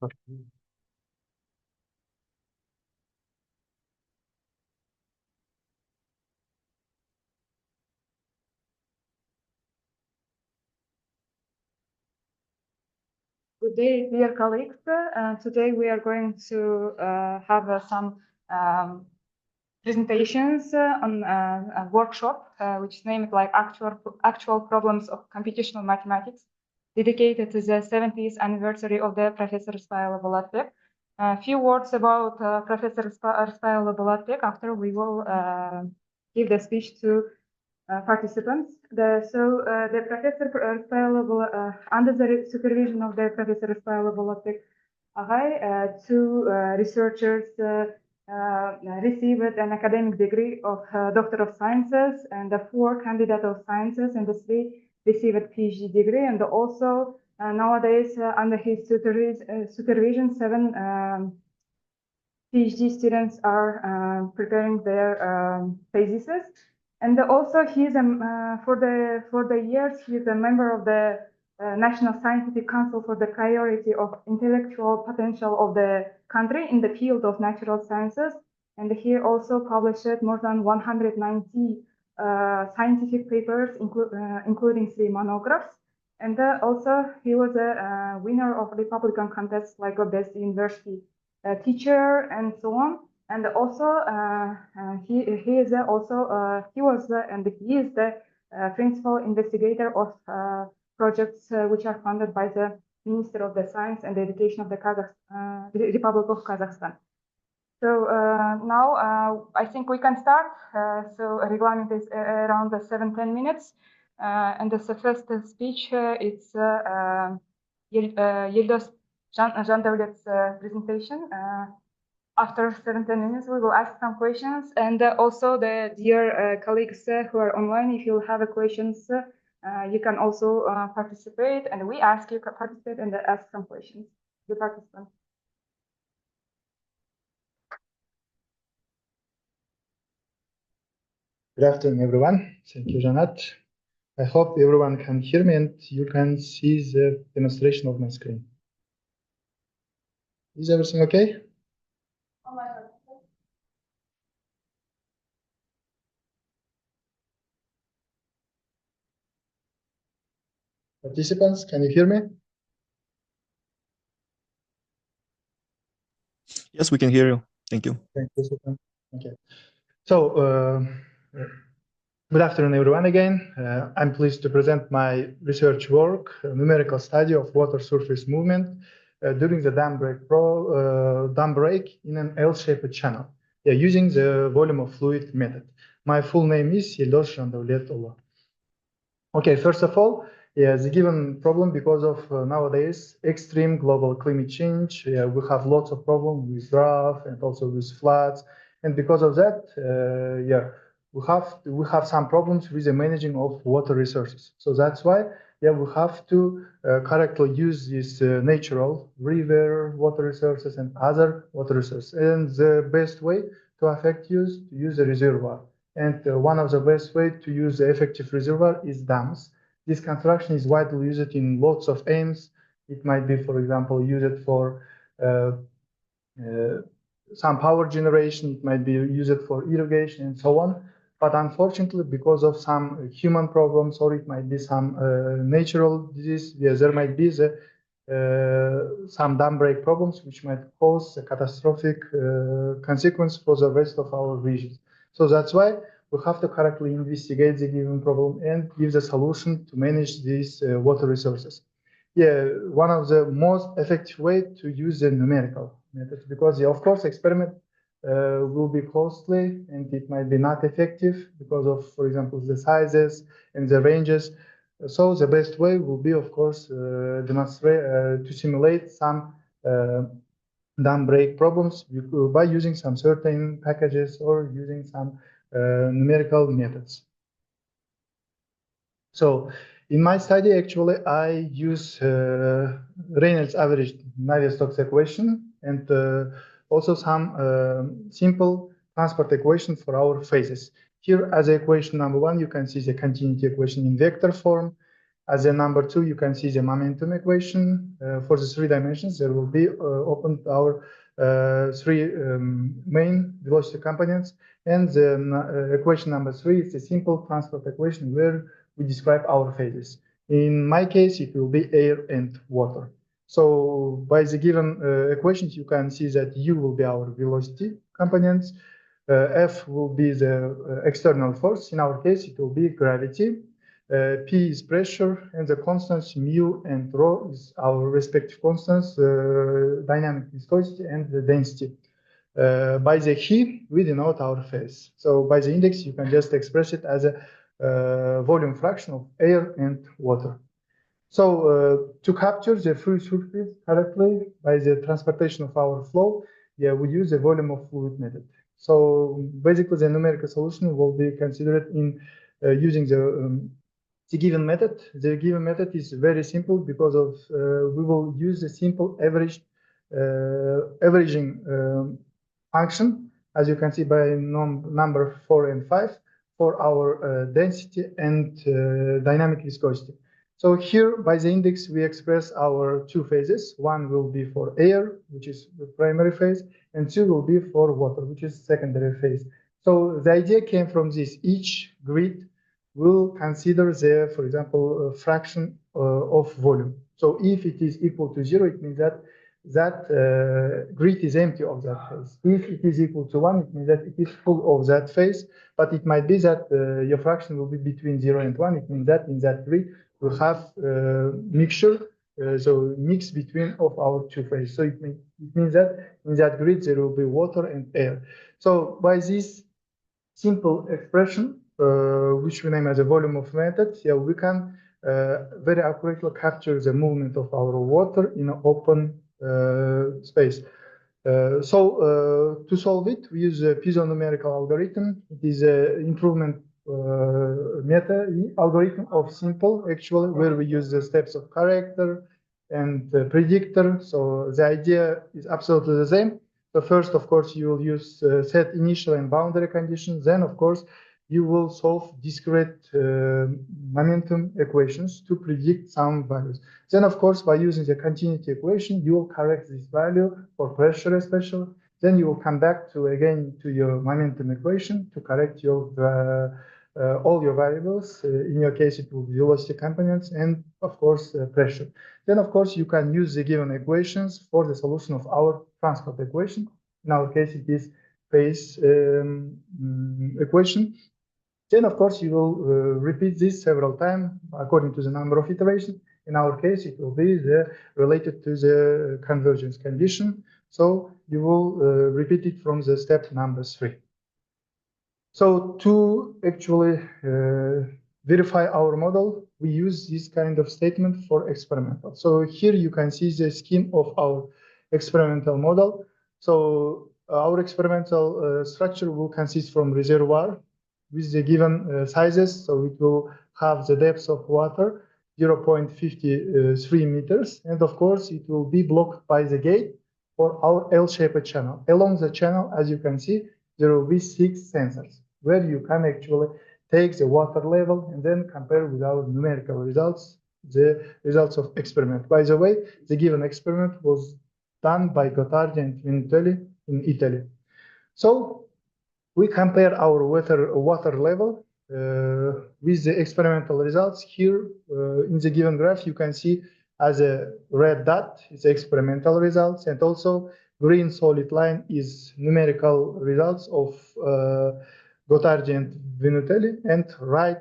Good day, dear colleagues. Today we are going to have some presentations on a workshop which is named like actual problems of computational mathematics, dedicated to the 70th anniversary of the Professor Spilo Bolatvek. A few words about Professor Spilo Bolatvek after we will give the speech to participants. The Professor under the supervision of the Professor Spilo Bolatvek, two researchers received an academic degree of Doctor of Sciences, and the 4 candidate of sciences, and the 3 received PhD degree, and also nowadays under his supervision 7 PhD students are preparing their theses. And also he's for the years he's a member of the National Scientific Council for the priority of intellectual potential of the country in the field of natural sciences. And he also published more than 190 scientific papers, including 3 monographs. And also he was a winner of Republican contests like a best university teacher and so on. And also he is also he was and he is the principal investigator of projects which are funded by the Minister of the Science and Education of the Republic of Kazakhstan. So now I think we can start. So reglement is around 7-10 minutes. And the first speech it's Yildiz Jandavlet's presentation. After 7-10 minutes, we will ask some questions. And also the dear colleagues who are online, if you have questions, you can also participate. And we ask you to participate and ask some questions. The participants. Good afternoon, everyone. Thank you, Janat. I hope everyone can hear me and you can see the demonstration of my screen. Is everything okay? Participants, can you hear me? Yes, we can hear you. Thank you. Thank you. Okay. So, good afternoon, everyone again. I'm pleased to present my research work, a numerical study of water surface movement during the dam break in an L-shaped channel, using the volume of fluid method. My full name is Yildiz Jandavletoglu. Okay, first of all, the given problem because of nowadays extreme global climate change. We have lots of problems with drought and also with floods, and because of that, we have some problems with the managing of water resources. So that's why we have to correctly use this natural river water resources and other water resources. And the best way to use a reservoir. And one of the best way to use the effective reservoir is dams. This construction is widely used in lots of aims. It might be, for example, used for some power generation. It might be used for irrigation and so on. But unfortunately, because of some human problems, or it might be some natural disease, there might be some dam break problems, which might cause a catastrophic consequence for the rest of our regions. So that's why we have to correctly investigate the given problem and give the solution to manage these water resources. One of the most effective way to use the numerical method, because of course experiment will be costly and it might be not effective because of, for example, the sizes and the ranges. So the best way will be, of course, demonstrate to simulate some dam break problems by using some certain packages or using some numerical methods. So in my study, actually, I use Reynolds average Navier-Stokes equation and also some simple transport equation for our phases. Here, as equation number 1, you can see the continuity equation in vector form. As a number 2, you can see the momentum equation. For the 3 dimensions, there will be opened our 3 main velocity components. And the equation number 3 is a simple transport equation where we describe our phases. In my case, it will be air and water. So by the given equations, you can see that U will be our velocity components. F will be the external force. In our case, it will be gravity. P is pressure, and the constants mu and rho is our respective constants, dynamic viscosity and the density. By the He, we denote our phase. So by the index, you can just express it as a volume fraction of air and water. So to capture the free surface correctly by the transportation of our flow, we use the volume of fluid method. So basically, the numerical solution will be considered in using the given method. The given method is very simple because of we will use the simple averaging function, as you can see by number 4 and 5, for our density and dynamic viscosity. So here, by the index, we express our 2 phases. One will be for air, which is the primary phase, and 2 will be for water, which is secondary phase. So the idea came from this. Each grid will consider the, for example, fraction of volume. So if it is equal to 0, it means that grid is empty of that phase. If it is equal to 1, it means that it is full of that phase. But it might be that your fraction will be between 0 and 1. It means that in that grid, we have mixture, so mix between of our 2 phases. So it means that in that grid there will be water and air. So by this simple expression, which we name as a volume of method, we can very accurately capture the movement of our water in an open space. So to solve it, we use a Piso numerical algorithm. It is an improvement algorithm of simple, actually, where we use the steps of character and predictor. So the idea is absolutely the same. So first, of course, you will use set initial and boundary conditions. Then, of course, you will solve discrete momentum equations to predict some values. Then, of course, by using the continuity equation, you will correct this value for pressure especially. Then you will come back to your momentum equation to correct your all your variables. In your case, it will be velocity components and, of course, pressure. Then, of course, you can use the given equations for the solution of our transport equation. In our case, it is phase equation. Then, of course, you will repeat this several times according to the number of iterations. In our case, it will be related to the convergence condition. So you will repeat it from the step number 3. So to actually verify our model, we use this kind of statement for experimental. So here you can see the scheme of our experimental model. So our experimental structure will consist from reservoir with the given sizes. So it will have the depth of water 0.53 meters. And of course, it will be blocked by the gate for our L-shaped channel. Along the channel, as you can see, there will be 6 sensors where you can actually take the water level and then compare with our numerical results, the results of experiment. By the way, the given experiment was done by Gottardi and Minutelli in Italy. So we compare our water level with the experimental results. Here in the given graph, you can see as a red dot is experimental results, and also green solid line is numerical results of Gottardi and Minutelli, and right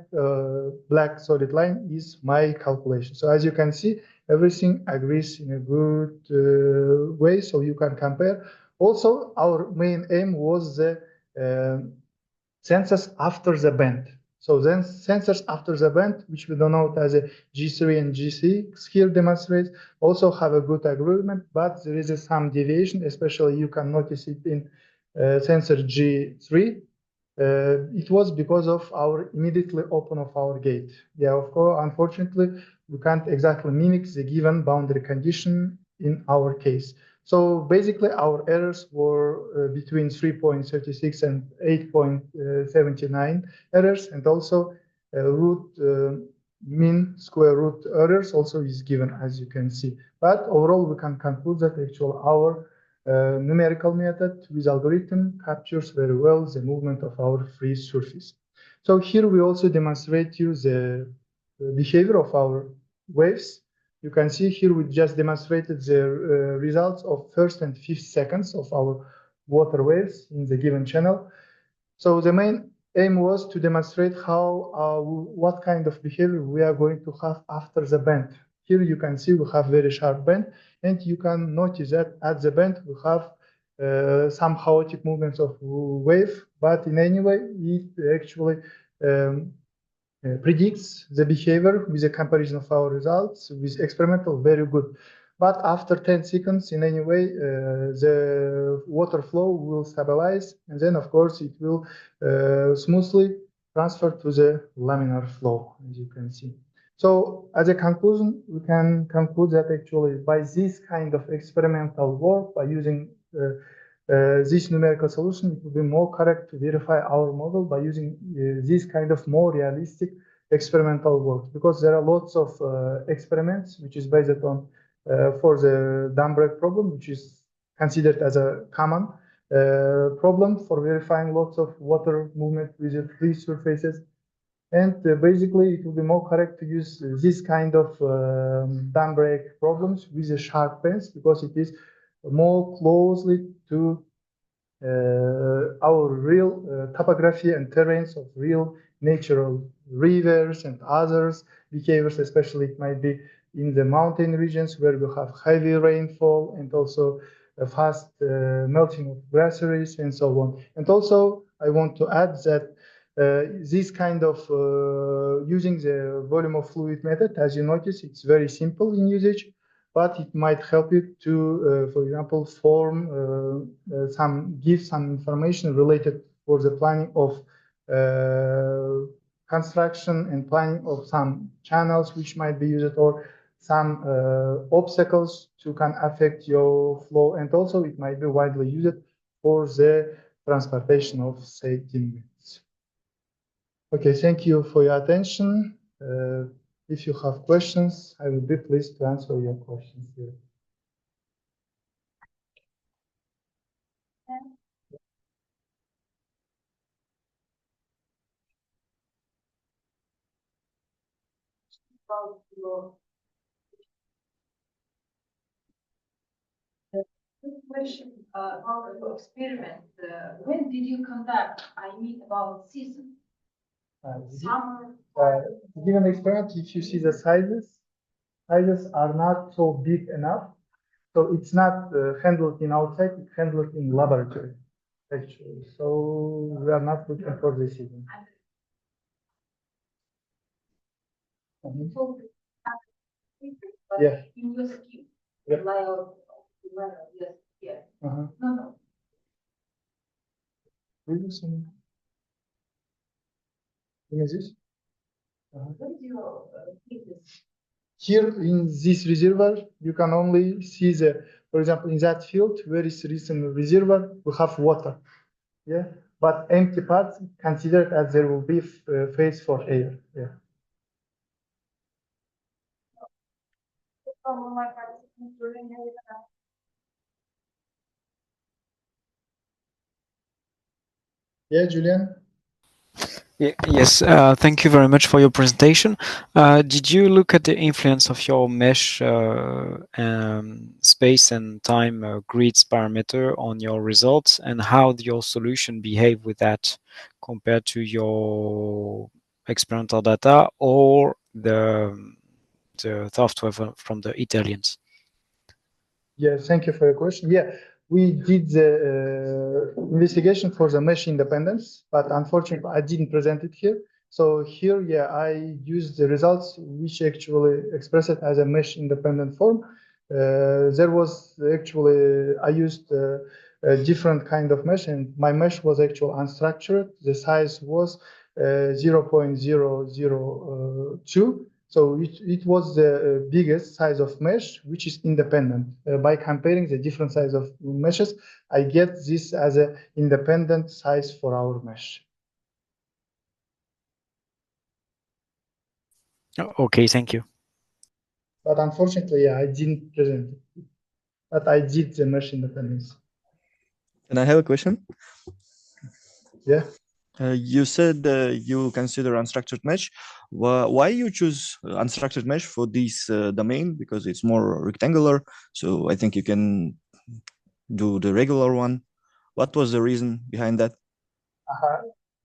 black solid line is my calculation. So as you can see, everything agrees in a good way, so you can compare. Also, our main aim was the sensors after the bend. So then sensors after the bend, which we denote as a G3 and G6 here demonstrates, also have a good agreement, but there is some deviation, especially you can notice it in sensor G3. It was because of our immediately open of our gate. Yeah, of course, unfortunately, we can't exactly mimic the given boundary condition in our case. So basically, our errors were between 3.36 and 8.79 errors, and also root mean square root errors also is given, as you can see. But overall, we can conclude that actually our numerical method with algorithm captures very well the movement of our free surface. So here we also demonstrate you the behavior of our waves. You can see here we just demonstrated the results of first and fifth seconds of our water waves in the given channel. So the main aim was to demonstrate what kind of behavior we are going to have after the bend. Here you can see we have very sharp bend, and you can notice that at the bend we have some chaotic movements of wave, but in any way it actually predicts the behavior with a comparison of our results with experimental very good. But after 10 seconds, in any way, the water flow will stabilize, and then, of course, it will smoothly transfer to the laminar flow, as you can see. So, as a conclusion, we can conclude that actually by this kind of experimental work, by using this numerical solution, it will be more correct to verify our model by using this kind of more realistic experimental work, because there are lots of experiments which is based on for the dam break problem, which is considered as a common problem for verifying lots of water movement with the free surfaces. And basically, it will be more correct to use this kind of dam break problems with a sharp bends, because it is more closely to our real topography and terrains of real natural rivers and others behaviors, especially it might be in the mountain regions where we have heavy rainfall and also a fast melting of glaciers and so on. And also, I want to add that this kind of using the volume of fluid method, as you notice, it's very simple in usage, but it might help you to, for example, give some information related for the planning of construction and planning of some channels which might be used, or some obstacles to can affect your flow, and also it might be widely used for the transportation of sediments. Okay, thank you for your attention. If you have questions, I will be pleased to answer your questions here. About your question about your experiment. When did you conduct? I mean about season. Summer. Given experiment, if you see the sizes are not so big enough. So it's not handled in outside, it's handled in laboratory, actually. So we are not looking for this season. Yeah. In your scheme. Yeah. Yes. Yeah. No. Images? What is your thesis? Here in this reservoir, you can only see the, for example, in that field, where is recent reservoir, we have water. Yeah, but empty parts considered as there will be phase for air. Yeah. Yeah, Julian. Yes, thank you very much for your presentation. Did you look at the influence of your mesh space and time grids parameter on your results, and how did your solution behave with that compared to your experimental data or the software from the Italians? Yeah, thank you for your question. Yeah, we did the investigation for the mesh independence, but unfortunately I didn't present it here. So here, yeah, I used the results which actually express it as a mesh independent form. There was actually, I used a different kind of mesh, and my mesh was actually unstructured. The size was 0.002. So it was the biggest size of mesh, which is independent. By comparing the different size of meshes, I get this as an independent size for our mesh. Okay, thank you. But unfortunately, yeah, I didn't present it. But I did the machine dependency. And I have a question. Yeah. You said you consider unstructured mesh. Why you choose unstructured mesh for this domain? Because it's more rectangular. So I think you can do the regular one. What was the reason behind that?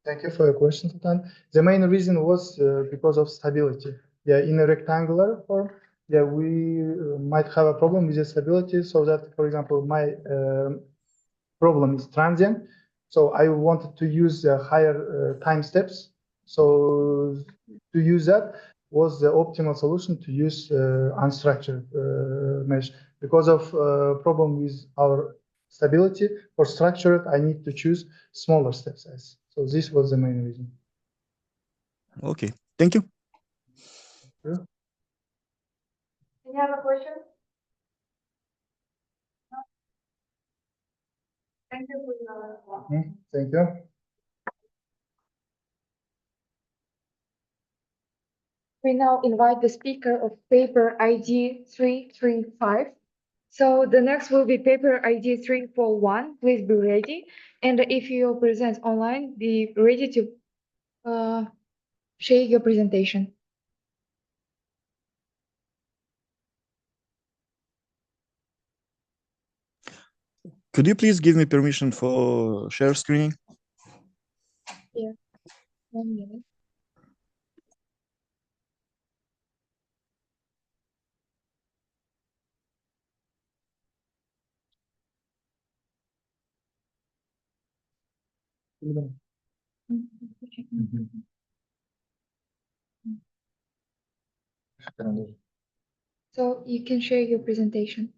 Thank you for your question, Sultan. The main reason was because of stability. Yeah, in a rectangular form, yeah, we might have a problem with the stability. So that, for example, my problem is transient. So I wanted to use higher time steps. So to use that was the optimal solution to use unstructured mesh. Because of problem with our stability for structured, I need to choose smaller step size. So this was the main reason. Okay, thank you. Sure. Any other questions? Thank you for your. Thank you. We now invite the speaker of paper ID 335. So the next will be paper ID 341. Please be ready. And if you present online, be ready to share your presentation. Could you please give me permission for share screening? Yeah, 1 minute. So you can share your presentation.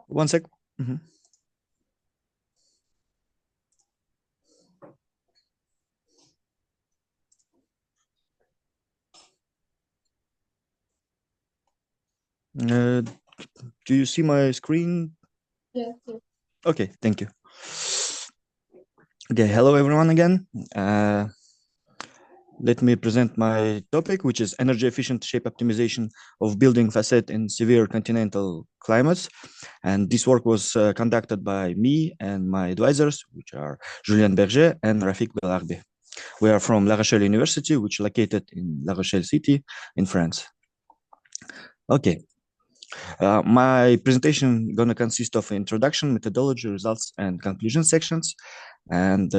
1 sec. Mhm. Do you see my screen? Yes. Okay, thank you. Okay, hello everyone again. Let me present my topic, which is energy efficient shape optimization of building facade in severe continental climates. And this work was conducted by me and my advisors, which are Julien Berger and Rafik Belarbi. We are from La Rochelle University, which is located in La Rochelle City in France. Okay. My presentation gonna consist of introduction, methodology, results, and conclusion sections. And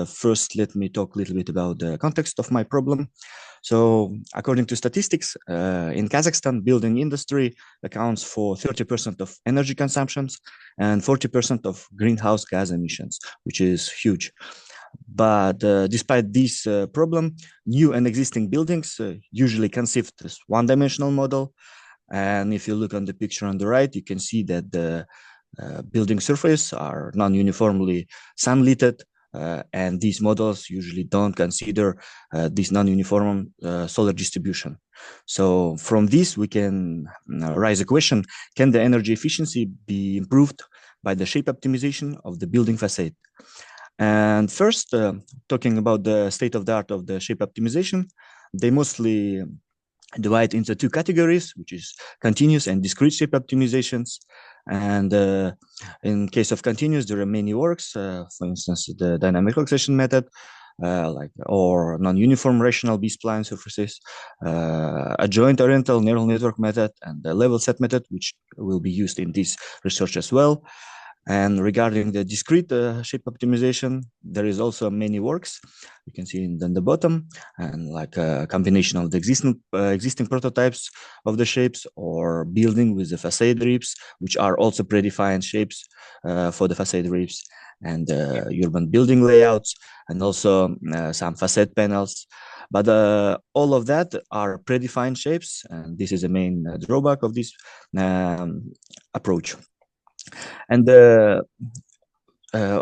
first, let me talk a little bit about the context of my problem. So according to statistics, in Kazakhstan, building industry accounts for 30% of energy consumptions and 40% of greenhouse gas emissions, which is huge. But despite this problem, new and existing buildings usually consist as one-dimensional model. And if you look on the picture on the right, you can see that the building surface are non-uniformly sunlit, and these models usually don't consider this non-uniform solar distribution. So from this, we can raise a question: can the energy efficiency be improved by the shape optimization of the building facade? And first, talking about the state of the art of the shape optimization, they mostly divide into two categories, which is continuous and discrete shape optimizations. And in case of continuous, there are many works, for instance, the dynamic relaxation method, or non-uniform rational B-spline surfaces, a joint oriental neural network method, and the level set method, which will be used in this research as well. And regarding the discrete shape optimization, there is also many works. You can see in the bottom, and like a combination of the existing prototypes of the shapes, or building with the facade ribs, which are also predefined shapes for the facade ribs, and urban building layouts, and also some facade panels. But all of that are predefined shapes, and this is the main drawback of this approach. And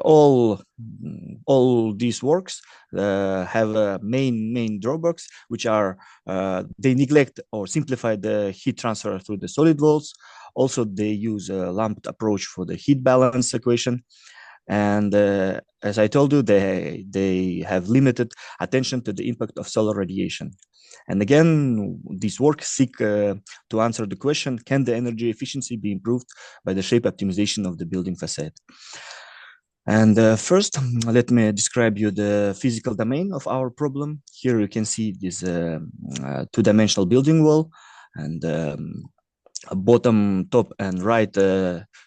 all these works have main drawbacks, which are they neglect or simplify the heat transfer through the solid walls. Also, they use a lumped approach for the heat balance equation. And as I told you, they have limited attention to the impact of solar radiation. And again, this work seek to answer the question, can the energy efficiency be improved by the shape optimization of the building facade? And first, let me describe you the physical domain of our problem. Here you can see this two-dimensional building wall, and bottom, top, and right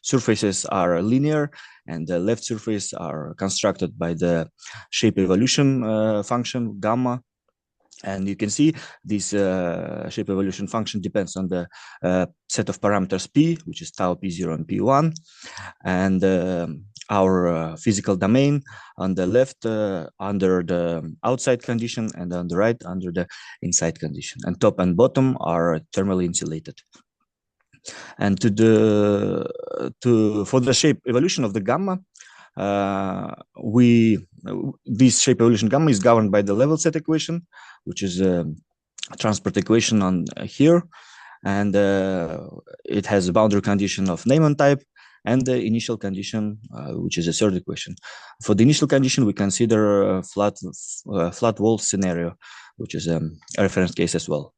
surfaces are linear, and the left surface are constructed by the shape evolution function gamma. And you can see this shape evolution function depends on the set of parameters P, which is tau P0 and P1. And our physical domain on the left under the outside condition, and on the right under the inside condition. And top and bottom are thermally insulated. And for the shape evolution of the gamma, this shape evolution gamma is governed by the level set equation, which is a transport equation on here, and it has a boundary condition of Neyman type and the initial condition, which is a third equation. For the initial condition, we consider a flat wall scenario, which is a reference case as well.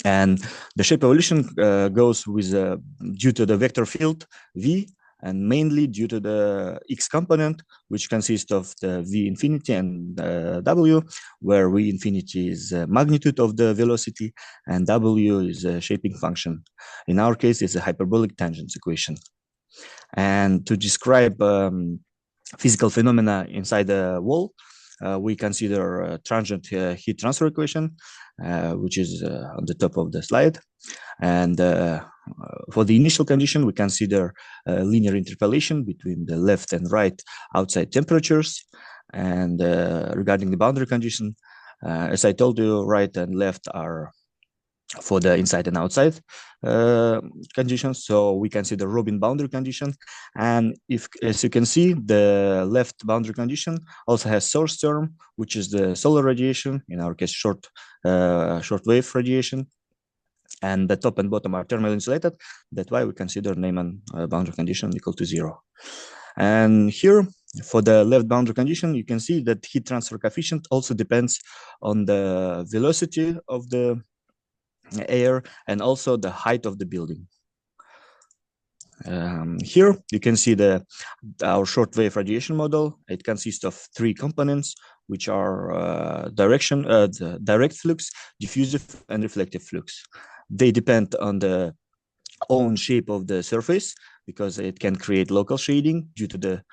And the shape evolution goes with due to the vector field V, and mainly due to the X component, which consists of the V infinity and W, where V infinity is magnitude of the velocity and W is a shaping function. In our case, it's a hyperbolic tangents equation. And to describe physical phenomena inside the wall, we consider a transient heat transfer equation, which is on the top of the slide. And for the initial condition, we consider linear interpolation between the left and right outside temperatures. And regarding the boundary condition, as I told you, right and left are for the inside and outside conditions. So we consider Robin boundary condition. And if, as you can see, the left boundary condition also has source term, which is the solar radiation, in our case, short wave radiation. And the top and bottom are thermally insulated. That's why we consider Neyman boundary condition equal to 0. And here, for the left boundary condition, you can see that heat transfer coefficient also depends on the velocity of the air and also the height of the building. Here you can see our short wave radiation model. It consists of 3 components, which are the direct flux, diffusive, and reflective flux. They depend on the own shape of the surface, because it can create local shading due to the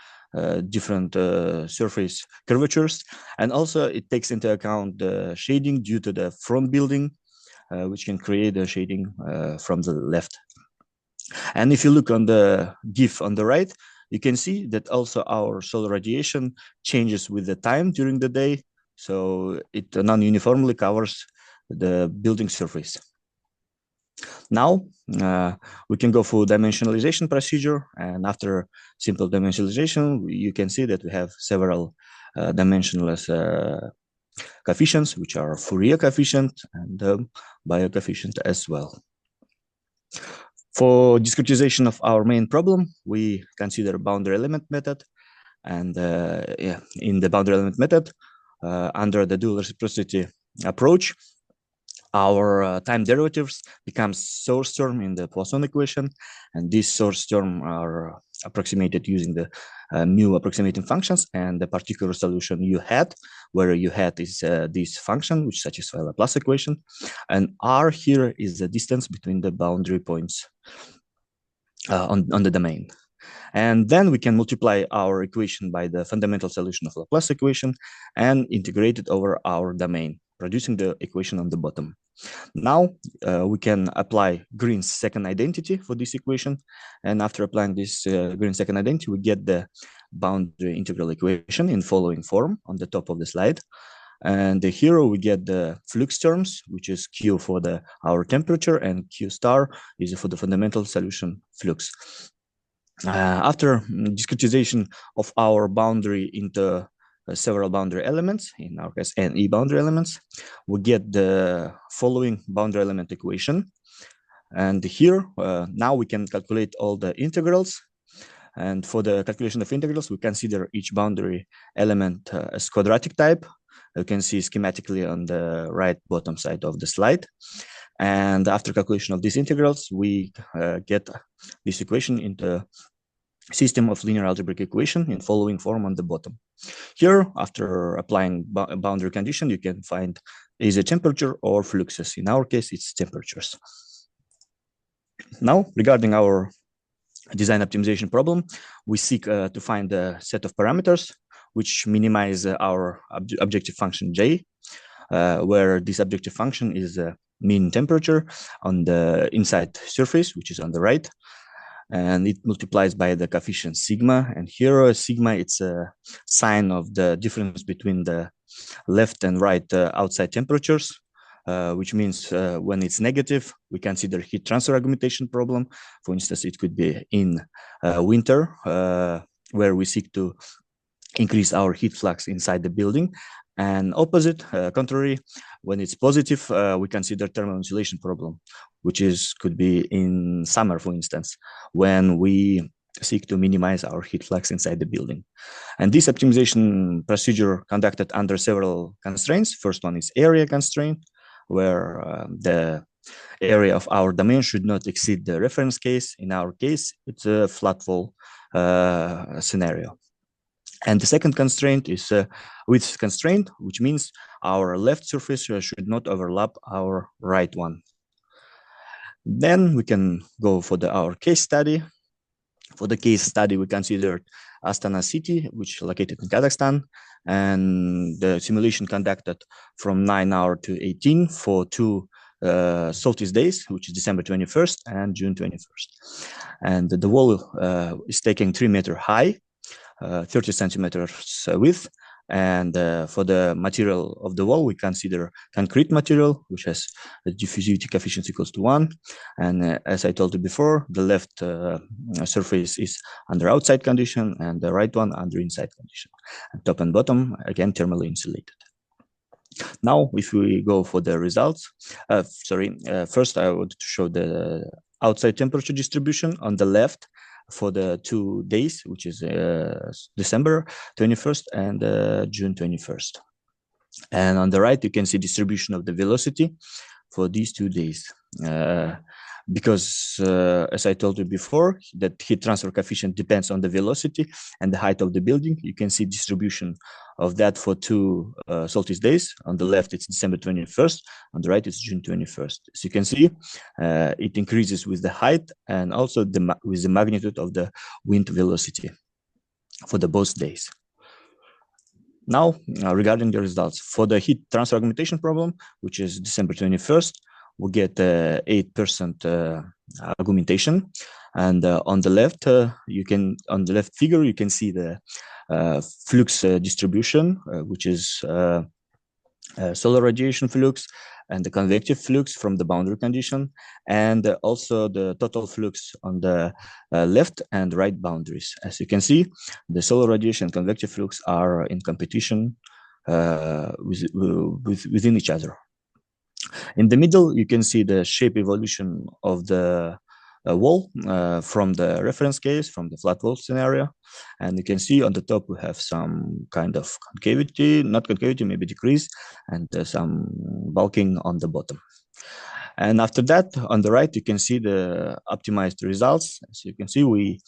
different surface curvatures, and also it takes into account the shading due to the front building, which can create a shading from the left. And if you look on the GIF on the right, you can see that also our solar radiation changes with the time during the day, so it non-uniformly covers the building surface. Now we can go for dimensionalization procedure, and after simple dimensionalization, you can see that we have several dimensionless coefficients, which are Fourier coefficient and Bayer coefficient as well. For discretization of our main problem, we consider boundary element method, and in the boundary element method, under the dual reciprocity approach, our time derivatives becomes source term in the Poisson equation, and these source term are approximated using the mu approximating functions and the particular solution U hat, where U hat is this function which satisfies the Laplace equation, and R here is the distance between the boundary points on the domain. And then we can multiply our equation by the fundamental solution of Laplace equation and integrate it over our domain, producing the equation on the bottom. Now we can apply Green's second identity for this equation, and after applying this Green's second identity, we get the boundary integral equation in following form on the top of the slide. And here we get the flux terms, which is Q for our temperature, and Q star is for the fundamental solution flux. After discretization of our boundary into several boundary elements, in our case NE boundary elements, we get the following boundary element equation. And here now we can calculate all the integrals, and for the calculation of integrals we consider each boundary element as quadratic type, You can see schematically on the right bottom side of the slide. And after calculation of these integrals, we get this equation into system of linear algebraic equation in following form on the bottom. Here, after applying boundary condition, you can find either temperature or fluxes. In our case, it's temperatures. Now, regarding our design optimization problem, we seek to find a set of parameters which minimize our objective function J, where this objective function is mean temperature on the inside surface, which is on the right, and it multiplies by the coefficient sigma. And here sigma, it's a sign of the difference between the left and right outside temperatures, which means when it's negative, we consider heat transfer augmentation problem. For instance, it could be in winter, where we seek to increase our heat flux inside the building. And opposite, contrary, when it's positive, we consider thermal insulation problem, which could be in summer, for instance, when we seek to minimize our heat flux inside the building. And this optimization procedure conducted under several constraints. First one is area constraint, where the area of our domain should not exceed the reference case. In our case, it's a flat wall scenario. And the second constraint is width constraint, which means our left surface should not overlap our right one. Then we can go for our case study. For the case study, we considered Astana city, which is located in Kazakhstan, and the simulation conducted from 9 hours to 18 for 2 solstice days, which is December 21st and June 21st. And the wall is taking 3 meters high, 30 centimeters width. And for the material of the wall, we consider concrete material, which has a diffusivity coefficient equals to 1. And as I told you before, the left surface is under outside condition and the right one under inside condition. And top and bottom, again, thermally insulated. Now, if we go for the results, first I want to show the outside temperature distribution on the left for the 2 days, which is December 21st and June 21st. And on the right, you can see distribution of the velocity for these 2 days. Because as I told you before, that heat transfer coefficient depends on the velocity and the height of the building. You can see distribution of that for 2 solstice days. On the left, it's December 21st. On the right, it's June 21st. So you can see it increases with the height and also with the magnitude of the wind velocity for the both days. Now, regarding the results, for the heat transfer augmentation problem, which is December 21st, we get 8% augmentation, and on the left, on the left figure, you can see the flux distribution, which is solar radiation flux and the convective flux from the boundary condition, and also the total flux on the left and right boundaries. As you can see, the solar radiation and convective flux are in competition within each other. In the middle, you can see the shape evolution of the wall from the reference case, from the flat wall scenario. And you can see on the top, we have some kind of concavity, not concavity, maybe decrease, and some bulking on the bottom. And after that, on the right, you can see the optimized results. As you can see, we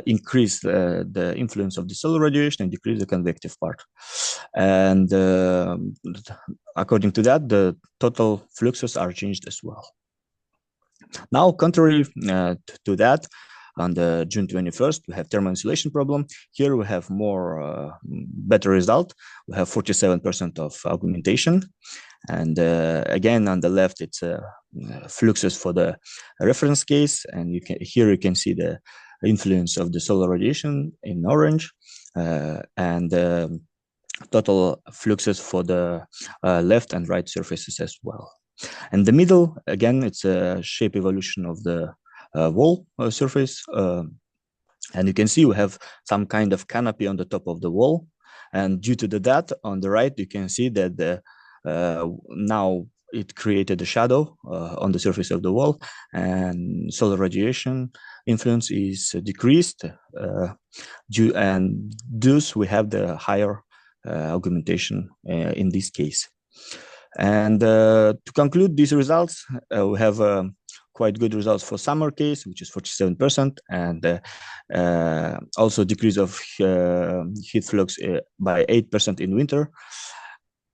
increase the influence of the solar radiation and decrease the convective part. And according to that, the total fluxes are changed as well. Now, contrary to that, on the June 21st, we have thermal insulation problem. Here we have more better result. We have 47% of augmentation. And again, on the left, it's fluxes for the reference case. And here you can see the influence of the solar radiation in orange and total fluxes for the left and right surfaces as well. And the middle, again, it's a shape evolution of the wall surface. And you can see we have some kind of canopy on the top of the wall. And due to that, on the right, you can see that now it created a shadow on the surface of the wall, and solar radiation influence is decreased, and thus we have the higher augmentation in this case. And to conclude these results, we have quite good results for summer case, which is 47%, and also decrease of heat flux by 8% in winter.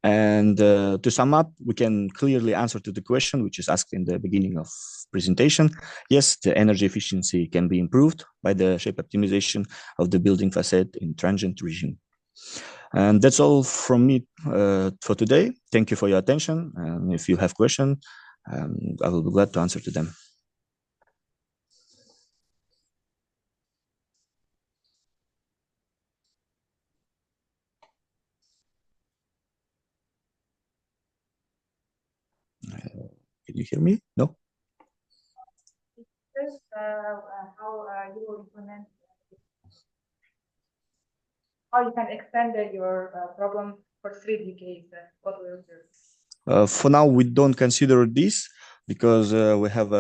And to sum up, we can clearly answer to the question which is asked in the beginning of presentation. Yes, the energy efficiency can be improved by the shape optimization of the building facade in transient regime. And that's all from me for today. Thank you for your attention. And if you have questions, I will be glad to answer to them. Can you hear me? No? How you will implement, how you can extend your problem for 3D case? What will you do? For now, we don't consider this because we have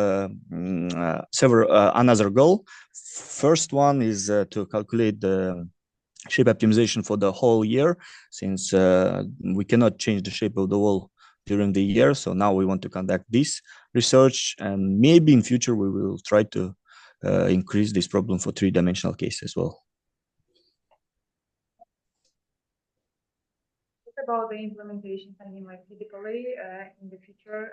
several another goal. First one is to calculate the shape optimization for the whole year, since we cannot change the shape of the wall during the year. So now we want to conduct this research, and maybe in future we will try to increase this problem for three-dimensional case as well. What about the implementation? I mean, like typically in the future,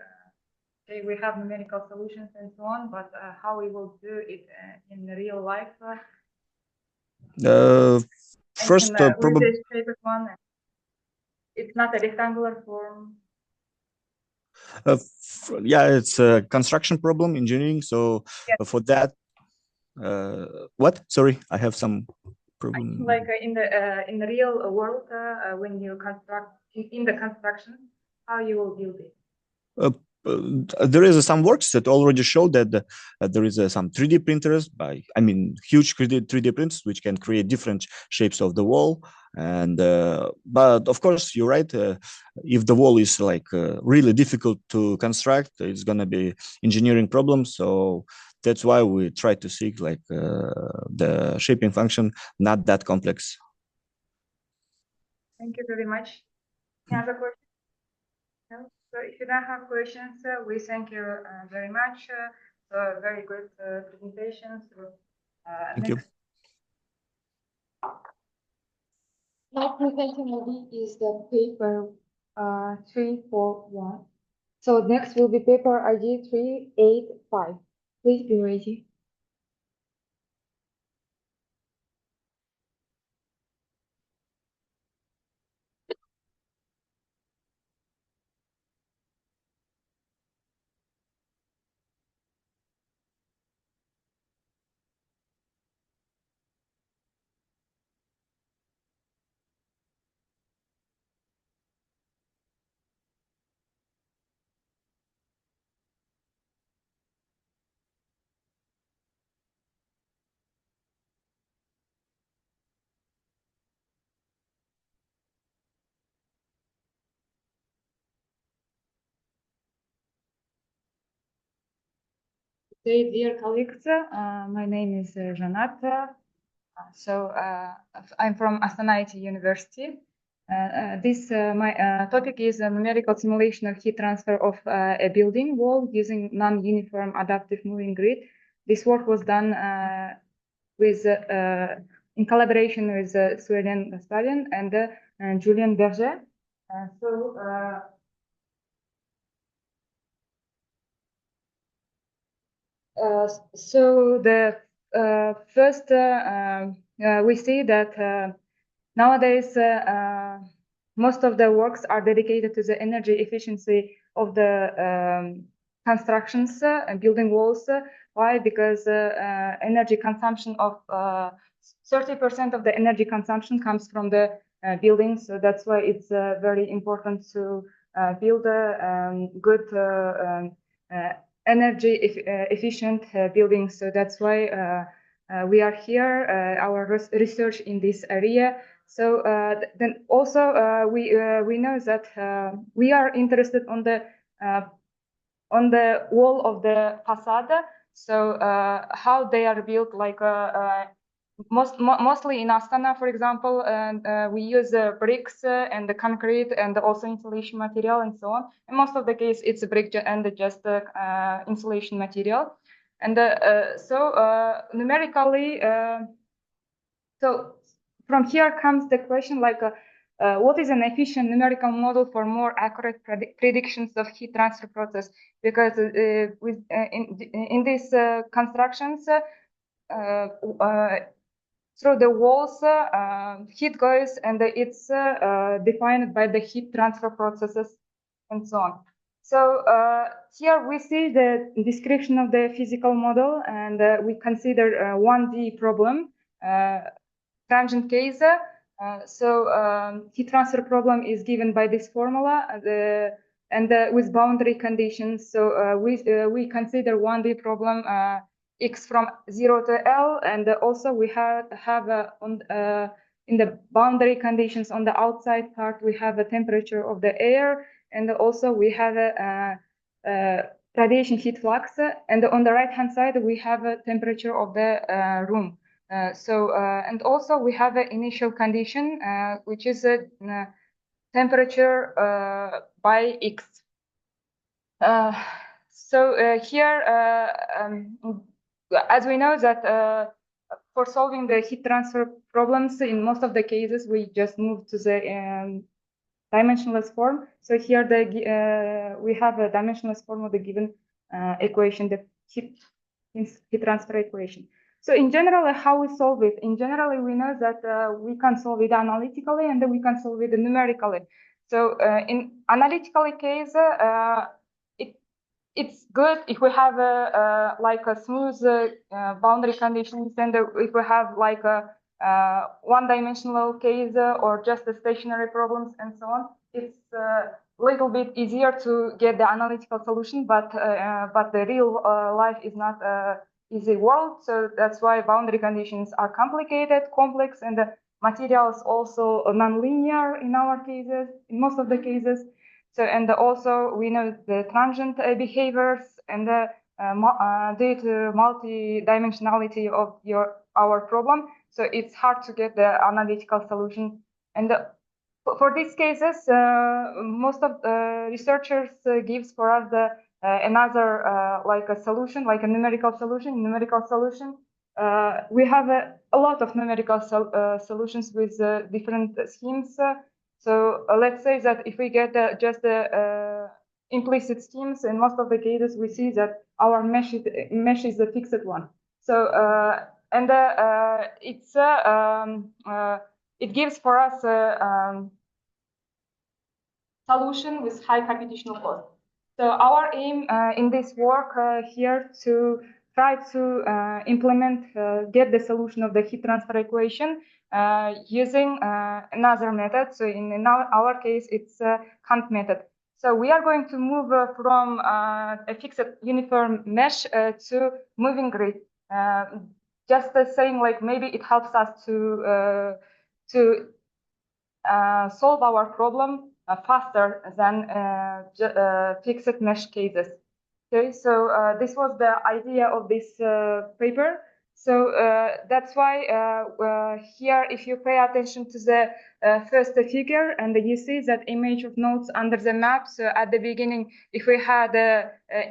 say we have numerical solutions and so on, but how we will do it in real life? First, probably one, it's not a rectangular form. Yeah, it's a construction problem, engineering. So yes. For that, what? Sorry, I have some problem. Like in the real world, when you construct in the construction, how you will build it? There is some works that already show that there is some 3D printers huge 3D printers which can create different shapes of the wall. And but of course you're right, if the wall is like really difficult to construct, it's gonna be engineering problems. So that's why we try to seek like the shaping function not that complex. Thank you very much. Any other questions? No? So if you don't have questions, we thank you very much. Very good presentation. Thank you. Now presenting is the paper 341. So next will be paper ID 385. Please be ready. Dear colleagues, my name is Janat. I'm from Astana IT University. My topic is a numerical simulation of heat transfer of a building wall using non-uniform adaptive moving grid. This work was done in collaboration with Suelen Gasparian and Julien Berger. So the first, we see that nowadays most of the works are dedicated to the energy efficiency of the constructions and building walls. Why? Because energy consumption of 30% of the energy consumption comes from the buildings. So that's why it's very important to build a good energy efficient buildings. So that's why we are here, our research in this area. So then also we know that we are interested on the wall of the facade. So how they are built, like mostly in Astana, for example, and we use bricks and the concrete and also insulation material and so on. In most of the case, it's a brick and just insulation material. And so numerically, so from here comes the question like, what is an efficient numerical model for more accurate predictions of heat transfer process? Because in these constructions, through the walls, heat goes and it's defined by the heat transfer processes and so on. So here we see the description of the physical model, and we consider 1D problem, transient case. Heat transfer problem is given by this formula and with boundary conditions. So we consider 1D problem x from 0 to L, and also we have in the boundary conditions on the outside part, we have a temperature of the air, and also we have a radiation heat flux, and on the right hand side we have a temperature of the room. And also we have an initial condition, which is a temperature by x. Here, as we know that for solving the heat transfer problems, in most of the cases, we just move to the dimensionless form. So here we have a dimensionless form of the given equation, the heat transfer equation. So in general, how we solve it? In general, we know that we can solve it analytically and then we can solve it numerically. So in analytical case, it's good if we have like a smooth boundary conditions, and if we have like a one-dimensional case or just the stationary problems and so on, it's a little bit easier to get the analytical solution, but the real life is not easy world. So that's why boundary conditions are complicated, complex, and the materials also non-linear in our cases, in most of the cases. So, and also we know the transient behaviors and due to multi-dimensionality of our problem. So it's hard to get the analytical solution. And for these cases, most of the researchers gives for us another like a solution, like a numerical solution. We have a lot of numerical solutions with different schemes. So let's say that if we get just the implicit schemes, in most of the cases, we see that our mesh is a fixed one. So and it gives for us a solution with high computational cost. So our aim in this work here to try to implement, get the solution of the heat transfer equation using another method. So in our case, it's Kant method. So we are going to move from a fixed uniform mesh to moving grid. Just saying, like maybe it helps us to solve our problem faster than fixed mesh cases. Okay, so this was the idea of this paper. So that's why here, if you pay attention to the first figure, and you see that image of nodes under the map. So at the beginning, if we had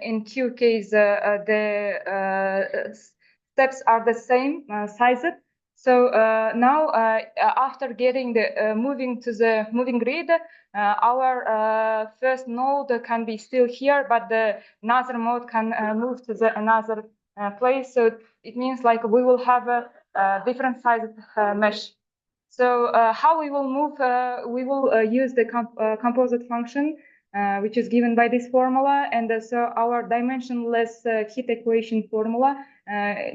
in Q case, the steps are the same sized. So now, after getting the moving to the moving grid, our first node can be still here, but the another node can move to the another place. So it means like we will have a different sized mesh. So how we will move? We will use the composite function, which is given by this formula, and so our dimensionless heat equation formula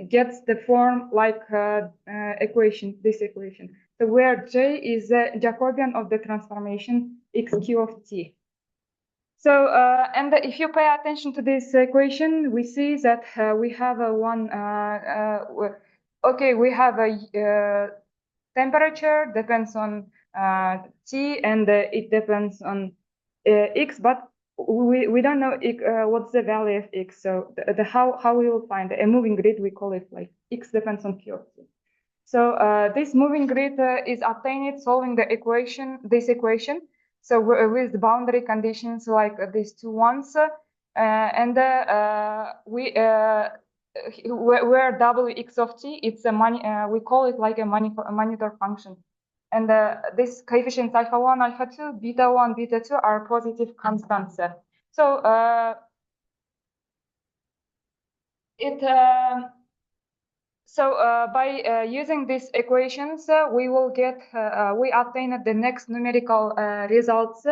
gets the form like equation, this equation. So where J is the Jacobian of the transformation xq of t. So and if you pay attention to this equation, we see that we have a one. Okay, we have a temperature depends on t, and it depends on x, but we don't know what's the value of x. So how we will find a moving grid, we call it like x depends on q of t. So this moving grid is obtained solving this equation. So with the boundary conditions like these two ones, and where wx of t, it's a we call it like a monitor function. And this coefficients alpha 1, alpha 2, beta 1, beta 2 are positive constants. So by using these equations, we will get we obtain the next numerical results.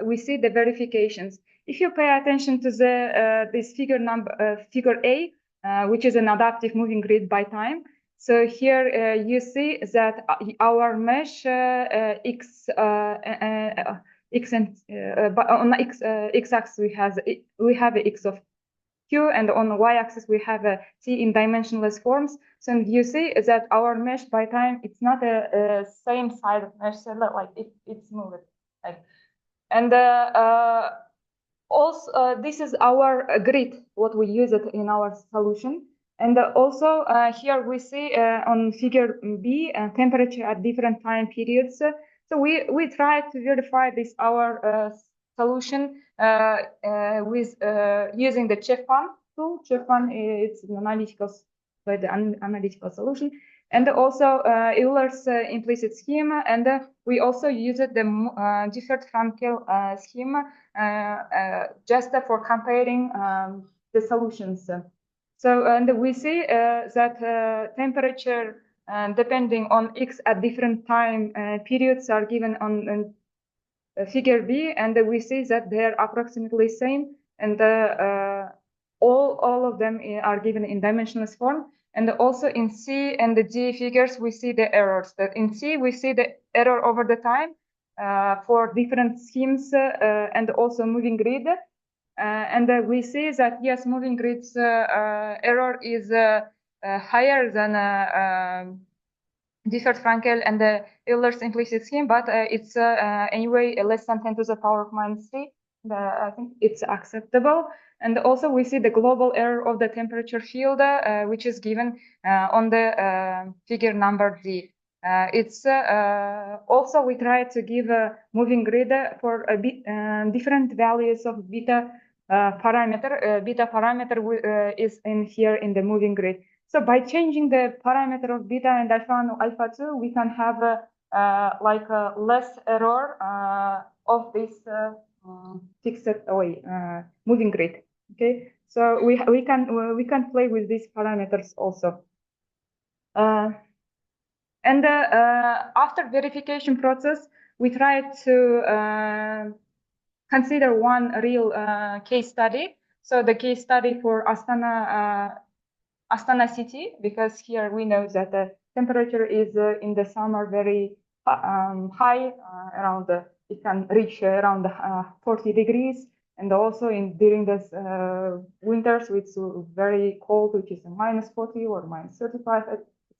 We see the verifications. If you pay attention to this figure A, which is an adaptive moving grid by time. So here you see that our mesh x and on x-axis we have a x of Q, and on the y-axis we have a T in dimensionless forms. So you see that our mesh by time, it's not a same side of mesh, so like it's moved. And also this is our grid, what we use it in our solution. And also here we see on figure B temperature at different time periods. So we try to verify this our solution with using the Cephan tool. Cephan is an analytical solution, and also Euler's implicit schema, and we also use the Difford-Frankel schema just for comparing the solutions. So, and we see that temperature depending on x at different time periods are given on figure B, and we see that they're approximately same, and all of them are given in dimensionless form. And also in C and the D figures, we see the errors. That in C, we see the error over the time for different schemes and also moving grid. And we see that, yes, moving grid's error is higher than Difford-Frankel and the Euler's implicit scheme, but it's anyway less than 10 to the power of minus 3. I think it's acceptable. And also we see the global error of the temperature field, which is given on the figure number D. It's also we try to give a moving grid for a bit different values of beta parameter. Beta parameter is in here in the moving grid. So by changing the parameter of beta and alpha and alpha 2, we can have like a less error of this fixed moving grid. Okay, so we can play with these parameters also. And after verification process, we try to consider one real case study. So the case study for Astana city, because here we know that the temperature is in the summer very high, around it can reach around 40 degrees, and also during this winters it's very cold, which is minus 40 or minus 35,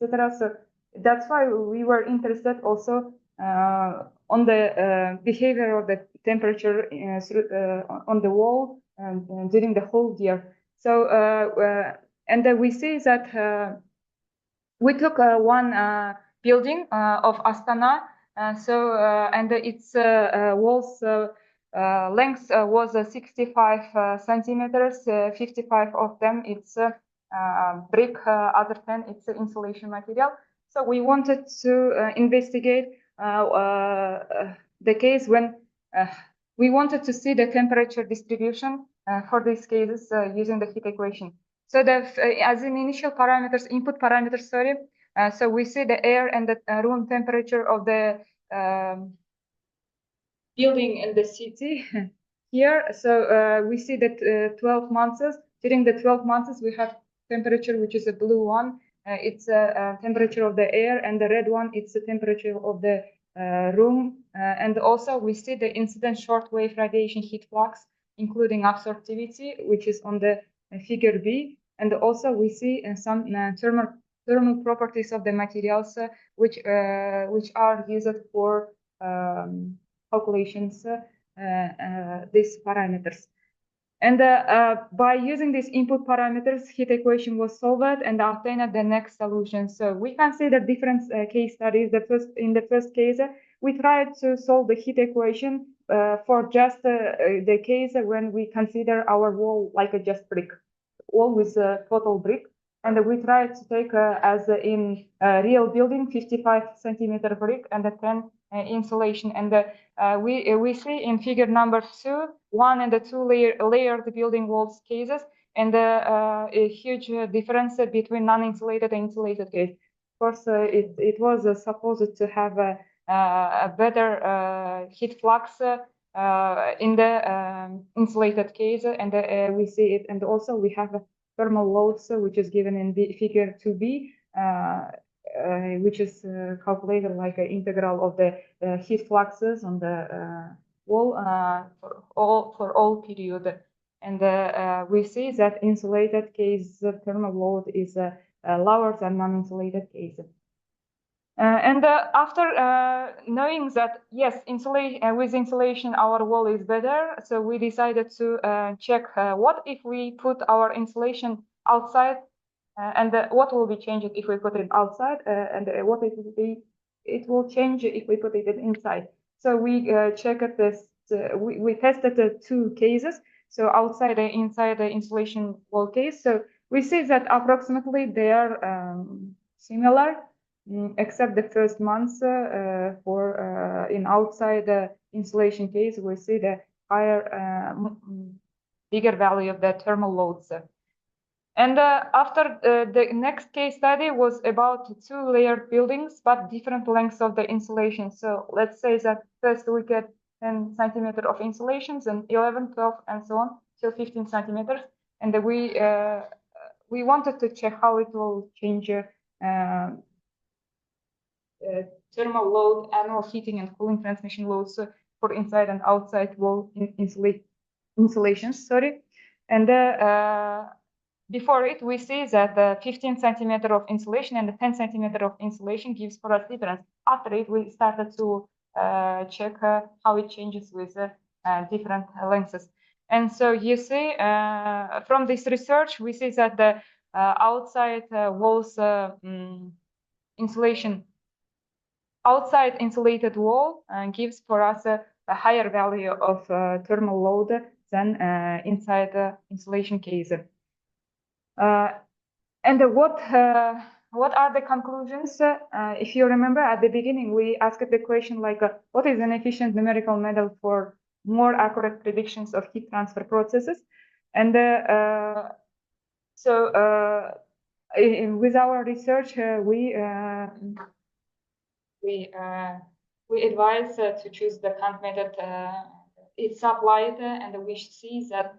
etc. So that's why we were interested also on the behavior of the temperature on the wall during the whole year. So and we see that we took one building of Astana, and its walls length was 65 centimeters. 55 of them it's brick, other 10 it's insulation material. So we wanted to investigate the case when we wanted to see the temperature distribution for these cases using the heat equation. So as in initial parameters, input parameters, sorry. So we see the air and the room temperature of the building in the city here. So we see that 12 months. During the 12 months, we have temperature, which is a blue one. It's a temperature of the air, and the red one, it's the temperature of the room. And also we see the incident shortwave radiation heat flux, including absorptivity, which is on the figure B. And also we see some thermal properties of the materials, which are used for calculations these parameters. And by using these input parameters, heat equation was solved and obtained the next solution. So we can see the different case studies. In the first case, we tried to solve the heat equation for just the case when we consider our wall like a just brick, wall with a total brick. And we tried to take as in real building 55 centimeter brick and a 10 insulation. And we see in figure number 2, 1 and the 2 layered building walls cases, and a huge difference between non-insulated and insulated case. Of course, it was supposed to have a better heat flux in the insulated case, and we see it. And also we have thermal loads, which is given in figure 2b, which is calculated like an integral of the heat fluxes on the wall for all period. And we see that insulated case thermal load is lower than non-insulated case. And after knowing that, yes, with insulation, our wall is better, so we decided to check what if we put our insulation outside, and what will be changed if we put it outside, and what it will change if we put it inside. So we checked this. We tested the 2 cases, so outside and inside the insulation wall case. So we see that approximately they are similar. Except the first months for in outside the insulation case, we see the higher, bigger value of the thermal loads. And after the next case study was about 2 layered buildings, but different lengths of the insulation. So let's say that first we get 10 centimeters of insulations and 11, 12, and so on till 15 centimeters. And we wanted to check how it will change thermal load, annual heating and cooling transmission loads for inside and outside wall insulations. Sorry, and before it, we see that the 15 centimeter of insulation and the 10 centimeter of insulation gives for us difference. After it, we started to check how it changes with different lengths. And so you see, from this research, we see that the outside walls insulation, outside insulated wall gives for us a higher value of thermal load than inside the insulation case. And what are the conclusions? If you remember at the beginning, we asked the question like, what is an efficient numerical model for more accurate predictions of heat transfer processes? And with our research, we advise to choose the Kant method. It's applied, and we see that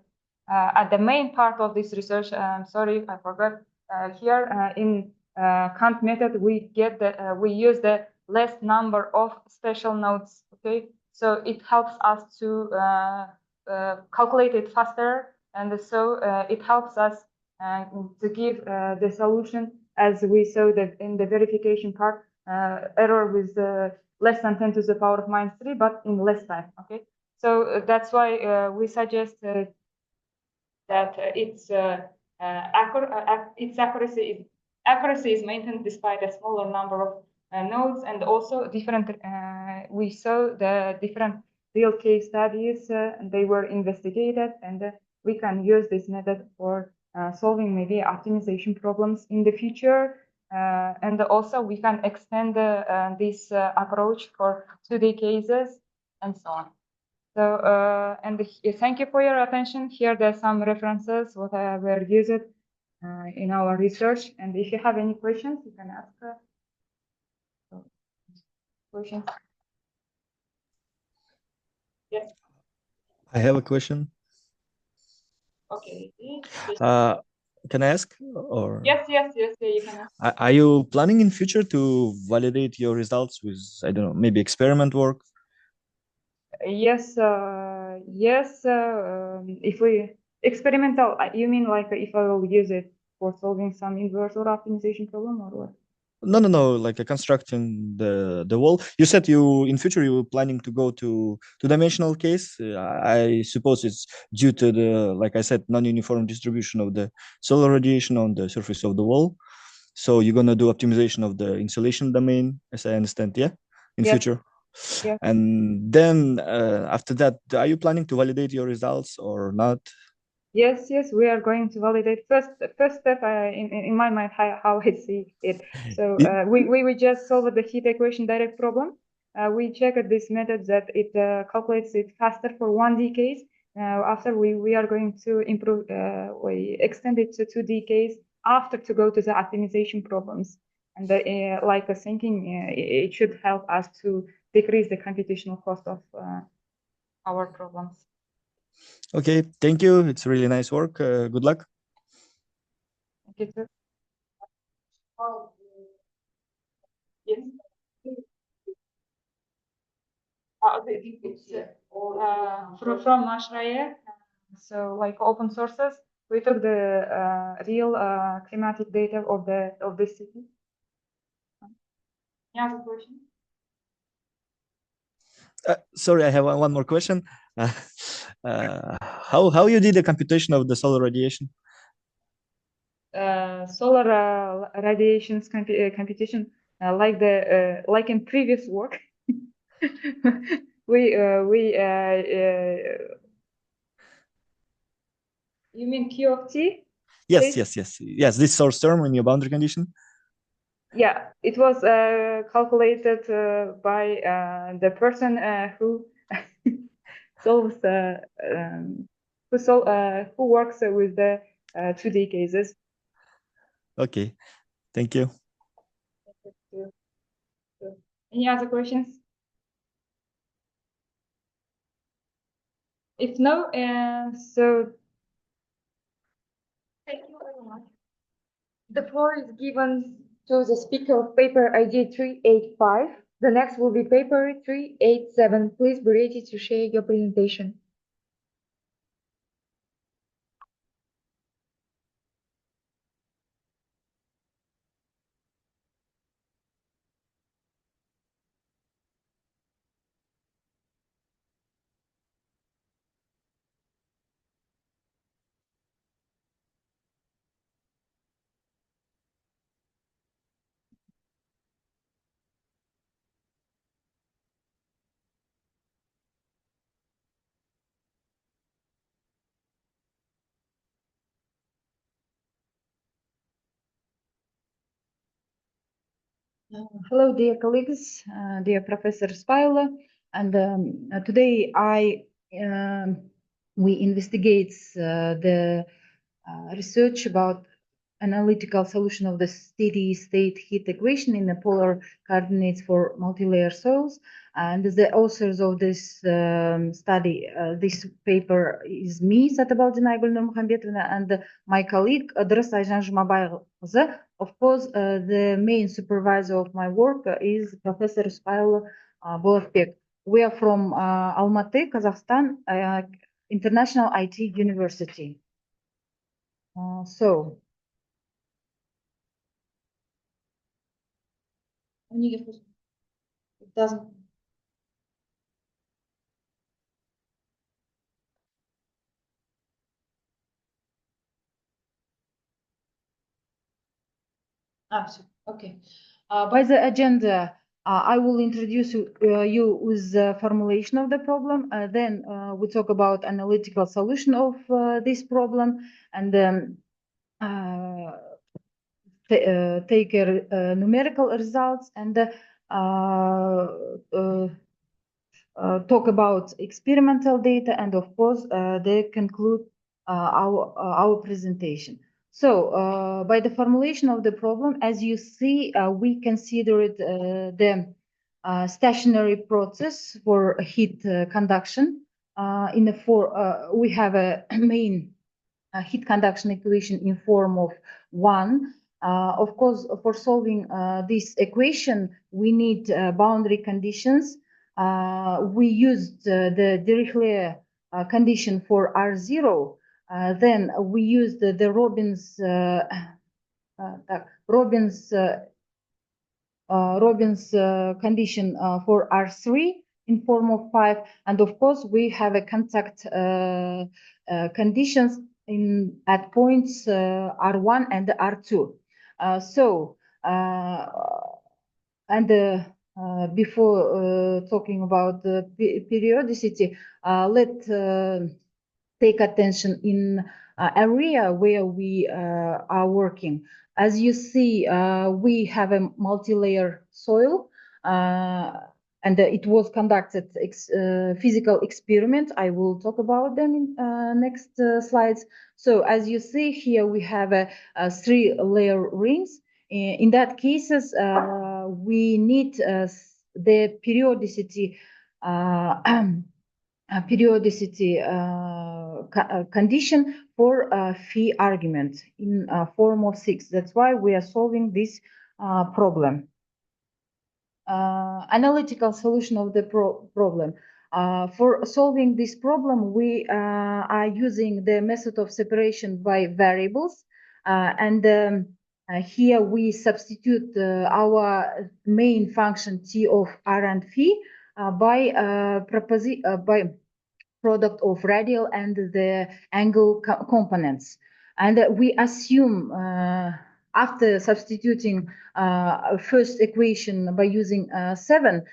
at the main part of this research, sorry, I forgot here in Kant method, we use the less number of special nodes. Okay, so it helps us to calculate it faster, and so it helps us to give the solution, as we saw that in the verification part, error with less than 10 to the power of -3, but in less time. Okay, so that's why we suggest that its accuracy is maintained despite a smaller number of nodes, and also different. We saw the different real case studies, and they were investigated, and we can use this method for solving maybe optimization problems in the future. And also we can extend this approach for 2D cases and so on. So, and thank you for your attention. Here there are some references what were used in our research. And if you have any questions, you can ask questions. Yes. I have a question. Okay. Can I ask? Or Yes, you can ask. Are you planning in future to validate your results with, I don't know, maybe experiment work? Yes, yes. If we experimental, you mean like if I will use it for solving some inverse or optimization problem or what? No, like constructing the wall. You said you in future you were planning to go to two-dimensional case. I suppose it's due to the, like I said, non-uniform distribution of the solar radiation on the surface of the wall. So you're gonna do optimization of the insulation domain, as I understand, yeah, in Yes. future. Yes. And then after that, are you planning to validate your results or not? Yes, we are going to validate first step in my mind how I see it. So we just solved the heat equation direct problem. We checked this method that it calculates it faster for 1D case. After we are going to improve, we extend it to 2D case after to go to the optimization problems. And like thinking, it should help us to decrease the computational cost of our problems. Okay, thank you. It's really nice work. Good luck. Thank you, sir. Yes. From Mashraya, so like open sources, we took the real climatic data of the city. Yeah, question. Sorry, I have one more question. How you did the computation of the solar radiation? Solar radiations computation, like in previous work, we you mean Q of T? Yes, Please? yes. This source term in your boundary condition. Yeah, it was calculated by the person who solves who works with the 2D cases. Okay, thank you. Any other questions? If no, so thank you very much. The floor is given to the speaker of paper ID 385. The next will be paper 387. Please be ready to share your presentation. Hello, dear colleagues, dear Professor Spilo, and today we investigate the research about analytical solution of the steady state heat equation in the polar coordinates for multi-layer soils. And the authors of this study, this paper is me, Satabaldina Aygulnur Muhambetovna, and my colleague, Dras Ayjan Jumabayqızı. Of course, the main supervisor of my work is Professor Spilo Bolavbek. We are from Almaty, Kazakhstan, International IT University. So, it doesn't. Okay. By the agenda, I will introduce you with the formulation of the problem. Then we talk about analytical solution of this problem, and take numerical results, and talk about experimental data, and of course, they conclude our presentation. So, by the formulation of the problem, as you see, we considered the stationary process for heat conduction. We have a main heat conduction equation in form of 1. Of course, for solving this equation, we need boundary conditions. We used the Dirichlet condition for R0. Then we used the Robbins Robin's condition for R3 in form of 5, and of course we have a contact conditions at points R1 and R2. Before talking about the periodicity, let's take attention in area where we are working. As you see, we have a multi-layer soil, and it was conducted physical experiment. I will talk about them in next slides. So as you see here, we have a 3-layer rings. In that cases, we need the periodicity condition for phi argument in form of 6. That's why we are solving this problem. Analytical solution of the problem. For solving this problem, we are using the method of separation by variables, here we substitute our main function t of r and phi by product of radial and the angle components. And we assume after substituting first equation by using 7,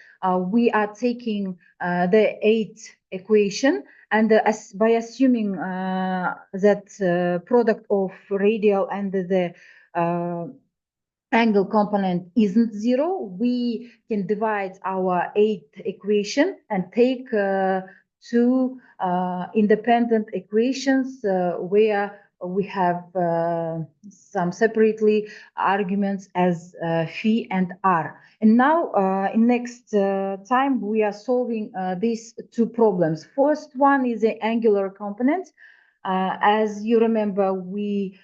we are taking the 8th equation, and by assuming that product of radial and the angle component isn't 0, we can divide our 8th equation and take 2 independent equations where we have some separately arguments as phi and r. And now in next time we are solving these 2 problems. First one is the angular component. As you remember, we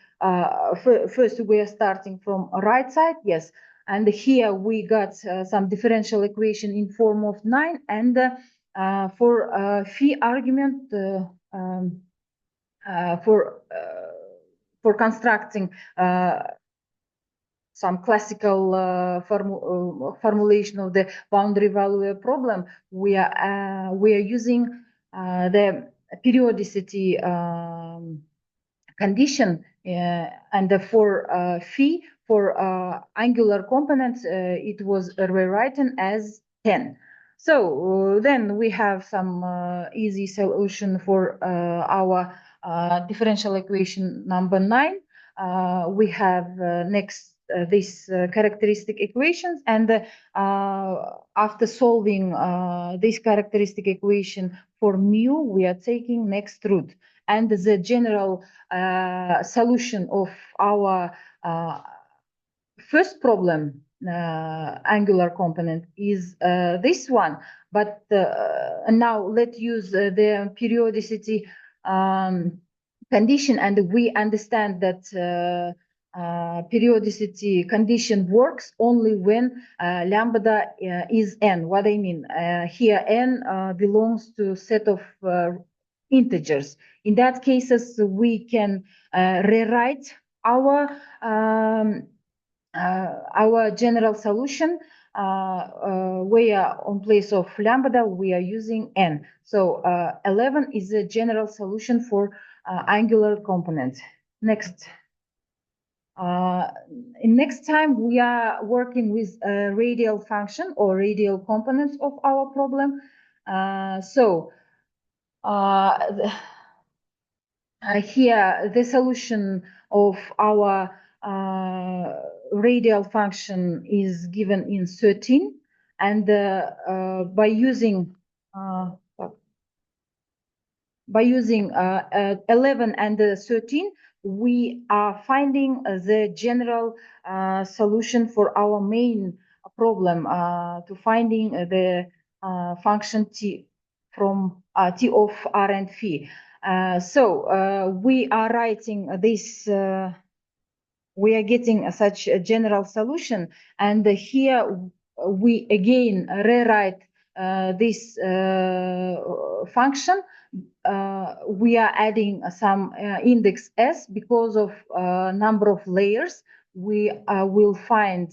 first we are starting from right side, yes, and here we got some differential equation in form of 9, and for phi argument for constructing some classical formulation of the boundary value problem, we are using the periodicity condition, and for phi for angular components it was rewritten as 10. So then we have some easy solution for our differential equation number 9. We have next these characteristic equations, and after solving this characteristic equation for mu, we are taking next root, and the general solution of our first problem, angular component, is this one. But now let's use the periodicity condition, and we understand that periodicity condition works only when lambda is n. What I mean here, n belongs to set of integers. In that cases, we can rewrite our general solution where on place of lambda we are using n. So 11 is a general solution for angular component. Next. In next time we are working with radial function or radial components of our problem. Here the solution of our radial function is given in 13, and by using 11 and 13, we are finding the general solution for our main problem to finding the function t from t of r and phi. We are writing this, we are getting such a general solution, and here we again rewrite this function. We are adding some index s because of number of layers. We will find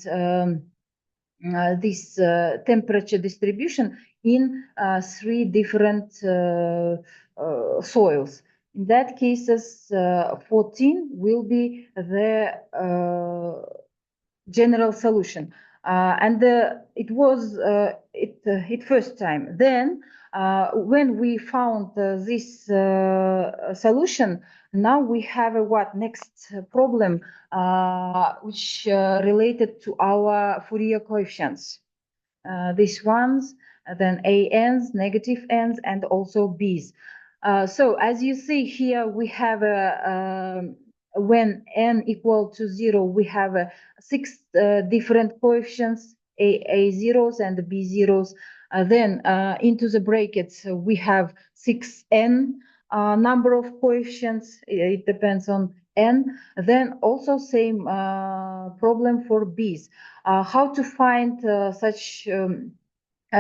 this temperature distribution in 3 different soils. In that cases, 14 will be the general solution. And it was it first time. Then when we found this solution, now we have a what next problem, which related to our Fourier coefficients. These ones, then ANs, negative N's, and also B's. So as you see here, we have a when n equal to 0, we have 6 different coefficients, A zeros and B zeros. Then into the brackets, we have 6n number of coefficients. It depends on n. Then also same problem for B's. How to find such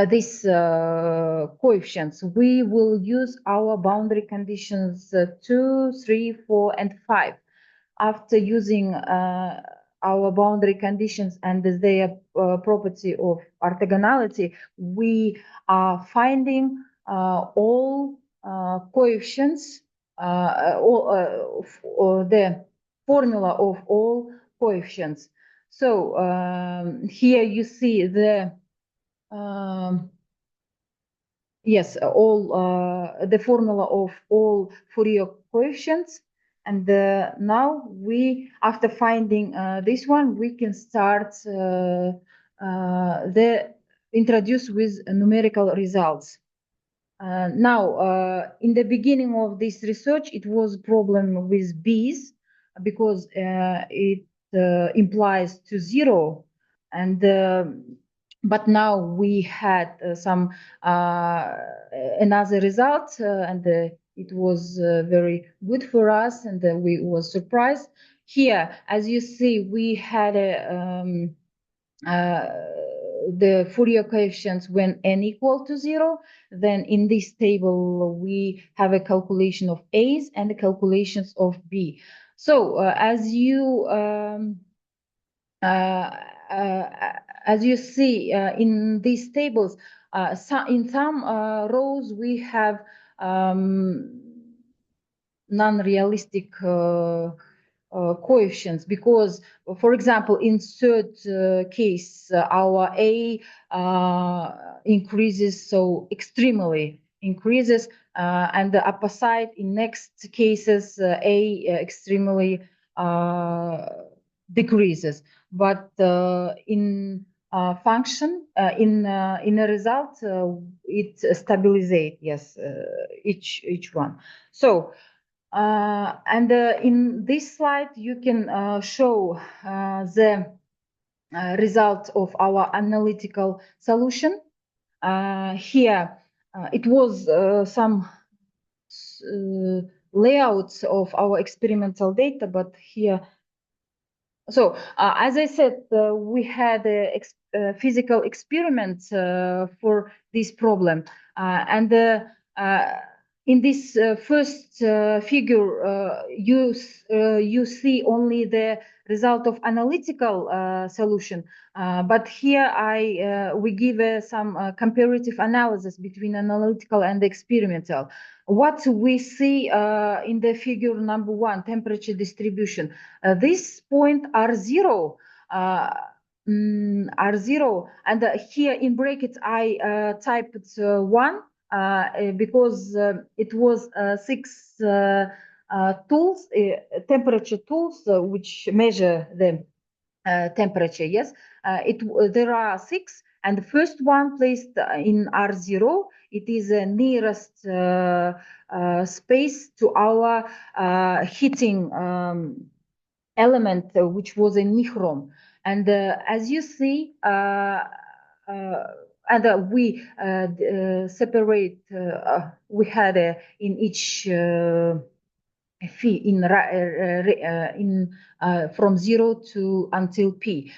these coefficients? We will use our boundary conditions 2, 3, 4, and 5. After using our boundary conditions and their property of orthogonality, we are finding all coefficients, or the formula of all coefficients. So here you see the yes, all the formula of all Fourier coefficients. And now we, after finding this one, we can start introduce with numerical results. Now, in the beginning of this research, it was a problem with B's because it implies to 0, and but now we had some another result, and it was very good for us, and we was surprised. Here, as you see, we had the Fourier coefficients when n equal to 0. Then in this table, we have a calculation of A's and the calculations of B. So as you see in these tables, in some rows we have non-realistic coefficients, because, for example, in third case, our A increases, so extremely increases, and the opposite in next cases, A extremely decreases. But in function, in a result, it stabilizes, yes, each one. So and in this slide, you can show the result of our analytical solution. Here, it was some layouts of our experimental data, but here, so as I said, we had a physical experiment for this problem, and in this first figure, you see only the result of analytical solution, but here we give some comparative analysis between analytical and experimental. What we see in the figure number 1, temperature distribution, this point R0, R0, and here in brackets I typed 1 because it was 6 tools, temperature tools, which measure the temperature. Yes, there are 6, and the first one placed in R0, it is the nearest space to our heating element, which was a nichrome. And as you see, and we separate, we had in each from 0 to until P.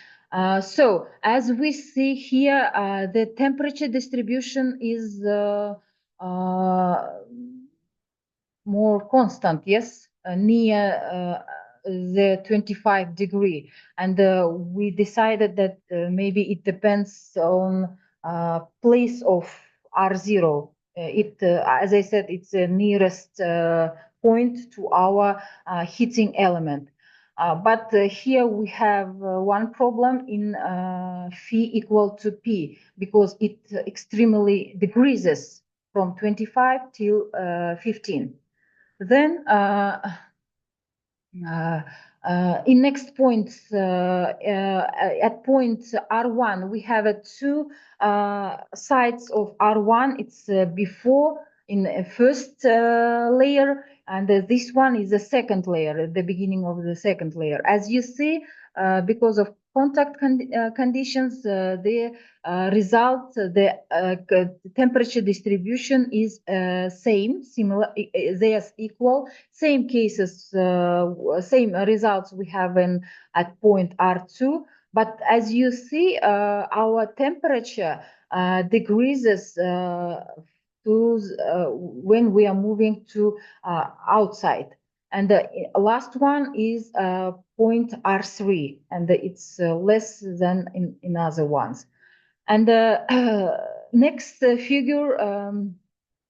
So as we see here, the temperature distribution is more constant, yes, near the 25 degree, and we decided that maybe it depends on place of R0. As I said, it's the nearest point to our heating element. But here we have one problem in phi equal to P, because it extremely decreases from 25 till 15. Then in next points, at point R1, we have two sides of R1. It's before in the first layer, and this one is the second layer, at the beginning of the second layer. As you see, because of contact conditions, the result, the temperature distribution is similar, they are equal. Same cases, same results we have at point R2. But as you see, our temperature decreases when we are moving to outside. And the last one is point R3, and it's less than in other ones. And next figure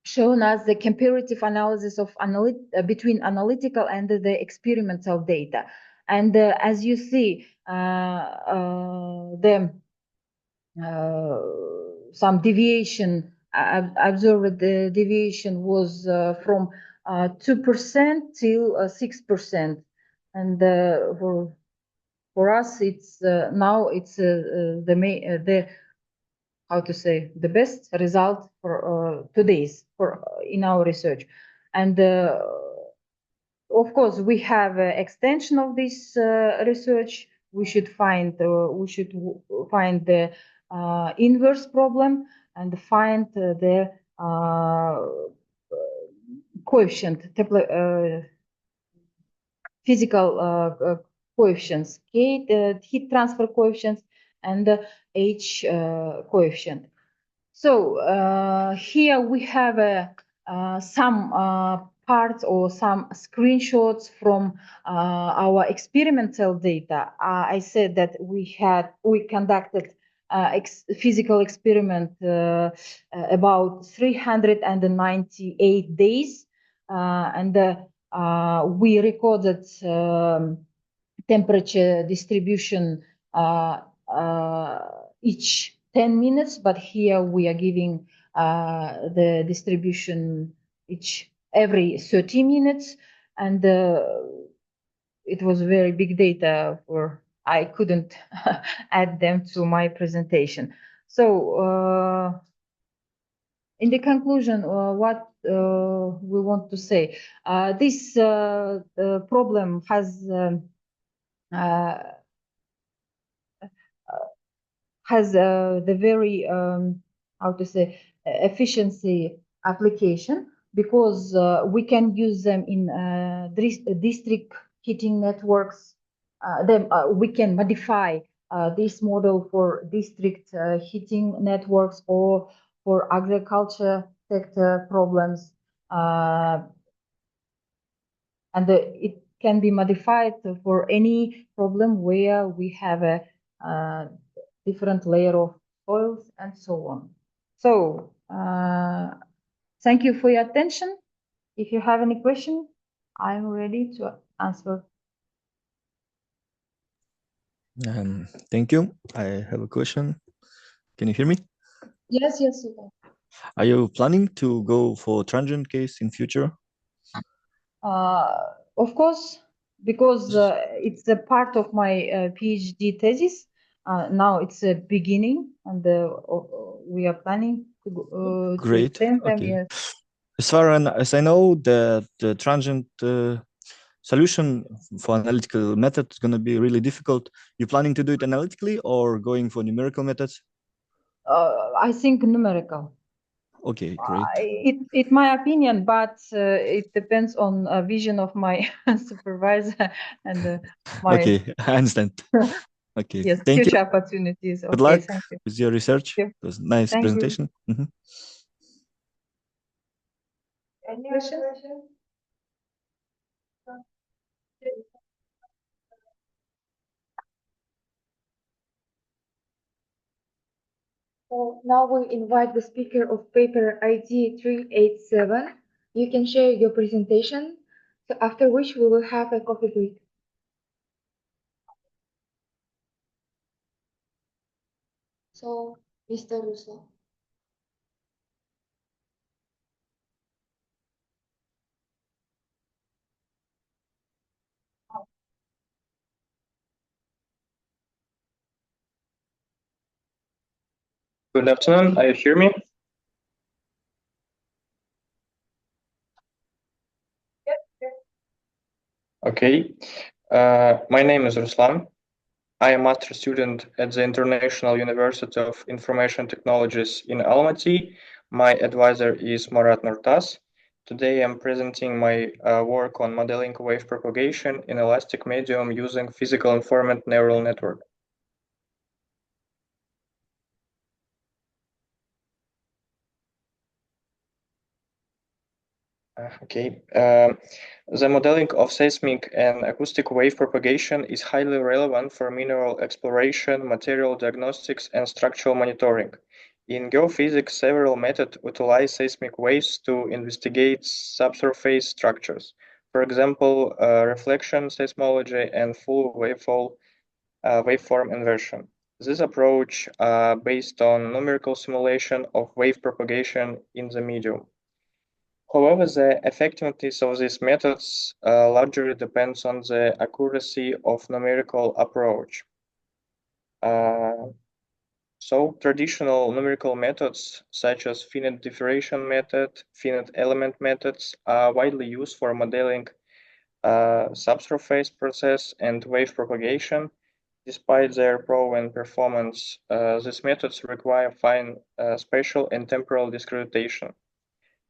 shown us the comparative analysis of between analytical and the experimental data. And as you see, some deviation, observed the deviation was from 2% till 6%, and for us it's now it's the how to say, the best result for today's in our research. And of course we have extension of this research. We should find the inverse problem and find the coefficient, physical coefficients, heat transfer coefficients, and H coefficient. So here we have some parts or some screenshots from our experimental data. I said that we conducted physical experiment about 398 days, and we recorded temperature distribution each 10 minutes, but here we are giving the distribution every 30 minutes, and it was very big data I couldn't add them to my presentation. So in the conclusion, what we want to say, this problem has the very how to say, efficiency application, because we can use them in district heating networks. Then we can modify this model for district heating networks or for agriculture sector problems, and it can be modified for any problem where we have a different layer of oils and so on. So thank you for your attention. If you have any question, I'm ready to answer. Thank you. I have a question. Can you hear me? Yes, yes, you can. Are you planning to go for transient case in future? Of course, because it's a part of my PhD thesis. Now it's a beginning, and we are planning to Great. extend them. Okay. Yes. As far as I know, the transient solution for analytical method is going to be really difficult. You planning to do it analytically or going for numerical methods? I think numerical. Okay, great. It's my opinion, but it depends on a vision of my supervisor and my. Okay, I understand. Okay, Yes, thank future you. opportunities. Good Okay, luck thank you. with your research. Thank you. It was a nice Thank you. presentation. Mhm. Any questions? So now we invite the speaker of paper ID 387. You can share your presentation, so after which we will have a coffee break. So, Mr. Ruslan. Good afternoon. Are you hear me? Okay. My name is Ruslan. I am a master student at the International University of Information Technologies in Almaty. My advisor is Murat Nurtas. Today I'm presenting my work on modeling wave propagation in elastic medium using physical informant neural network. The modeling of seismic and acoustic wave propagation is highly relevant for mineral exploration, material diagnostics, and structural monitoring. In geophysics, several methods utilize seismic waves to investigate subsurface structures. For example, reflection seismology and full waveform inversion. This approach based on numerical simulation of wave propagation in the medium. However, the effectiveness of these methods largely depends on the accuracy of numerical approach. So traditional numerical methods such as finite diffraction method, finite element methods are widely used for modeling subsurface process and wave propagation. Despite their proven performance, these methods require fine spatial and temporal discretization.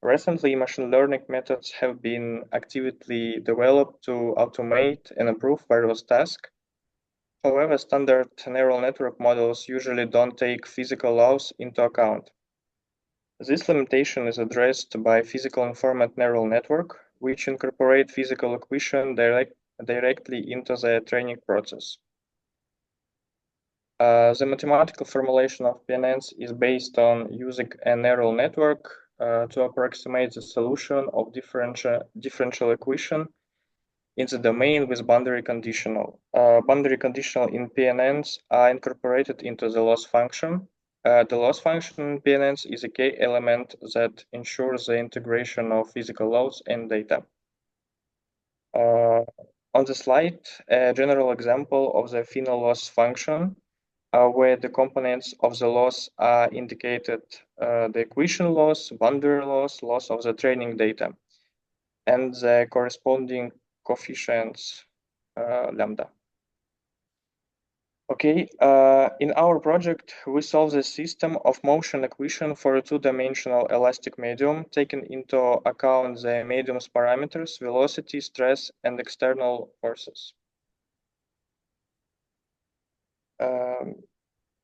Recently, machine learning methods have been actively developed to automate and improve various tasks. However, standard neural network models usually don't take physical laws into account. This limitation is addressed by physical informant neural network, which incorporate physical equation directly into the training process. The mathematical formulation of PNNs is based on using a neural network to approximate the solution of differential equation in the domain with boundary conditional. Boundary conditional in PNNs are incorporated into the loss function. The loss function in PNNs is a key element that ensures the integration of physical laws and data. On the slide, a general example of the final loss function where the components of the loss are indicated, the equation loss, boundary loss, loss of the training data, and the corresponding coefficients lambda. Okay, in our project, we solve the system of motion equation for a two-dimensional elastic medium, taking into account the medium's parameters, velocity, stress, and external forces.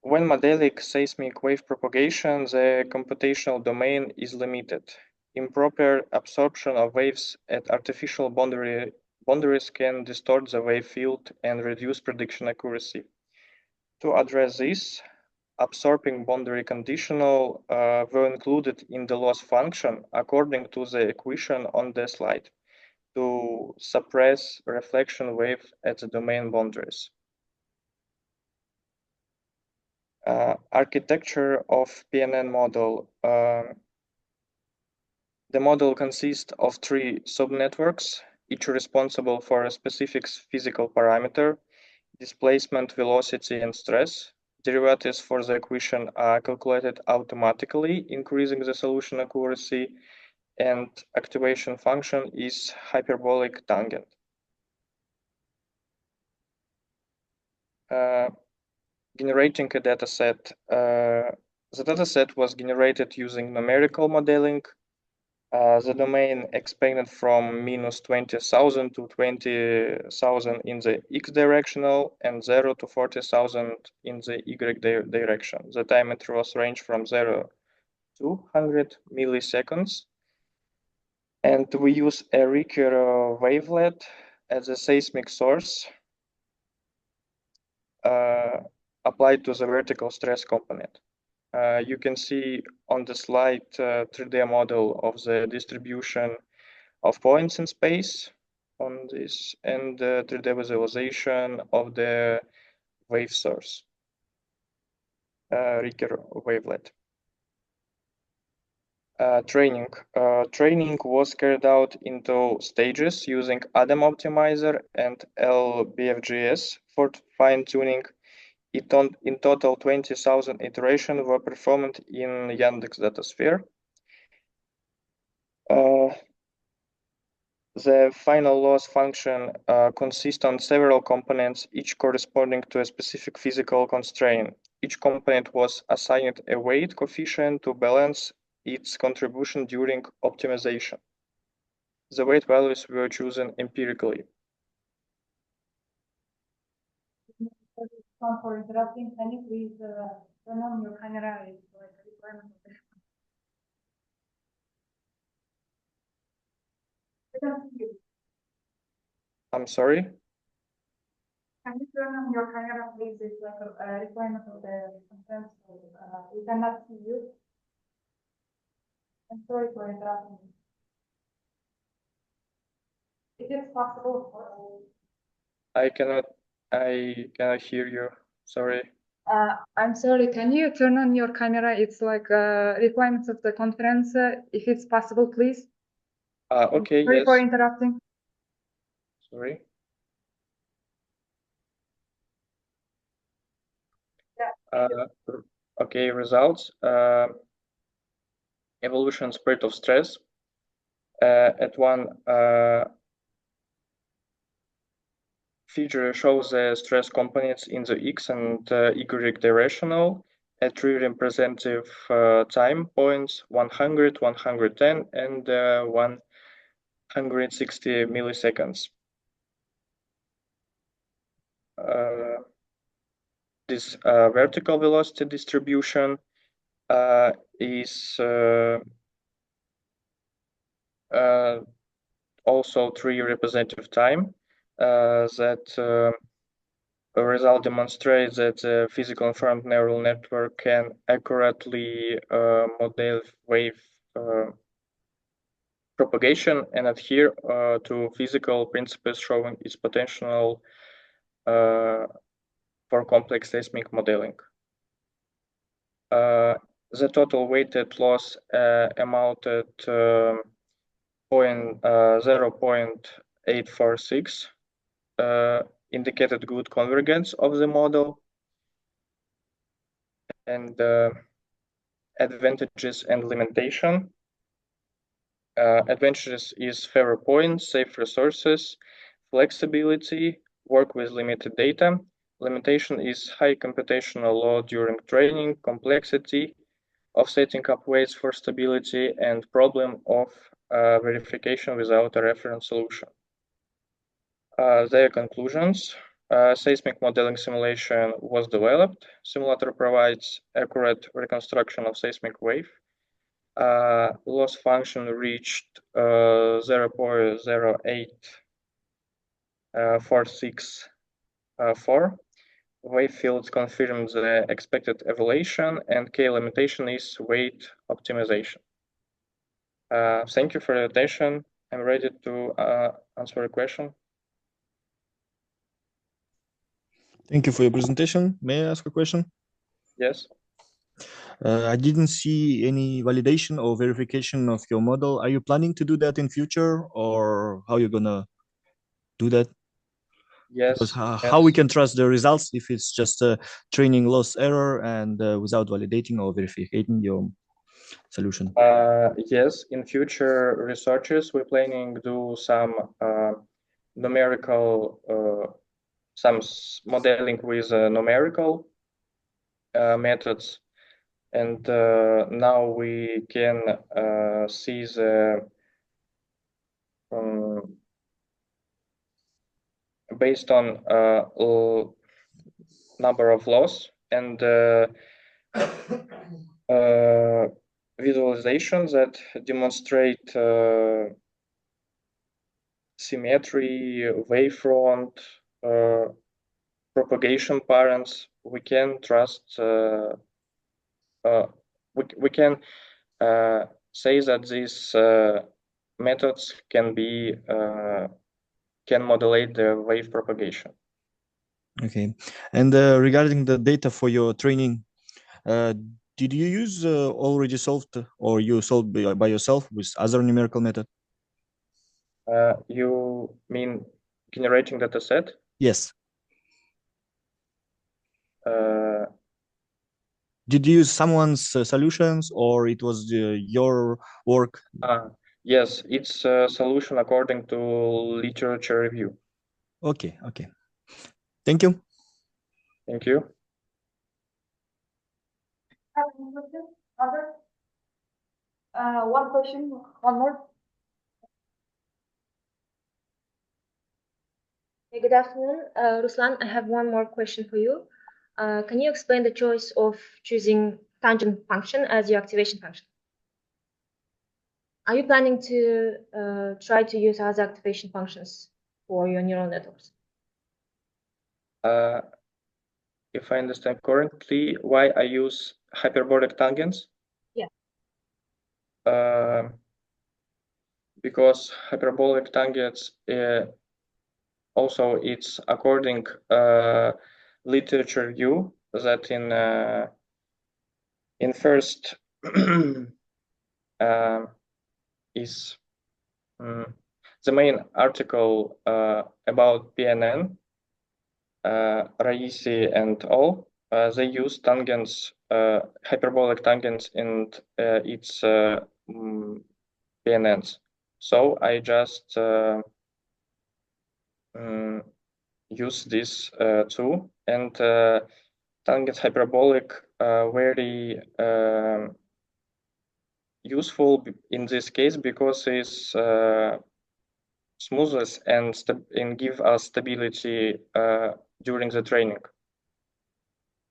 When modeling seismic wave propagation, the computational domain is limited. Improper absorption of waves at artificial boundaries can distort the wave field and reduce prediction accuracy. To address this, absorbing boundary conditional were included in the loss function according to the equation on the slide to suppress reflection wave at the domain boundaries. Architecture of PNN model. The model consists of 3 subnetworks, each responsible for a specific physical parameter, displacement, velocity, and stress. Derivatives for the equation are calculated automatically, increasing the solution accuracy, and activation function is hyperbolic tangent. Generating a dataset. The dataset was generated using numerical modeling. The domain expanded from minus 20,000 to 20,000 in the x directional and 0 to 40,000 in the y direction. The time intervals range from 0 to 100 milliseconds. And we use a Ricoeur wavelet as a seismic source applied to the vertical stress component. You can see on the slide 3D model of the distribution of points in space on this, and the 3D visualization of the wave source, Ricker wavelet. Training. Training was carried out into stages using ADAM Optimizer and LBFGS for fine-tuning. In total, 20,000 iterations were performed in Yandex Datasphere. The final loss function consists on several components, each corresponding to a specific physical constraint. Each component was assigned a weight coefficient to balance its contribution during optimization. The weight values were chosen empirically. For interrupting, can you please turn on your camera? It's like a requirement of the I'm sorry? Can you turn on your camera, please? It's like a requirement of the conference, so we cannot see you. I'm sorry for interrupting. If it's possible for I cannot hear you. Sorry. I'm sorry, can you turn on your camera? It's like requirements of the conference. If it's possible, please. Okay, Sorry yes. for interrupting. Sorry. Okay, results. Evolution spread of stress. At one figure shows the stress components in the X and Y directional at three representative time points, 100, 110, and 160 milliseconds. This vertical velocity distribution is also three representative time. That result demonstrates that the physical informed neural network can accurately model wave propagation and adhere to physical principles, showing its potential for complex seismic modeling. The total weighted loss amounted 0.846, indicated good convergence of the model, and advantages and limitation. Advantages is fairer points, safe resources, flexibility, work with limited data. Limitation is high computational load during training, complexity of setting up weights for stability, and problem of verification without a reference solution. Their conclusions. Seismic modeling simulation was developed. Simulator provides accurate reconstruction of seismic wave. Loss function reached 0.08464. Wave fields confirm the expected evaluation, and K limitation is weight optimization. Thank you for your attention. I'm ready to answer a question. Thank you for your presentation. May I ask a question? Yes. I didn't see any validation or verification of your model. Are you planning to do that in future, or how you're gonna do that? Yes. Because how we can trust the results if it's just a training loss error and without validating or verifying your solution? Yes, in future researches, we're planning to do some numerical, some modeling with numerical methods. And now we can see the based on number of loss and visualizations that demonstrate symmetry, wavefront, propagation patterns. We can trust we can say that these methods can be can modulate the wave propagation. Okay. And regarding the data for your training, did you use already solved or you solved by yourself with other numerical method? You mean generating data set? Yes. Uh, Did you use someone's solutions or it was your work? yes, it's a solution according to literature review. Okay, okay. Thank you. Thank you. Other? One question, one more. Hey, good afternoon, Ruslan. I have one more question for you. Can you explain the choice of choosing tangent function as your activation function? Are you planning to try to use other activation functions for your neural networks? If I understand correctly, why I use hyperbolic tangents? Yeah. Because hyperbolic tangents also it's according literature view that in first is the main article about PNN, Raisi and all. They use tangents, hyperbolic tangents in its PNNs. So I just use this too, and tangent hyperbolic very useful in this case because it's smoothest and give us stability during the training.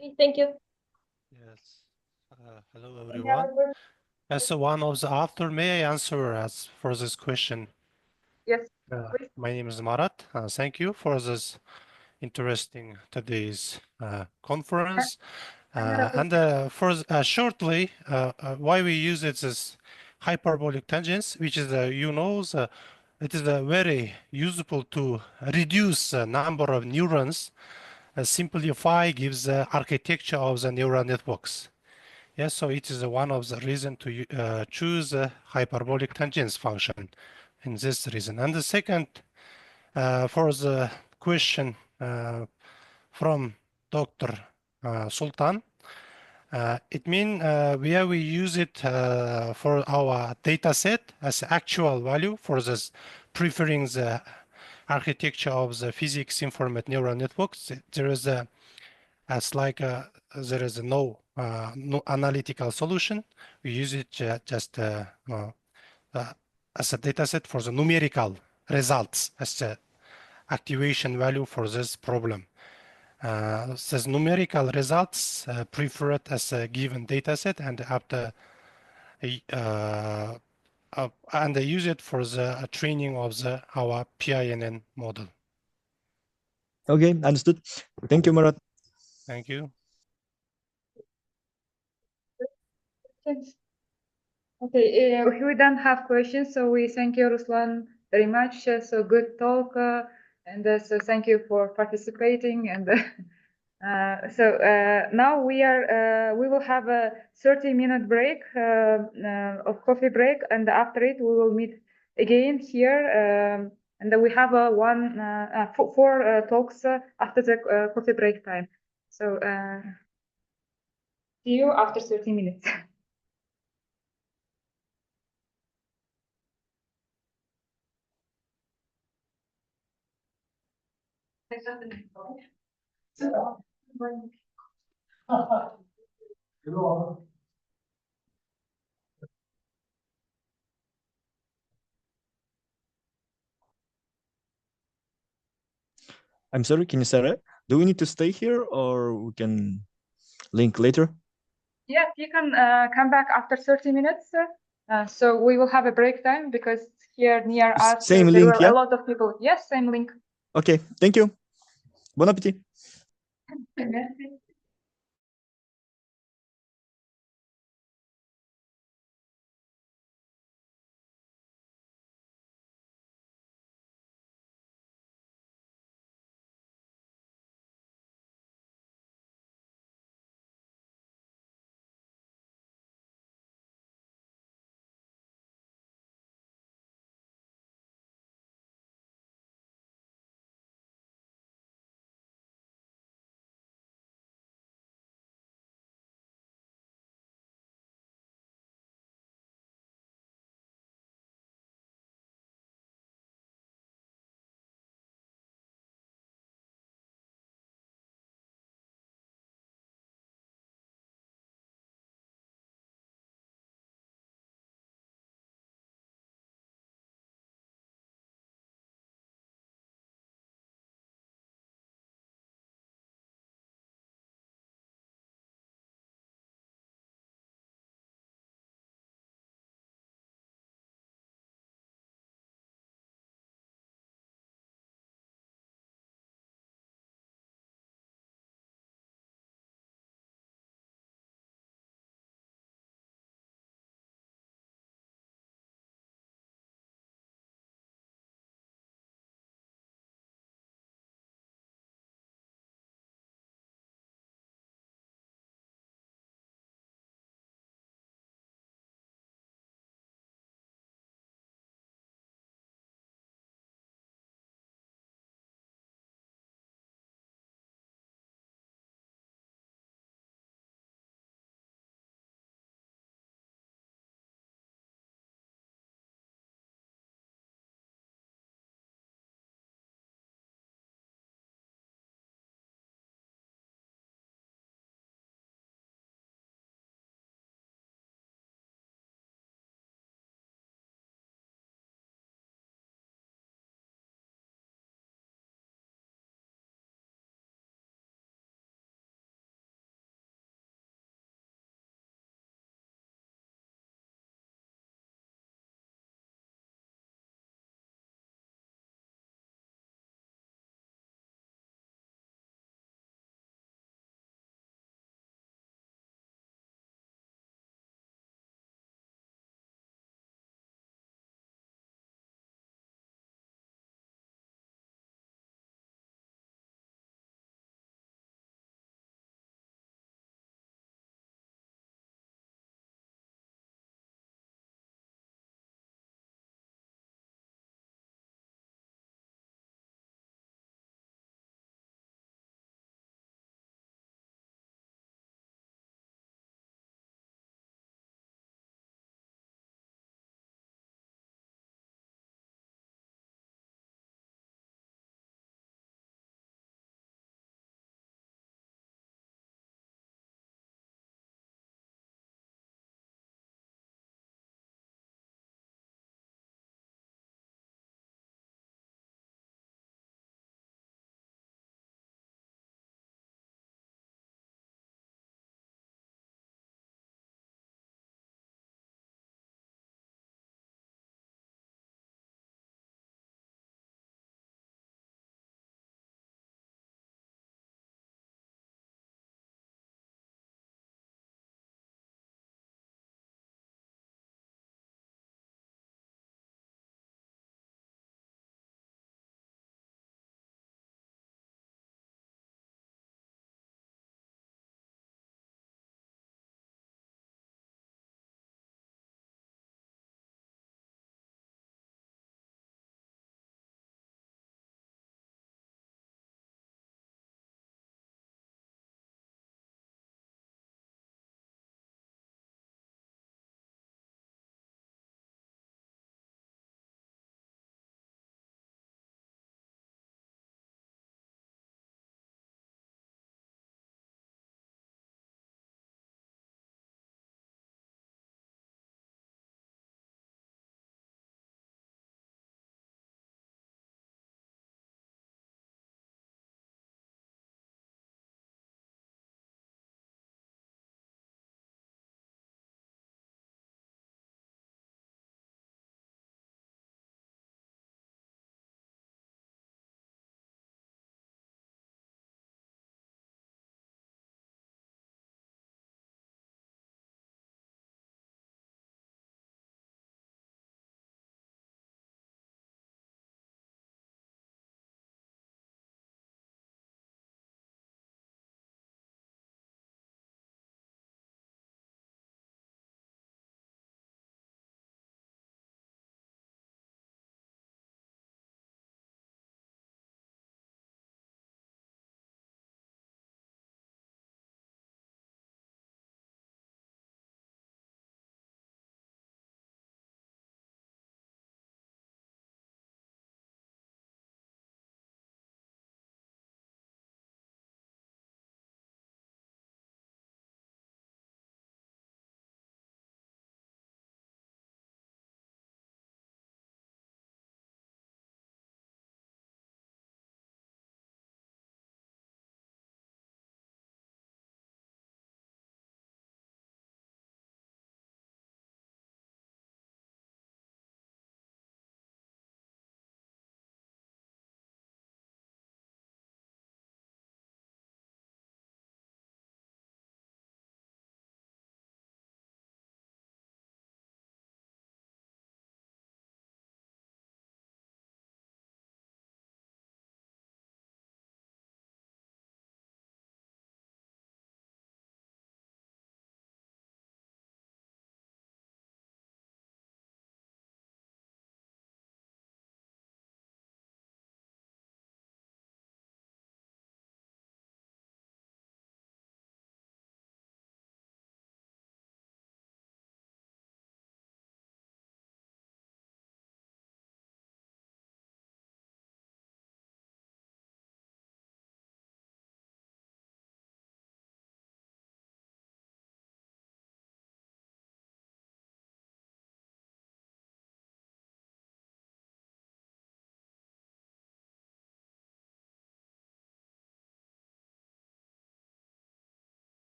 Okay, thank you. Yes. Hello, everyone. As one of the author, may I answer as for this question? Yes. My name is Marat. Thank you for this interesting today's conference. And for shortly, why we use it is hyperbolic tangents, which is it is very useful to reduce the number of neurons. Simplify gives the architecture of the neural networks. Yes, so it is one of the reasons to choose a hyperbolic tangents function in this reason. And the second, for the question from Dr. Sultan, it means where we use it for our data set as actual value for this preferring the architecture of the physics informed neural networks. There is a there is no analytical solution. We use it just as a data set for the numerical results as the activation value for this problem. Says numerical results preferred as a given data set, and after and they use it for the training of our PINN model. Okay, understood. Thank you, Marat. Thank you. Okay, we don't have questions, so we thank you, Ruslan, very much. So good talk, and so thank you for participating. And so now we will have a 30-minute break of coffee break, and after it we will meet again here. And then we have four talks after the coffee break time. So see you after 30 minutes. I'm sorry, can you say that? Do we need to stay here or we can link later? Yes, you can come back after 30 minutes. So we will have a break time because here near us Same there link, were yeah? a lot of people. Yes, same link. Okay, thank you. Bon appétit. Merci.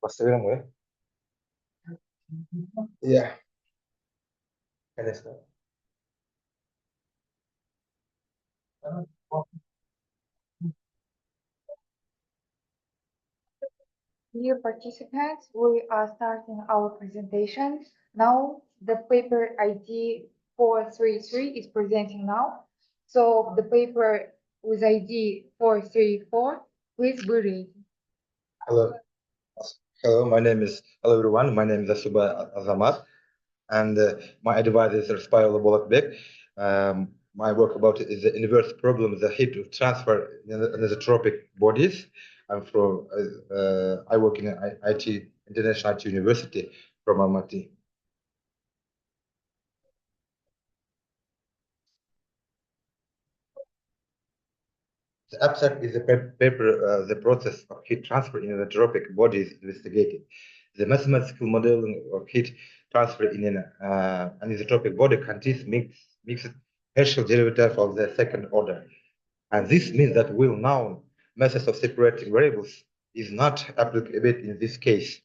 Поставим мы. Yeah. Конечно. Dear participants, we are starting our presentation. Now the paper ID 433 is presenting now. So the paper with ID 434, please be ready. Hello. Hello, hello everyone. My name is Asuba Azamat, and my advisor is Rafael Bolakbek. My work about it is the inverse problem, the heat transfer in anisotropic bodies. I work in IT, International IT University from Almaty. The abstract is a paper, the process of heat transfer in anisotropic bodies investigated. The mathematical modeling of heat transfer in an anisotropic body contains mixed partial derivative of the second order. And this means that well-known methods of separating variables is not applicable in this case.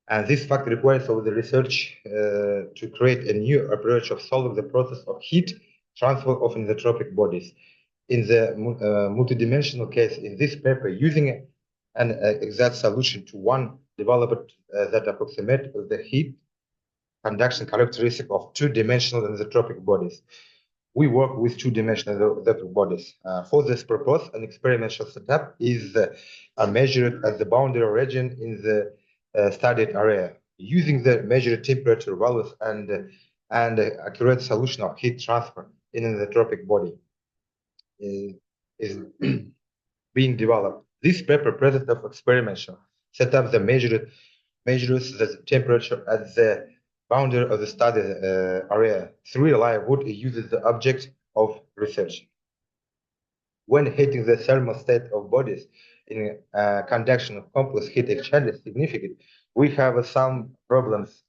And this fact requires of the research to create a new approach of solving the process of heat transfer of anisotropic bodies. In the multidimensional case, in this paper, using an exact solution to one developed that approximates the heat conduction characteristic of two-dimensional anisotropic bodies. We work with two-dimensional anisotropic bodies. For this purpose, an experimental setup is measured at the boundary region in the studied area, using the measured temperature values and accurate solution of heat transfer in an anisotropic body is being developed. This paper present of experimental setup the measures the temperature at the boundary of the study area. 3 live wood uses the object of research. When heating the thermal state of bodies in conduction of complex heat exchange is significant, we have some problems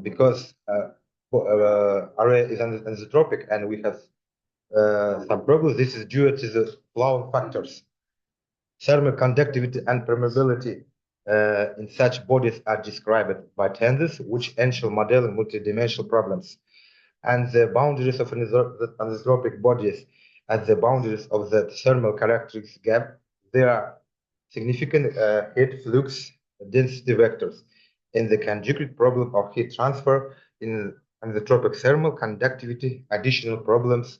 because area is anisotropic and we have some problems. This is due to the flow factors. Thermal conductivity and permeability in such bodies are described by tensors, which ensure modeling multidimensional problems. And the boundaries of anisotropic bodies at the boundaries of the thermal characteristics gap, there are significant heat flux density vectors. In the conjugate problem of heat transfer in anisotropic thermal conductivity, additional problems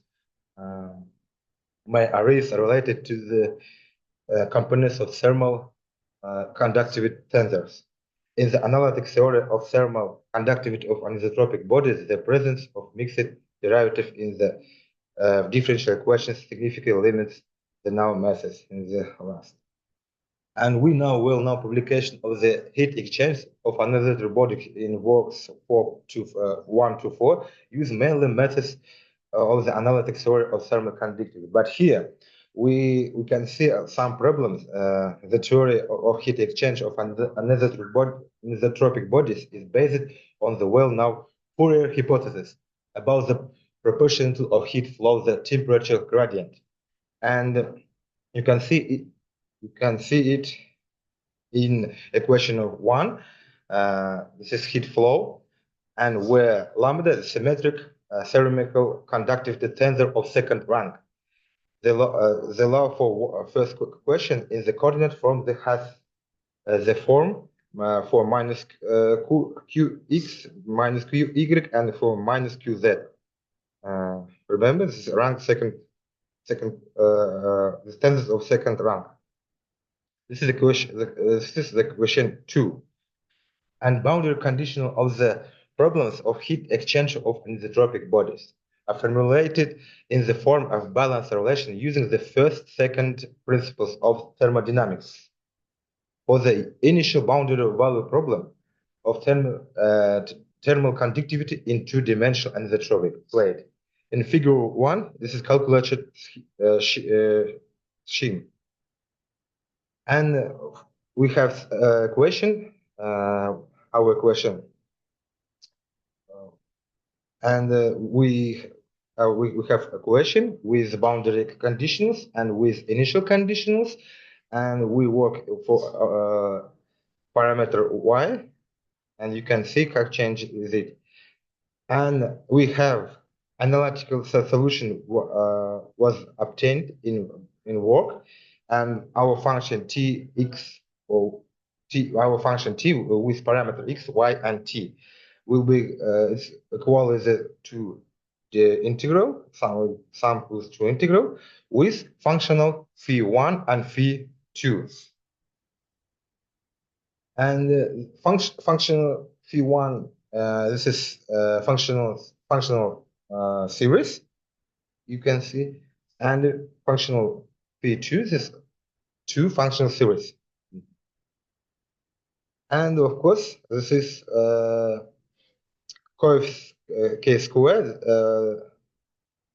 may arise related to the components of thermal conductivity tensors. In the analytic theory of thermal conductivity of anisotropic bodies, the presence of mixed derivative in the differential equations significantly limits the known methods in the last. And we now will know publication of the heat exchange of another body in works 1 to 4 use mainly methods of the analytic theory of thermal conductivity. But here we can see some problems. The theory of heat exchange of anisotropic bodies is based on the well-known Fourier hypothesis about the proportion of heat flow, the temperature gradient, and you can see it in equation of 1. This is heat flow, and where lambda is symmetric thermal conductivity tensor of second rank. The law for first question in the coordinate form that has the form for minus qx minus qy and for minus qz. Remember, this is rank second the tensors of second rank. This is the question. This is the question 2. And boundary condition of the problems of heat exchange of anisotropic bodies are formulated in the form of balance relation using the first-second principles of thermodynamics. For the initial boundary value problem of thermal conductivity in two-dimensional anisotropic plate. In figure 1, this is calculated scheme. And we have a question, our question. And we have a question with boundary conditions and with initial conditions, and we work for parameter y, and you can see how change is it. And we have analytical solution was obtained in work, and our function tx or our function t with parameter x, y, and t will be equal to the integral sum equals to integral with functional phi1 and phi2. And functional phi1, this is functional series, you can see, and functional phi2, this is two functional series. And of course, this is k squared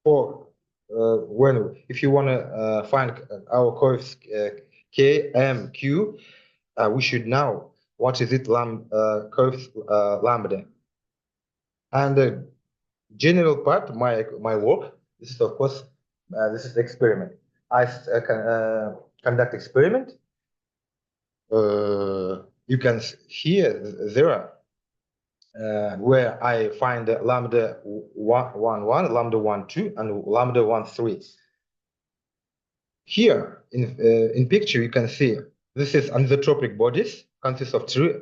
for when if you want to find our coefficient k, m, q, we should know what is it lambda. And the general part, my work, this is of course this is experiment. I conduct experiment. You can here there are where I find lambda 1, 1, lambda 1, 2, and lambda 1, 3. Here in picture you can see this is anisotropic bodies, consists of three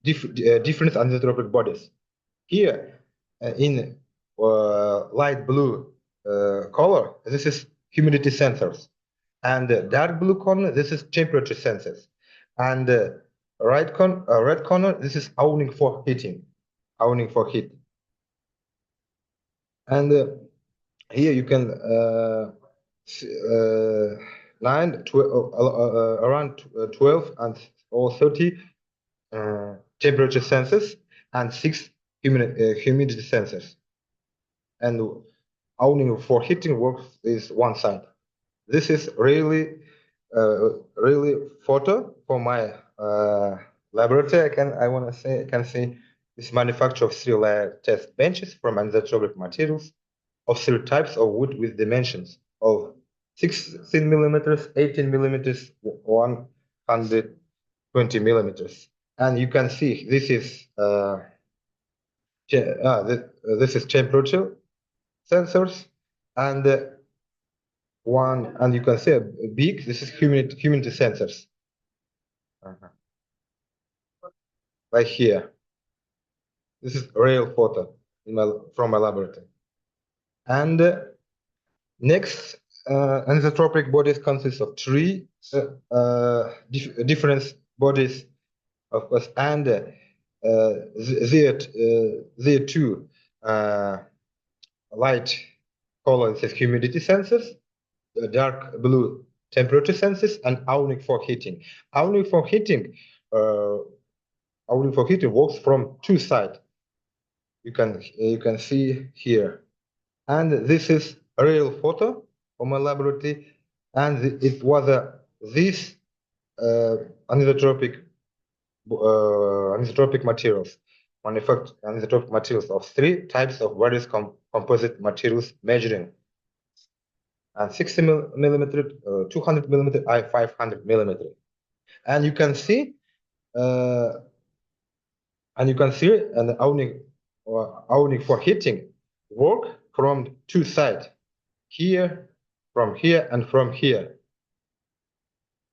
different anisotropic bodies. Here in light blue color, this is humidity sensors, and dark blue corner, this is temperature sensors, and red corner, this is owning for heating, owning for heat. And here you can around 12 and or 30 temperature sensors and 6 humidity sensors. And owning for heating works is one side. This is really photo for my laboratory. I can say this manufacture of 3-layer test benches from anisotropic materials of 3 types of wood with dimensions of 16 millimeters, 18 millimeters, 120 millimeters. And you can see this is this is temperature sensors, and and you can see a big, this is humidity sensors. Right here. This is a real photo from my laboratory. And next, anisotropic bodies consists of 3 different bodies, of course, and there too light color says humidity sensors, dark blue temperature sensors, and owning for heating. Owning for heating works from 2 sides. You can see here, and this is a real photo from my laboratory, and it was this anisotropic materials, manufactured anisotropic materials of 3 types of various composite materials measuring and 60 millimeter, 200 millimeter, 500 millimeter, and you can see an owning for heating work from 2 sides, here, from here, and from here.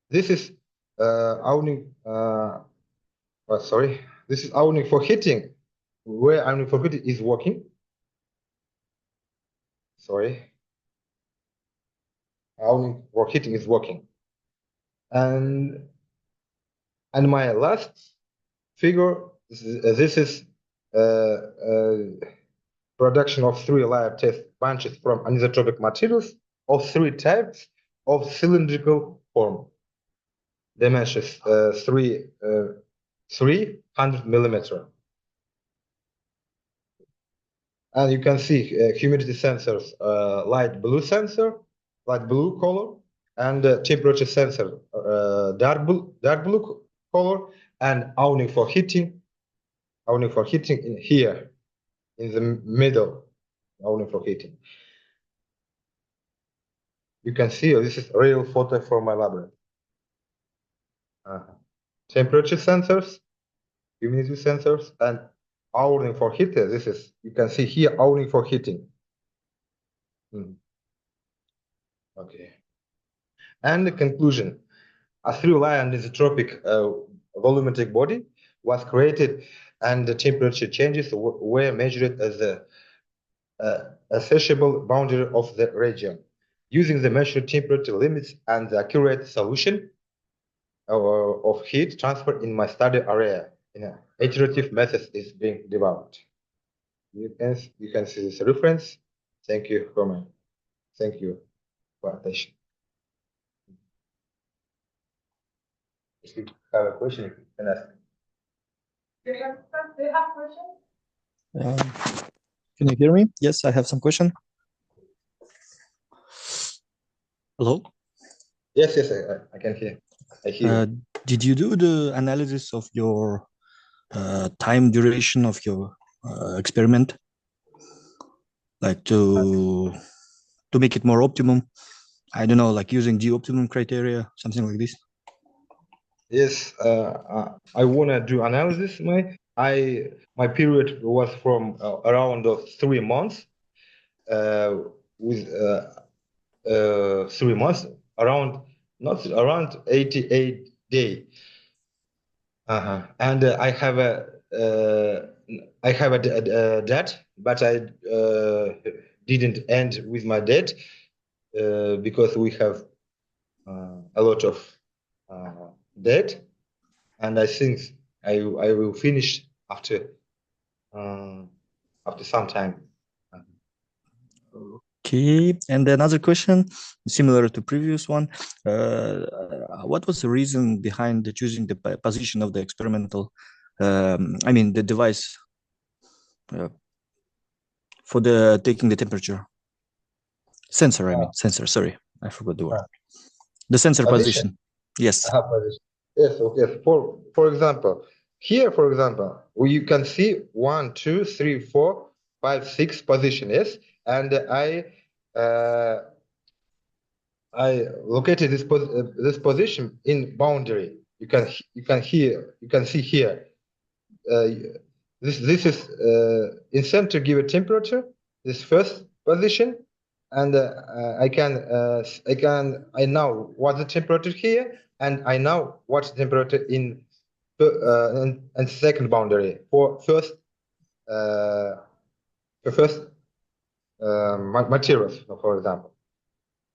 This is owning. This is owning for heating, where owning for heating is working. Owning for heating is working, and my last figure. This is production of 3-layer test benches from anisotropic materials of 3 types of cylindrical form. Dimensions 300 millimeter. And you can see humidity sensors, light blue sensor, light blue color, and temperature sensor, dark blue color, and owning for heating in here, in the middle, owning for heating. You can see this is a real photo from my laboratory. temperature sensors, humidity sensors, and owning for heater. This is, you can see here, owning for heating. Okay. And the conclusion, a three-layer anisotropic volumetric body was created, and the temperature changes were measured as the assessable boundary of the region. Using the measured temperature limits and the accurate solution of heat transfer in my study area, an iterative method is being developed. You can see this reference. Thank you for attention. If you have a question, you can ask. Do you have questions? Can you hear me? Yes, I have some question. Hello? Yes, I can hear. I hear. Did you do the analysis of your time duration of your experiment, like to make it more optimum? I don't know, like using the optimum criteria, something like this. Yes, I wanna do analysis. My period was from around 3 months, with 3 months, around 88 days. And I have a debt, but I didn't end with my debt because we have a lot of debt, and I think I will finish after some time. Okay, and another question, similar to previous one. What was the reason behind choosing the position of the experimental, I mean, the device for the taking the temperature? Sensor, I mean, sensor, sorry, I forgot the word. The sensor position. Yes. Position. Yes, okay. For example, here, you can see 1, 2, 3, 4, 5, 6 position, yes? And I located this position in boundary. You can see here. This is in center given temperature. This first position, and I know what the temperature here, and I know what temperature in and second boundary for first materials, for example.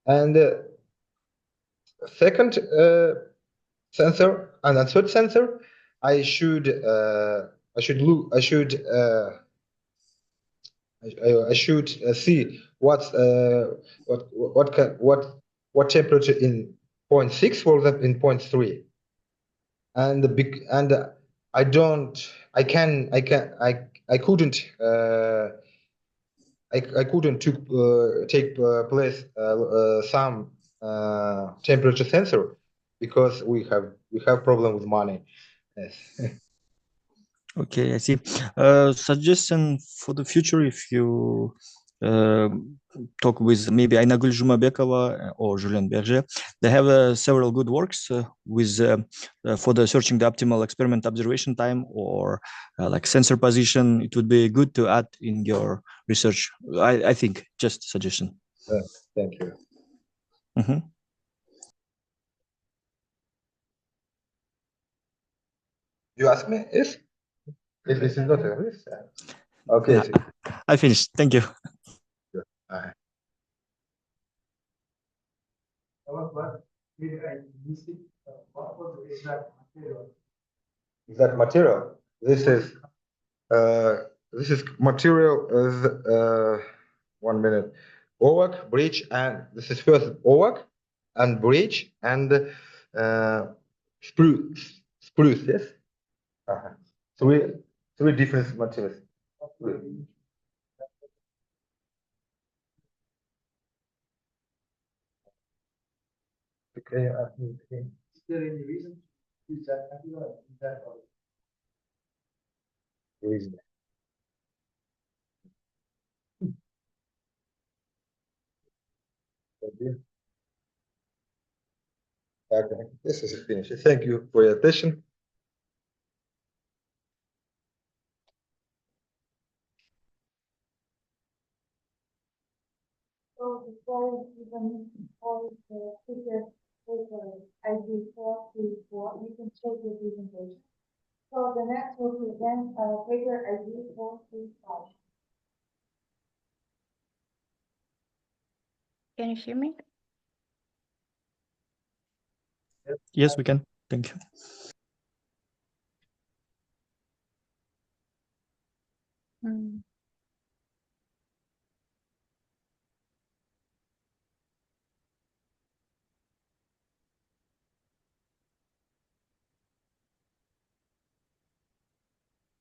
And second sensor and third sensor, I should see what temperature in 0.6, for example, in 0.3, and I couldn't take place some temperature sensor because we have problem with money. Yes. Okay, I see. Suggestion for the future, if you talk with maybe Ainagul Jumabekova or Julien Berger, they have several good works with for the searching the optimal experiment observation time or like sensor position. It would be good to add in your research. I think, just suggestion. Thank you. Mm-hmm. You ask me? Yes. This is not a risk. Okay. Yeah, I finished. Thank you. That material. This is material. 1 minute. OVAC, bridge, and this is first OVAC and bridge and spruce. Yes. Three different materials. Okay. Is there any reason to use that material? Reason. Okay, this is finished. Thank you for your attention. present paper ID 435. Can you hear me? Yes, we can. Thank you. Mm.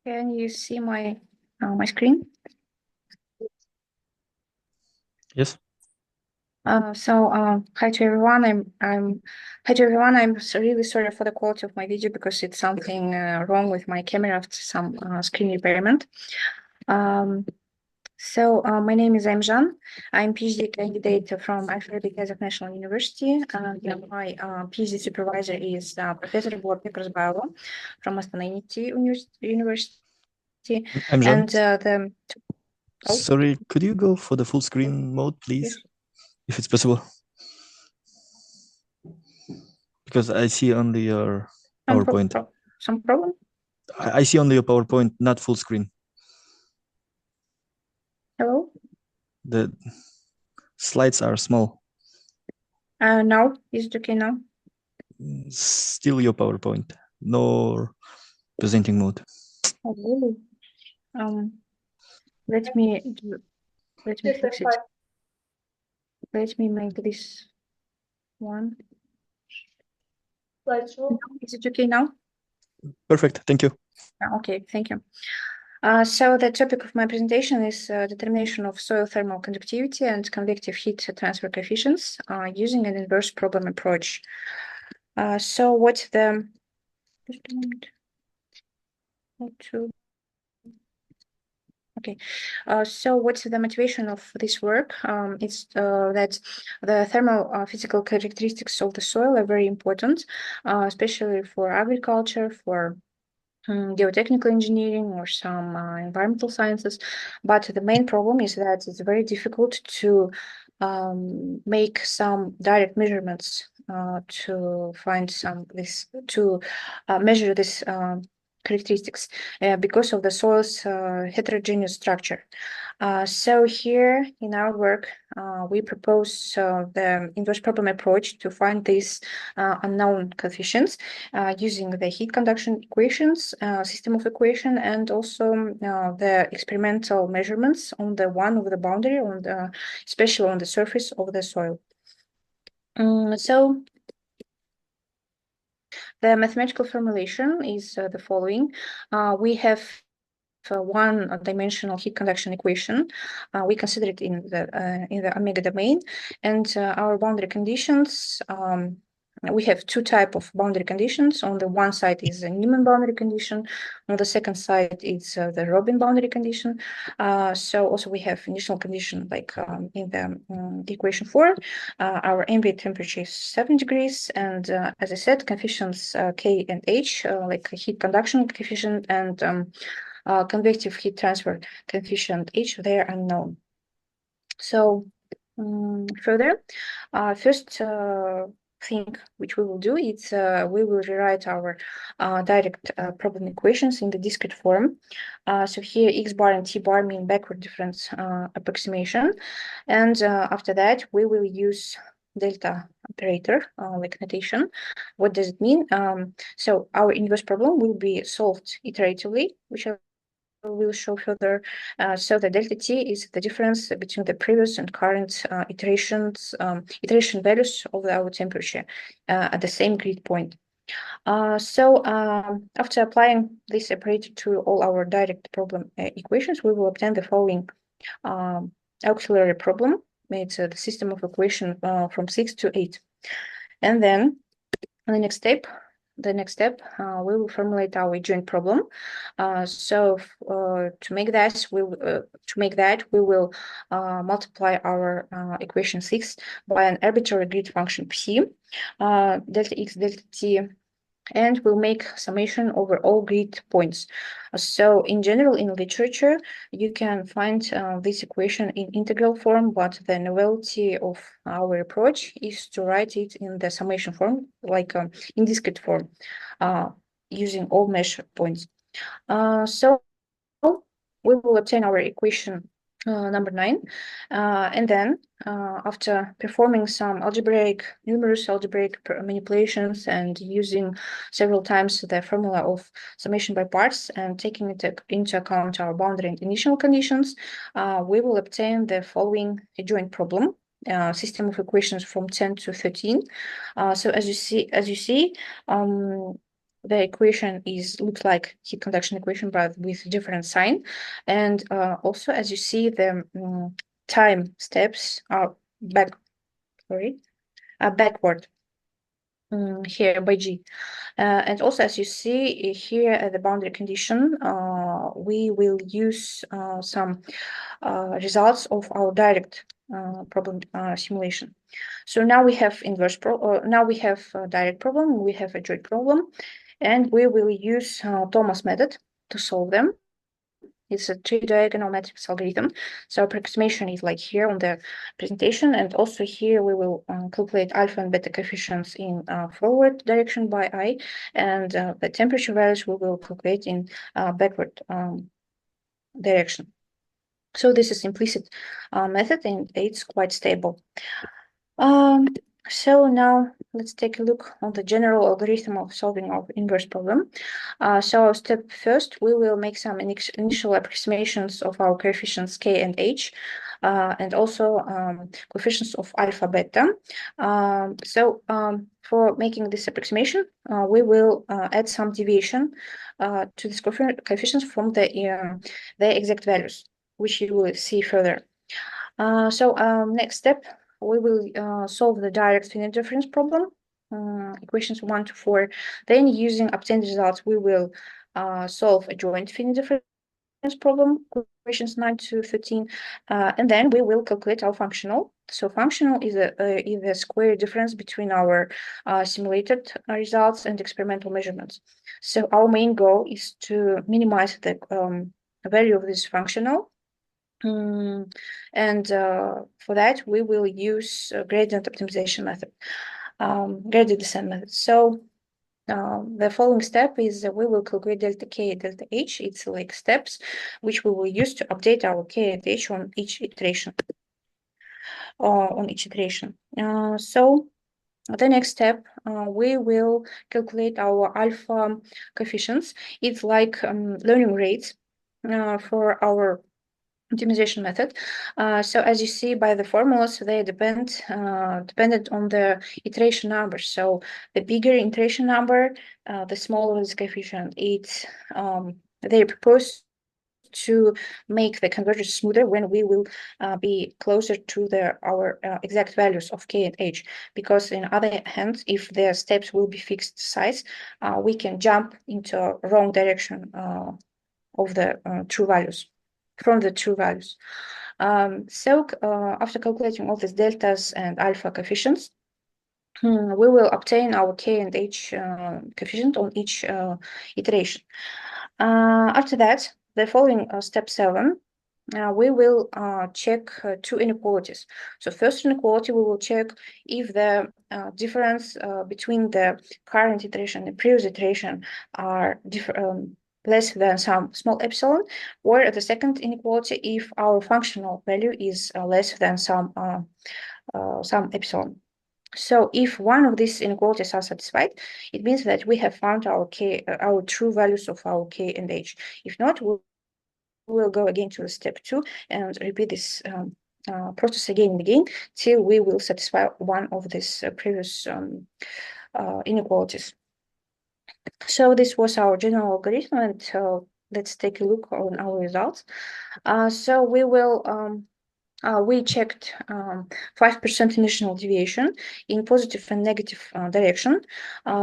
Can you see my my screen? Yes. Hi to everyone. Hi to everyone. I'm really sorry for the quality of my video because it's something wrong with my camera after some screen impairment. My name is Aimjan. I'm PhD candidate from Alfred Kazakh National University. My PhD supervisor is Professor Egor Pekrasbayev from Astana University. Aimjan, sorry, could you go for the full screen mode, please, if it's possible? Because I see only your PowerPoint. Some problem? I see only your PowerPoint, not full screen. Hello? The slides are small. Now, is it okay now? Still your PowerPoint, no presenting mode. Oh, really? Let me fix it. Let me make this one. Slideshow. Is it okay now? Perfect, thank you. Okay, thank you. So the topic of my presentation is determination of soil thermal conductivity and convective heat transfer coefficients using an inverse problem approach. So what's the... Just a moment. Okay, so what's the motivation of this work? It's that the thermal physical characteristics of the soil are very important, especially for agriculture, for geotechnical engineering or some environmental sciences. But the main problem is that it's very difficult to make some direct measurements to find measure this characteristics because of the soil's heterogeneous structure. So here in our work, we propose the inverse problem approach to find these unknown coefficients using the heat conduction equations, system of equation, and also the experimental measurements on the one of the boundary, especially on the surface of the soil. So the mathematical formulation is the following. We have one-dimensional heat conduction equation. We consider it in the omega domain, and our boundary conditions. We have two types of boundary conditions. On the one side is the Newman boundary condition. On the second side is the Robin boundary condition. So also we have initial condition like in the equation 4. Our ambient temperature is 7 degrees, and as I said, coefficients K and H, like heat conduction coefficient and convective heat transfer coefficient H, they are unknown. So further, first thing which we will do is we will rewrite our direct problem equations in the discrete form. So here x bar and t bar mean backward difference approximation, and after that we will use delta operator like notation. What does it mean? So our inverse problem will be solved iteratively, which I will show further. So the delta t is the difference between the previous and current iteration values of our temperature at the same grid point. After applying this operator to all our direct problem equations, we will obtain the following auxiliary problem. It's the system of equation from 6 to 8. And then the next step, we will formulate our joint problem. To make that, we will multiply our equation 6 by an arbitrary grid function p, delta x, delta t, and we'll make summation over all grid points. So in general, in literature, you can find this equation in integral form, but the novelty of our approach is to write it in the summation form, like in discrete form, using all measure points. So we will obtain our equation number 9, and then after performing some numerous algebraic manipulations and using several times the formula of summation by parts and taking into account our boundary and initial conditions, we will obtain the following adjoint problem. System of equations from 10 to 13. So as you see, the equation looks like heat conduction equation, but with different sign. And also, as you see, the time steps are backward here by G. And also, as you see here at the boundary condition, we will use some results of our direct problem simulation. So now we have direct problem, we have a joint problem, and we will use Thomas method to solve them. It's a three-diagonal matrix algorithm. So approximation is like here on the presentation, and also here we will calculate alpha and beta coefficients in forward direction by I, and the temperature values we will calculate in backward direction. So this is implicit method, and it's quite stable. So now let's take a look on the general algorithm of solving our inverse problem. So step first, we will make some initial approximations of our coefficients k and h, and also coefficients of alpha, beta. For making this approximation, we will add some deviation to these coefficients from the exact values, which you will see further. Next step, we will solve the direct finite difference problem, equations 1 to 4. Then, using obtained results, we will solve a joint finite difference problem, equations 9 to 13, and then we will calculate our functional. So functional is the square difference between our simulated results and experimental measurements. So our main goal is to minimize the value of this functional. And for that, we will use gradient optimization method, gradient descent method. So the following step is we will calculate delta K and delta H. It's like steps which we will use to update our K and H on each iteration. So the next step, we will calculate our alpha coefficients. It's like learning rates for our optimization method. So as you see by the formulas, they dependent on the iteration number. So the bigger iteration number, the smaller this coefficient. They propose to make the convergence smoother when we will be closer to our exact values of K and H, because in other hand, if the steps will be fixed size, we can jump into a wrong direction of the true values. From the true values. After calculating all these deltas and alpha coefficients, we will obtain our K and H coefficient on each iteration. After that, the following step 7, we will check two inequalities. So first inequality, we will check if the difference between the current iteration and the previous iteration are less than some small epsilon, or the second inequality if our functional value is less than some epsilon. So if one of these inequalities are satisfied, it means that we have found our true values of our K and H. If not, we will go again to step 2 and repeat this process again and again till we will satisfy one of these previous inequalities. So this was our general algorithm, and let's take a look on our results. So we checked 5% initial deviation in positive and negative direction.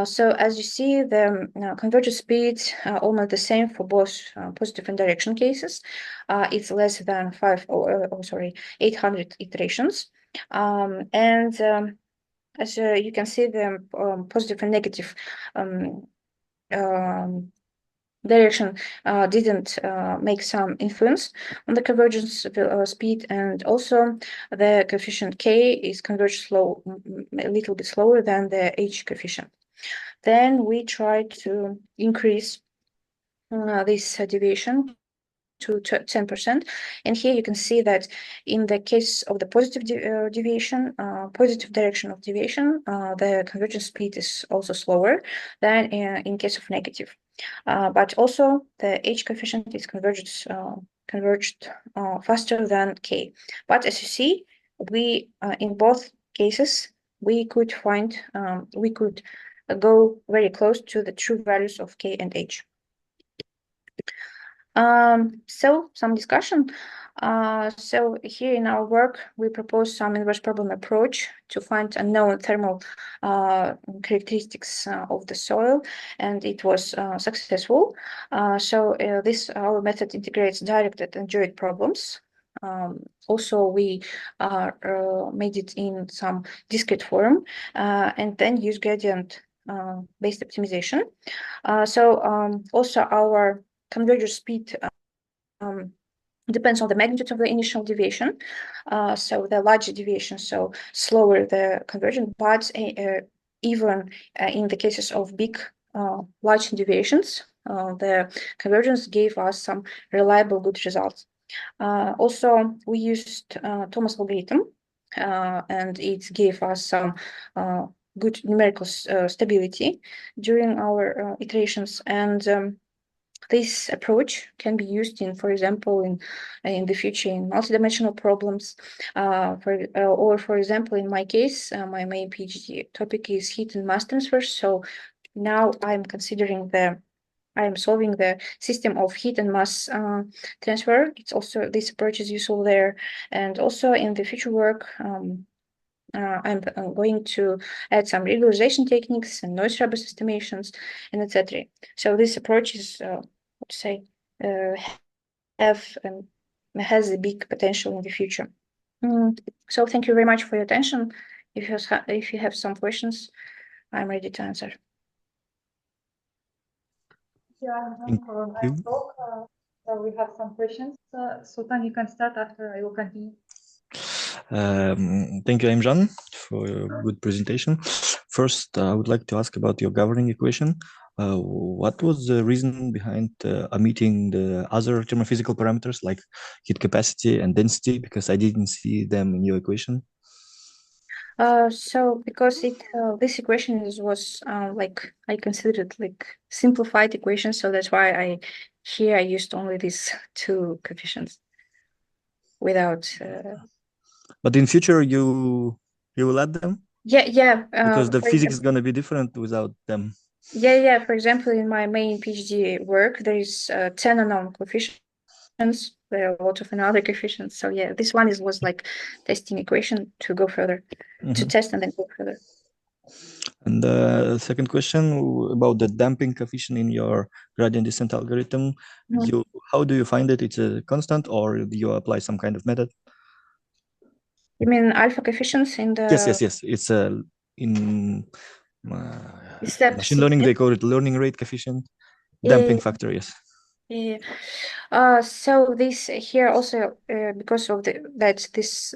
So as you see, the convergence speed almost the same for both positive and direction cases. It's less than 800 iterations. As you can see, the positive and negative direction didn't make some influence on the convergence speed, and also the coefficient K is converged a little bit slower than the H coefficient. Then we try to increase this deviation to 10%. And here you can see that in the case of the positive deviation, positive direction of deviation, the convergence speed is also slower than in case of negative. But also the H coefficient is converged faster than K. But as you see, we in both cases we could find we could go very close to the true values of K and H. So some discussion. So here in our work, we propose some inverse problem approach to find unknown thermal characteristics of the soil, and it was successful. So this our method integrates directed and geoid problems. Also, we made it in some discrete form, and then use gradient based optimization. Also our convergence speed depends on the magnitude of the initial deviation. So the larger deviation, so slower the convergence, but even in the cases of big, large deviations, the convergence gave us some reliable, good results. Also, we used Thomas algorithm, and it gave us some good numerical stability during our iterations. And this approach can be used in, for example, in the future in multidimensional problems. For example, in my case, my main PhD topic is heat and mass transfer. So now I'm considering I am solving the system of heat and mass transfer. It's also this approach is useful there, and also in the future work. I'm going to add some regularization techniques and noise robust estimations and etc. So this approach is, let's say, has a big potential in the future. So thank you very much for your attention. If you have some questions, I'm ready to answer. Yeah, for my talk. So we have some questions. Sultan, you can start after I will continue. Thank you, Imran, for your good presentation. First, I would like to ask about your governing equation. What was the reason behind omitting the other thermophysical parameters like heat capacity and density? Because I didn't see them in your equation. So because this equation was like I considered like simplified equation, so that's why I used only these two coefficients without. But in future, you will add them? Yeah. Because the physics is going to be different without them. Yeah. For example, in my main PhD work, there is 10 unknown coefficients. There are a lot of another coefficients. So yeah, this one was like testing equation to go further, to test and then go further. And the second question about the damping coefficient in your gradient descent algorithm, how do you find it? It's a constant, or do you apply some kind of method? You mean alpha coefficients in the? Yes. It's in machine learning. They call it learning rate coefficient, damping factor. Yes. Yeah. So this here also because of this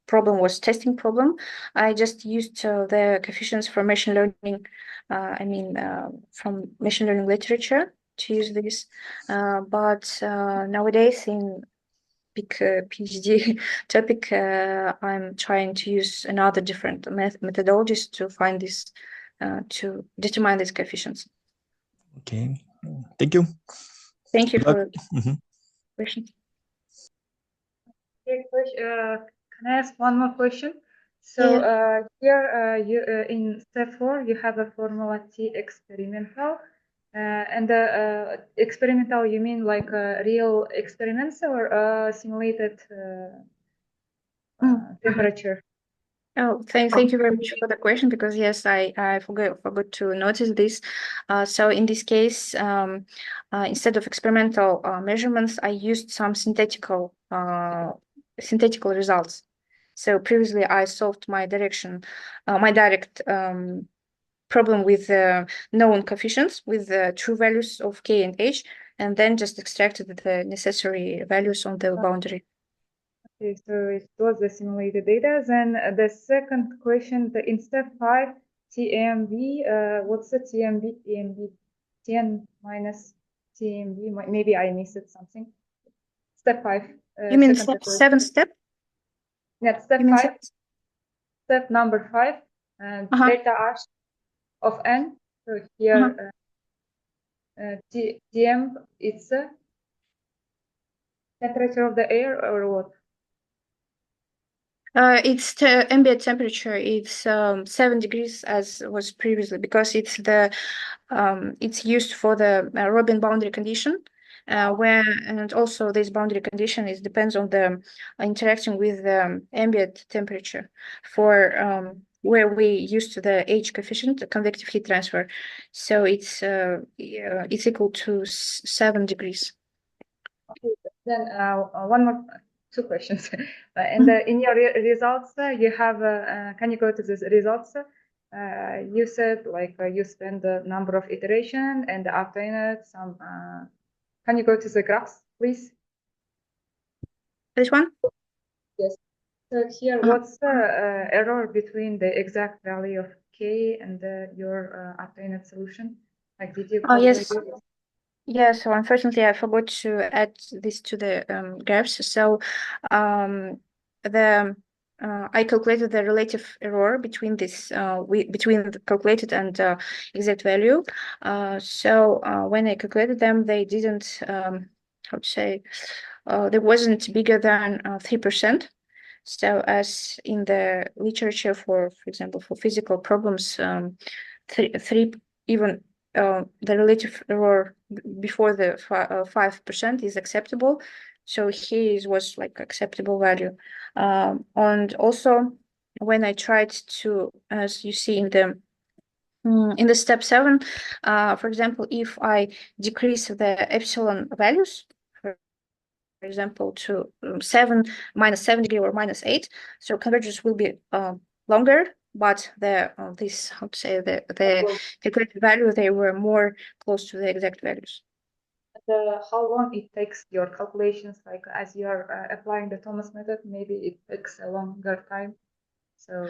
problem was testing problem, I just used the coefficients for machine learning. From machine learning literature to use this. But nowadays in big PhD topic, I'm trying to use another different methodologies to find this, to determine these coefficients. Okay, thank you. Thank you for the question. Can I ask one more question? So here you in step 4, you have a formula T experimental. And the experimental, you mean like real experiments or simulated temperature? Oh, thank you very much for the question, because yes, I forgot to notice this. So in this case, instead of experimental measurements, I used some synthetical results. So previously, I solved my direct problem with known coefficients with the true values of K and H, and then just extracted the necessary values on the boundary. Okay, so it was the simulated data. Then the second question, in step 5, TMV, what's the TMV? TMV 10 minus TMB. Maybe I missed something. Step 5. You mean second equation. seventh step? Yeah, step You mean 5. Step number 5, and delta H of n. So here, Tm, it's temperature of the air or what? It's ambient temperature. It's 7 degrees as was previously, because it's it's used for the Robin boundary condition, and also this boundary condition depends on the interaction with the ambient temperature for where we used the H coefficient, the convective heat transfer. So it's equal to 7 degrees. Okay, then one more. 2 questions. And in your results, you have, can you go to the results? You said like you spend the number of iteration and obtained some, can you go to the graphs, please? This one? Yes. So here, what's the error between the exact value of K and your obtained solution? Like, did you calculate it? Yeah, so unfortunately, I forgot to add this to the graphs. So I calculated the relative error between this between the calculated and exact value. So when I calculated them, they didn't how to say there wasn't bigger than 3%. So as in the literature for example, for physical problems, three even the relative error before the 5% is acceptable. So here was like acceptable value. And also when I tried to, as you see in the step 7, for example, if I decrease the epsilon values, for example, to 7, -7 degree or -8, so convergence will be longer, but the this how to say the calculated value, they were more close to the exact values. How long it takes your calculations, like as you are applying the Thomas method, maybe it takes a longer time. So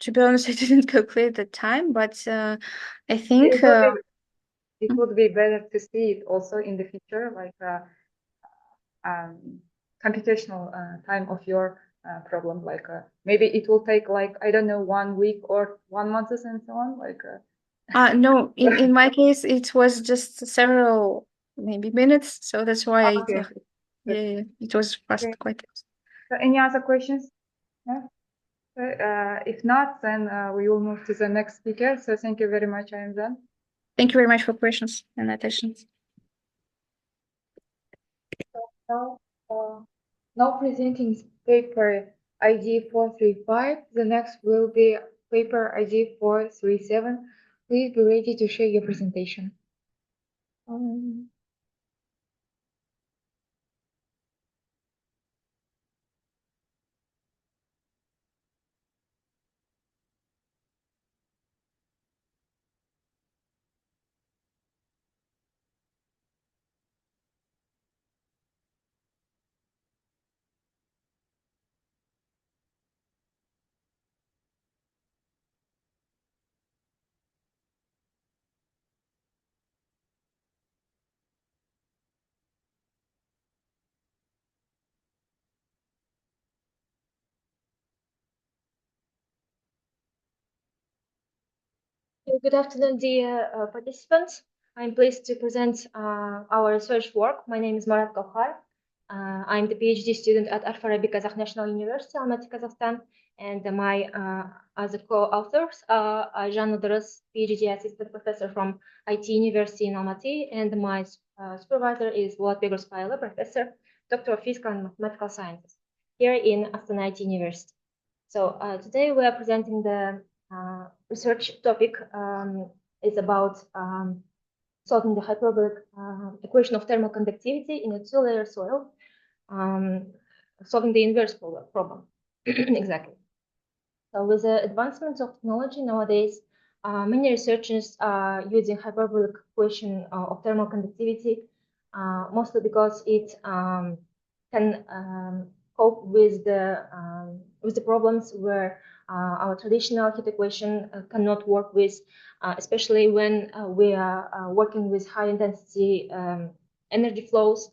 to be honest, I didn't calculate the time, but I think it would be better to see it also in the future, like computational time of your problem. Like maybe it will take like, I don't know, 1 week or 1 month and so on. Like no, in my case, it was just several maybe minutes, so that's why yeah, it was fast, quite fast. So any other questions? Yeah. So, if not, then we will move to the next speaker. So thank you very much. I am done. Thank you very much for questions and attention. Now presenting paper ID 435. The next will be paper ID 437. Please be ready to share your presentation. Good afternoon, dear participants. I'm pleased to present our research work. My name is Marat Gauhar. I'm the PhD student at Al-Farabi Kazakh National University, Almaty, Kazakhstan, and my other co-authors are Jean Nodorus, PhD assistant professor from IT University in Almaty, and my supervisor is Vlad Begorspaylo, professor, Doctor of Physical and Mathematical Sciences, here in Astana IT University. So today we are presenting the research topic is about solving the hyperbolic equation of thermal conductivity in a 2-layer soil, solving the inverse problem. Exactly. So with the advancements of technology nowadays, many researchers are using hyperbolic equation of thermal conductivity, mostly because it can cope with the problems where our traditional heat equation cannot work with, especially when we are working with high intensity energy flows.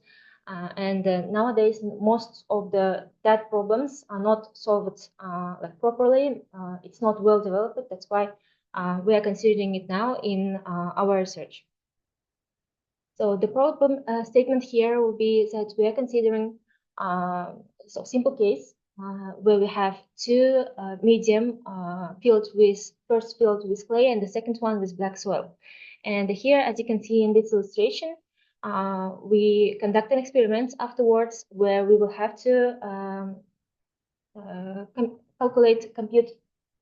And nowadays, most of that problems are not solved like properly. It's not well developed. That's why we are considering it now in our research. So the problem statement here will be that we are considering so simple case where we have two medium filled with first filled with clay and the second one with black soil. And here, as you can see in this illustration, we conduct an experiment afterwards where we will have to compute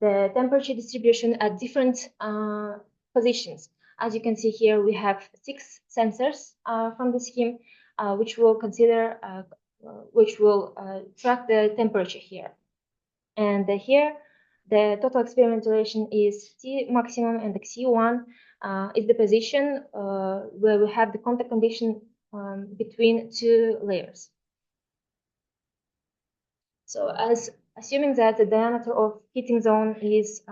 the temperature distribution at different positions. As you can see here, we have 6 sensors from the scheme, which will consider, which will track the temperature here. And here, the total experiment duration is T maximum, and the X1 is the position where we have the contact condition between 2 layers. So assuming that the diameter of heating zone is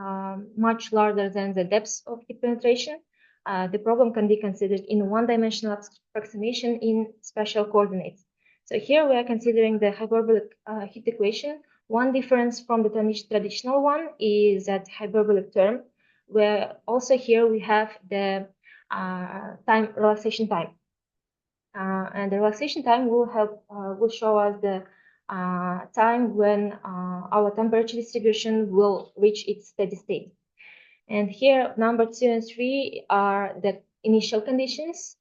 much larger than the depth of heat penetration, the problem can be considered in one-dimensional approximation in spatial coordinates. So here we are considering the hyperbolic heat equation. One difference from the traditional one is that hyperbolic term, where also here we have the relaxation time. And the relaxation time will show us the time when our temperature distribution will reach its steady state. And here, number 2 and 3 are the initial conditions,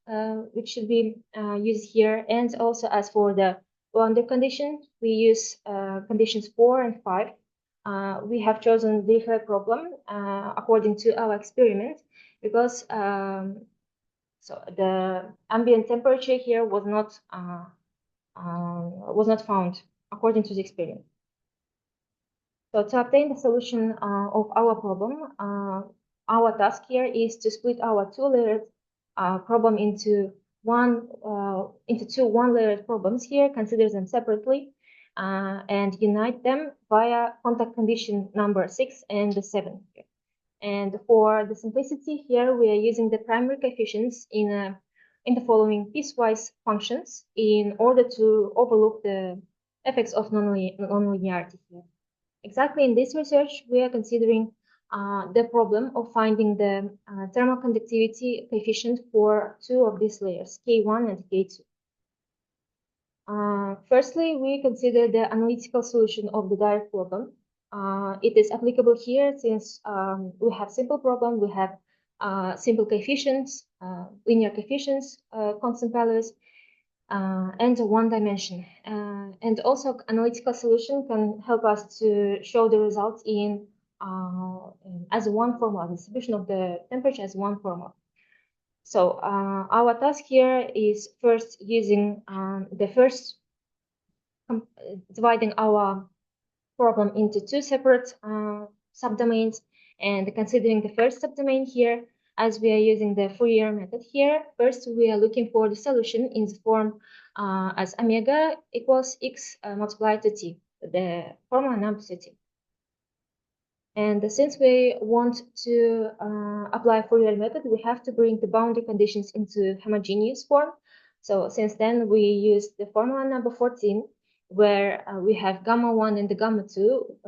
which should be used here. And also, as for the boundary condition, we use conditions 4 and 5. We have chosen the problem according to our experiment because so the ambient temperature here was not found according to the experiment. So to obtain the solution of our problem, our task here is to split our 2-layered problem into two 1-layered problems here, consider them separately, and unite them via contact condition number 6 and 7 here. And for the simplicity here, we are using the primary coefficients in the following piecewise functions in order to overlook the effects of nonlinearity here. Exactly in this research, we are considering the problem of finding the thermal conductivity coefficient for 2 of these layers, K1 and K2. Firstly, we consider the analytical solution of the direct problem. It is applicable here since we have simple problem, we have simple coefficients, linear coefficients, constant values, and one dimension. And also analytical solution can help us to show the results in as one formula, distribution of the temperature as one formula. So our task here is first using dividing our problem into 2 separate subdomains and considering the first subdomain here, as we are using the Fourier method here. First, we are looking for the solution in the form as omega equals x multiplied to t, the formula number 30. And since we want to apply Fourier method, we have to bring the boundary conditions into homogeneous form. So since then, we use the formula number 14, where we have gamma 1 and the gamma 2,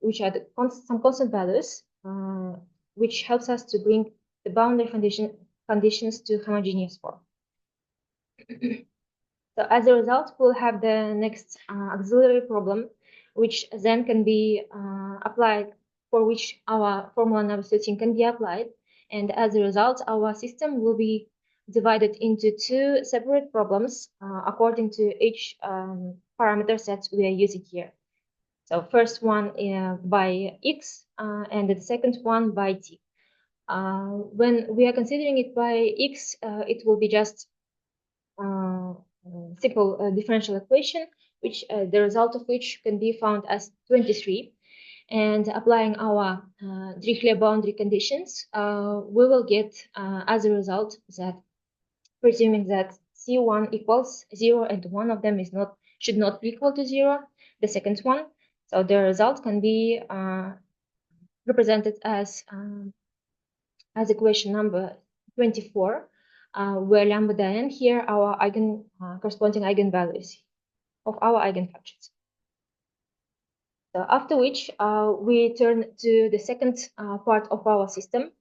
which are some constant values, which helps us to bring the boundary conditions to homogeneous form. So as a result, we'll have the next auxiliary problem, which then can be applied, for which our formula number 13 can be applied. And as a result, our system will be divided into 2 separate problems according to each parameter set we are using here. So first one by x and the second one by t. When we are considering it by x, it will be just simple differential equation, which the result of which can be found as 23. And applying our Dirichlet boundary conditions, we will get as a result that, presuming that C1 equals 0 and one of them should not be equal to 0, the second one. So the result can be represented as equation number 24, where lambda n here our corresponding eigenvalues of our eigenfunctions. So after which we turn to the second part of our system,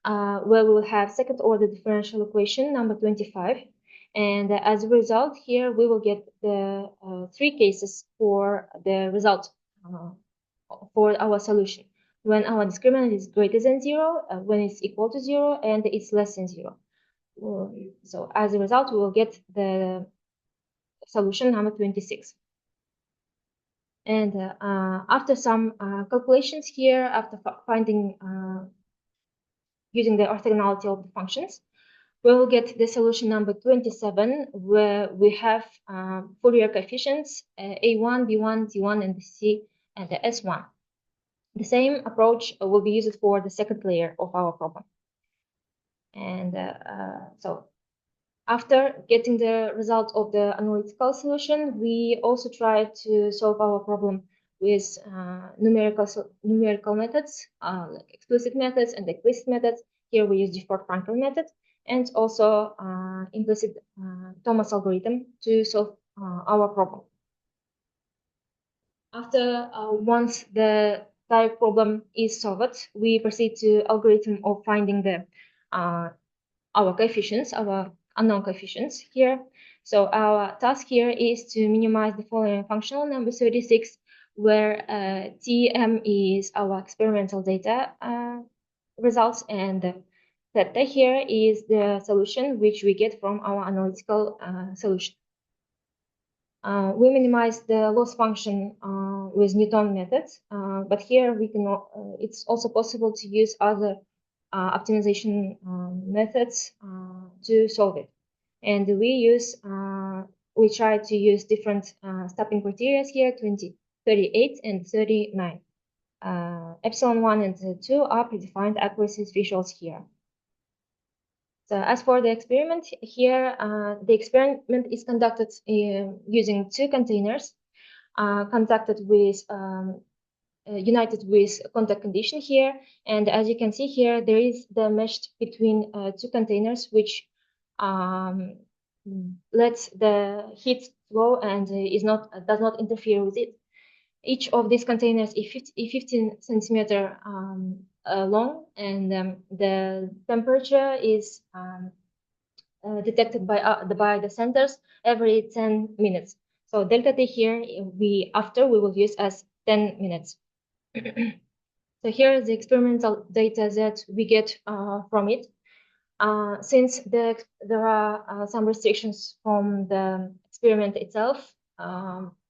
where we will have second order differential equation number 25. And as a result, here we will get the three cases for the result for our solution. When our discriminant is greater than 0, when it's equal to 0, and it's less than 0. So as a result, we will get the solution number 26. And after some calculations here, after finding using the orthogonality of the functions, we will get the solution number 27, where we have Fourier coefficients A1, B1, D1, and the C, and the S1. The same approach will be used for the second layer of our problem. And so after getting the result of the analytical solution, we also try to solve our problem with numerical methods, like explicit methods and implicit methods. Here we use Difford-Frankel method, and also implicit Thomas algorithm to solve our problem. After once the type problem is solved, we proceed to algorithm of finding the our coefficients, our unknown coefficients here. So our task here is to minimize the following functional number 36, where Tm is our experimental data results, and theta here is the solution which we get from our analytical solution. We minimize the loss function with Newton methods, but here we can. It's also possible to use other optimization methods to solve it. And we try to use different stopping criteria here, 20, 38, and 39. Epsilon 1 and 2 are predefined accuracy thresholds here. So as for the experiment here, the experiment is conducted using two containers, conducted with united with contact condition here. And as you can see here, there is the mesh between two containers, which lets the heat flow and does not interfere with it. Each of these containers is 15 centimeter long, and the temperature is detected by the sensors every 10 minutes. So delta T here, we will use as 10 minutes. So here is the experimental data that we get from it. Since there are some restrictions from the experiment itself,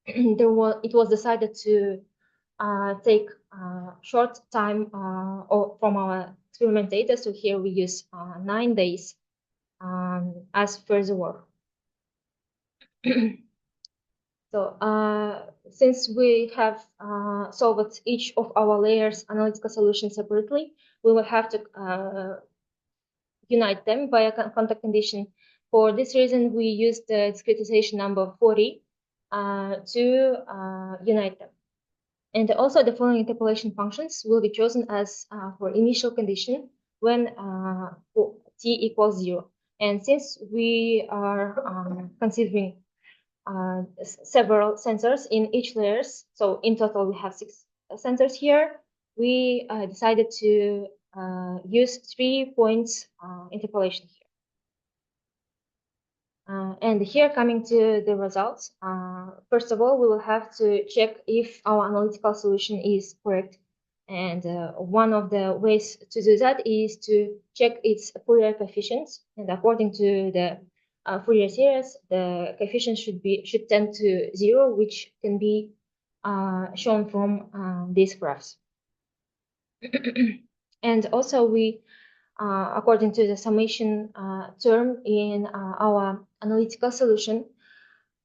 it was decided to take short time from our experiment data. So here we use 9 days as further work. So since we have solved each of our layers analytical solutions separately, we will have to unite them by a contact condition. For this reason, we use the discretization number 40 to unite them. And also the following interpolation functions will be chosen as for initial condition when T equals 0. And since we are considering several sensors in each layers, so in total we have 6 sensors here, we decided to use 3 points interpolation here. And here, coming to the results, first of all, we will have to check if our analytical solution is correct. And one of the ways to do that is to check its Fourier coefficients. And according to the Fourier series, the coefficient should tend to 0, which can be shown from these graphs. And also, we according to the summation term in our analytical solution,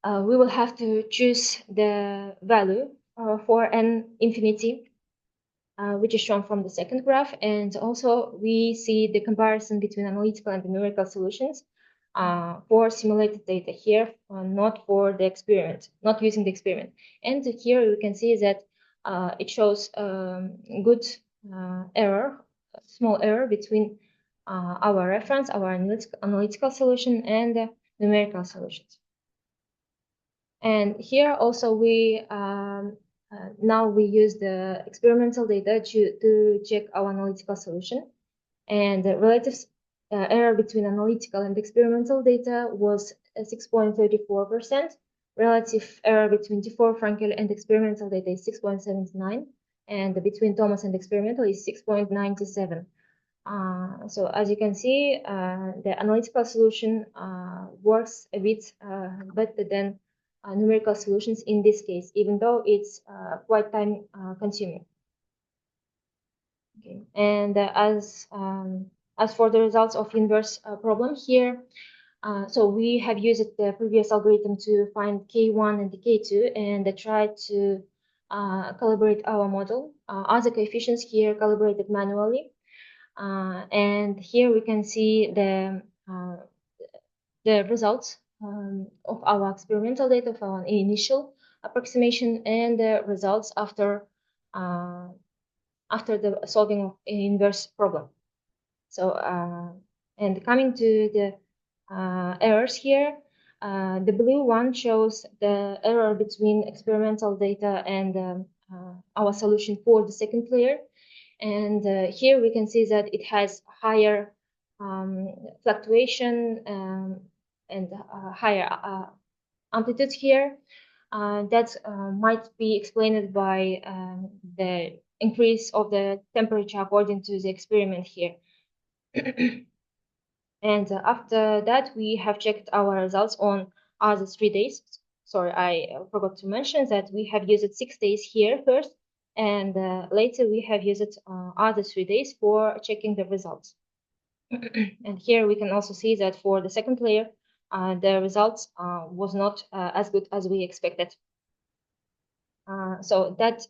we will have to choose the value for n infinity, which is shown from the second graph. And also we see the comparison between analytical and numerical solutions for simulated data here, not for the experiment, not using the experiment. And here we can see that it shows good error, a small error between our reference, our analytical solution, and the numerical solutions. And here also we now we use the experimental data to check our analytical solution, and the relative error between analytical and experimental data was 6.34%. Relative error between T4 Frankel and experimental data is 6.79, and between Thomas and experimental is 6.97. So as you can see, the analytical solution works a bit better than numerical solutions in this case, even though it's quite time consuming. Okay. And as for the results of inverse problem here, so we have used the previous algorithm to find K1 and the K2 and tried to calibrate our model. Other coefficients here calibrated manually. And here we can see the results of our experimental data, of our initial approximation, and the results after the solving of an inverse problem. So, and coming to the errors here, the blue one shows the error between experimental data and our solution for the second layer. And here we can see that it has higher fluctuation and higher amplitude here. That might be explained by the increase of the temperature according to the experiment here. And after that, we have checked our results on other 3 days. Sorry, I forgot to mention that we have used 6 days here first, and later we have used other 3 days for checking the results. And here we can also see that for the second layer, the results was not as good as we expected. So that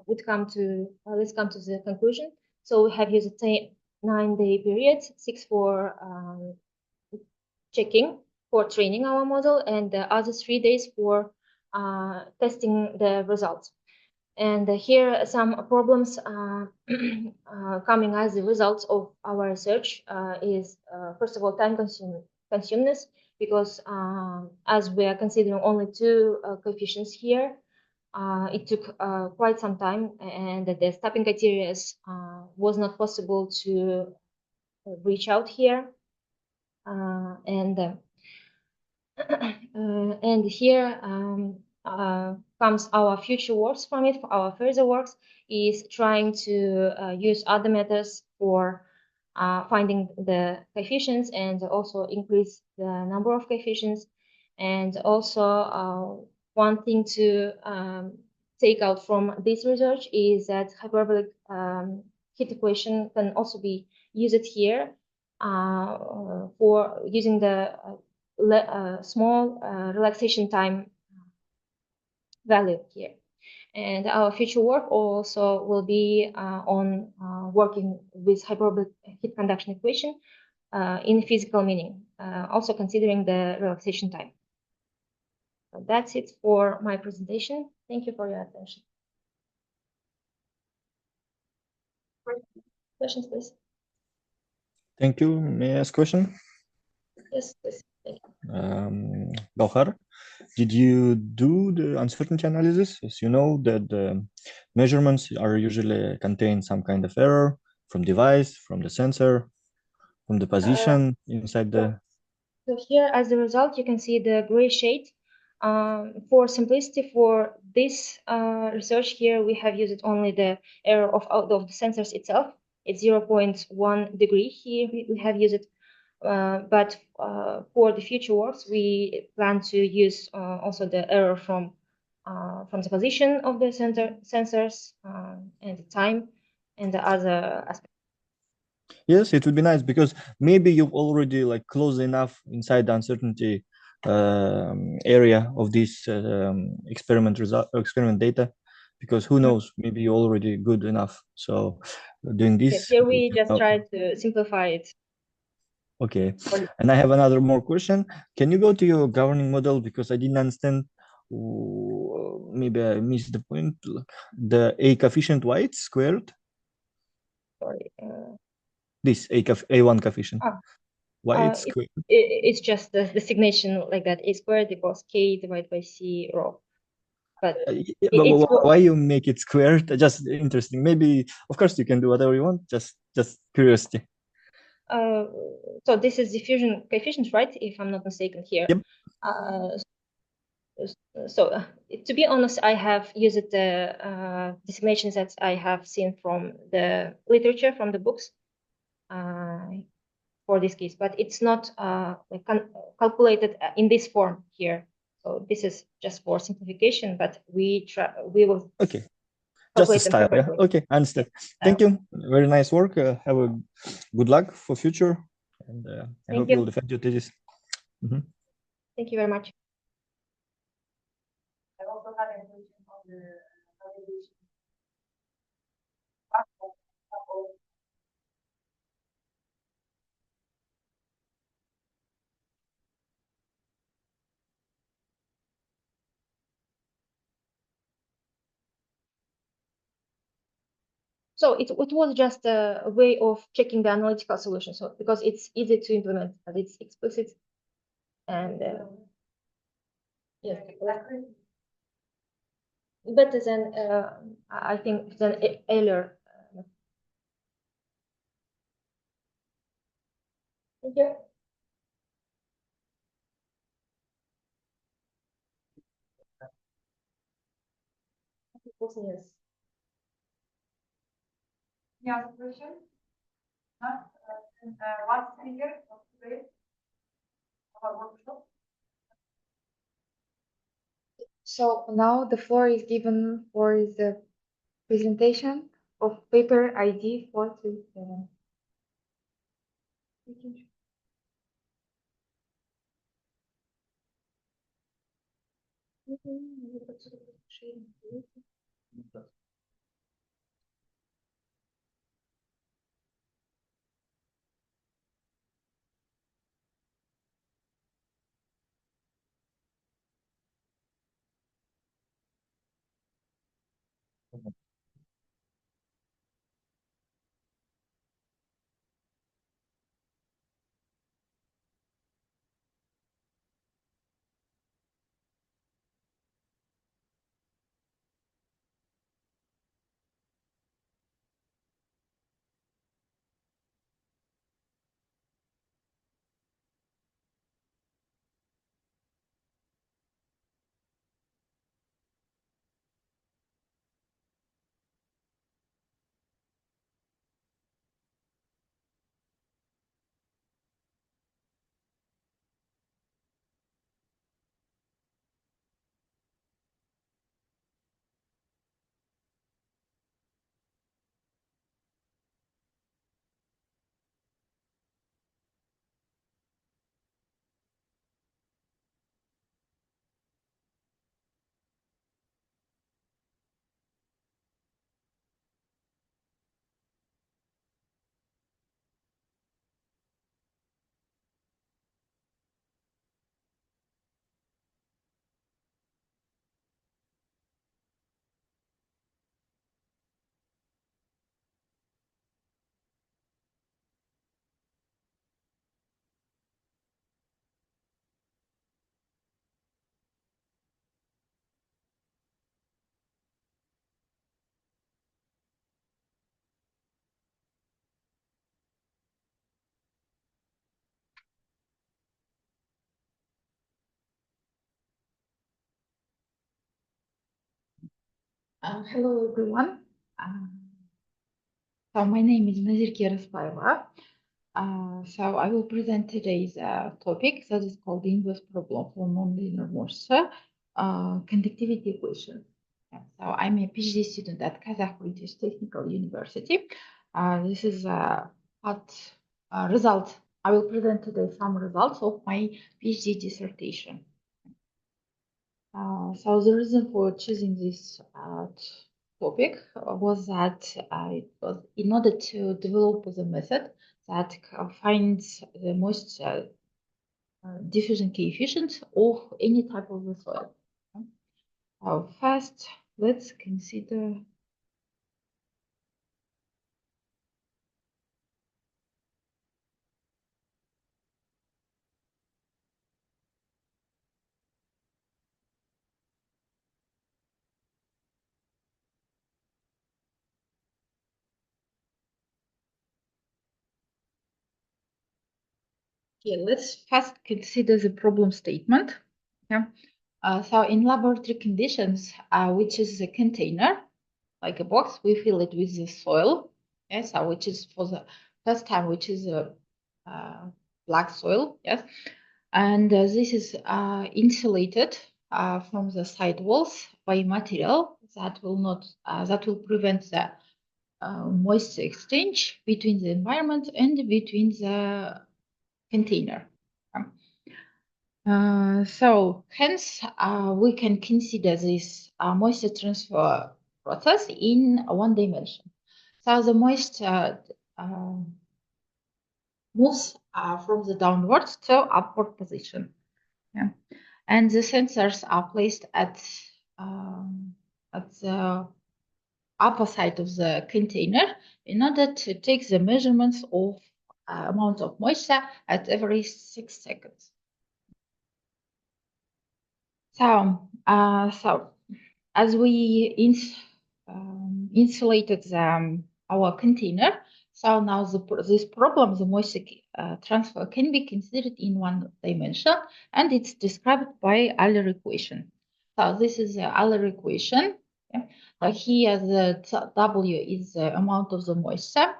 would come to, let's come to the conclusion. So we have used a 9-day period, 6 for checking, for training our model, and the other 3 days for testing the results. And here some problems coming as a result of our research is, first of all, time consumeness, because as we are considering only 2 coefficients here, it took quite some time, and the stopping criteria was not possible to reach out here. And here comes our future works from it. Our further works is trying to use other methods for finding the coefficients and also increase the number of coefficients. And also one thing to take out from this research is that hyperbolic heat equation can also be used here for using the small relaxation time value here. And our future work also will be on working with hyperbolic heat conduction equation in physical meaning, also considering the relaxation time. So that's it for my presentation. Thank you for your attention. Questions, please. Thank you. May I ask a question? Yes, please. Thank you. Gauhar, did you do the uncertainty analysis? As you know that the measurements are usually contain some kind of error from device, from the sensor, from the position inside the... So here, as a result, you can see the gray shade. For simplicity, for this research here, we have used only the error of the sensors itself. It's 0.1 degree here. We have used it, but for the future works, we plan to use also the error from the position of the sensors and the time and the other aspects. Yes, it would be nice because maybe you've already like close enough inside the uncertainty area of this experiment data, because who knows, maybe you're already good enough. So doing this, yes, here we just try to simplify it. Okay, and I have another more question. Can you go to your governing model, because I didn't understand, maybe I missed the point, the A coefficient y squared. sorry. This A1 coefficient. Why it's squared? It's just the designation like that. A squared equals K divided by C rho. But why you make it squared? Just interesting. Maybe, of course, you can do whatever you want. Just curiosity. So this is diffusion coefficient, right? If I'm not mistaken here. Yep. To be honest, I have used the designations that I have seen from the literature, from the books, for this case, but it's not calculated in this form here. So this is just for simplification, but we will. Okay. Just a style. Yeah. Okay, I understand. Thank you. Very nice work. Have a good luck for future, and I hope you'll defend your thesis. Thank you very much. I also have a question on the validation. So it was just a way of checking the analytical solution. So because it's easy to implement, but it's explicit, and yes, better than I think than Euler. Thank you. Yes. Yeah, question. What speaker of today? Our workshop. So now the floor is given for the presentation of paper ID 437. Hello, everyone. So my name is Nazirkia Raspaeva. So I will present today's topic that is called the inverse problem for nonlinear Morse conductivity equation. So I'm a PhD student at Kazakh British Technical University. This is result. I will present today some results of my PhD dissertation. So the reason for choosing this topic was that it was in order to develop the method that finds the most diffusion coefficient of any type of the soil. First, let's consider Okay, let's first consider the problem statement. Yeah. So in laboratory conditions, which is a container, like a box, we fill it with the soil. Yes, which is for the first time, which is a black soil. Yes, and this is insulated from the side walls by material that will not that will prevent the moisture exchange between the environment and between the container. So hence we can consider this moisture transfer process in one dimension. So the moisture moves from the downward to upward position. Yeah. And the sensors are placed at the upper side of the container in order to take the measurements of amount of moisture at every 6 seconds. So, as we insulated our container, so now this problem, the moisture transfer, can be considered in one dimension, and it's described by Euler equation. So this is the Euler equation. Yeah. Here the W is the amount of the moisture,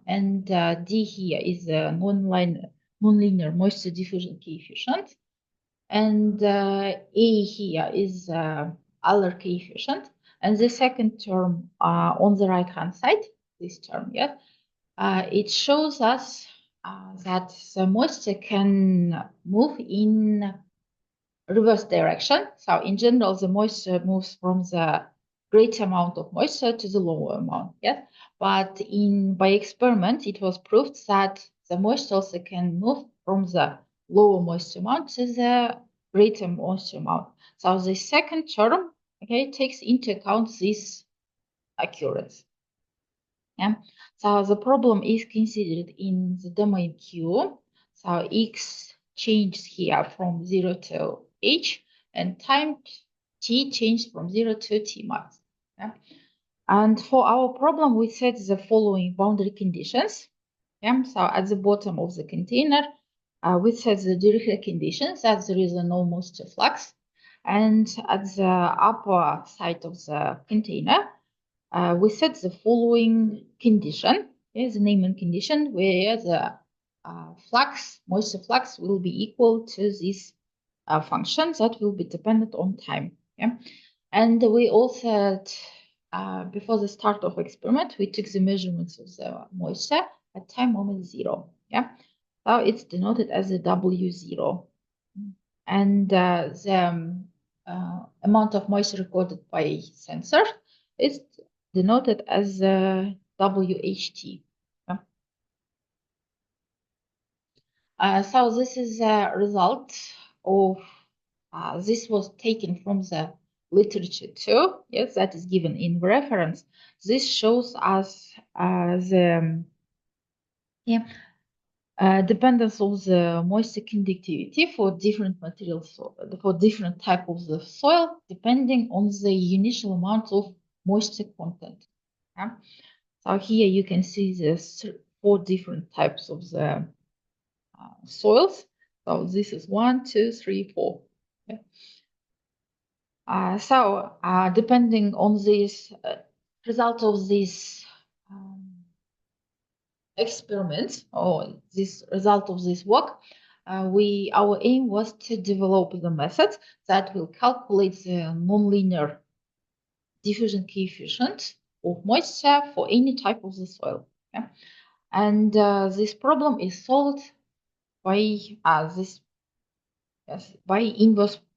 and D here is the nonlinear moisture diffusion coefficient. And A here is Euler coefficient. And the second term on the right-hand side, this term, yeah, it shows us that the moisture can move in reverse direction. So in general, the moisture moves from the greater amount of moisture to the lower amount, yes. But by experiment, it was proved that the moisture also can move from the lower moisture amount to the greater moisture amount. So the second term, okay, takes into account this occurrence. Yeah. So the problem is considered in the domain Q. So X changes here from 0 to H, and time T changed from 0 to T max. Yeah. And for our problem, we set the following boundary conditions. Yeah. So at the bottom of the container, we set the Dirichlet conditions that there is a no moisture flux. And at the upper side of the container, we set the following condition, the Neyman condition, where the moisture flux will be equal to this function that will be dependent on time. Yeah? And we also, before the start of experiment, we took the measurements of the moisture at time moment 0. Yeah, so it's denoted as a W0, and the amount of moisture recorded by sensor is denoted as WHT. So this is a result of this was taken from the literature too. Yes, that is given in reference. This shows us the dependence of the moisture conductivity for different materials, for different type of the soil, depending on the initial amount of moisture content. Yeah? So here you can see the 4 different types of the soils. So this is 1, 2, 3, 4. Yeah? Depending on this result of this experiment or this result of this work, our aim was to develop the method that will calculate the nonlinear diffusion coefficient of moisture for any type of the soil. Yeah? And this problem is solved by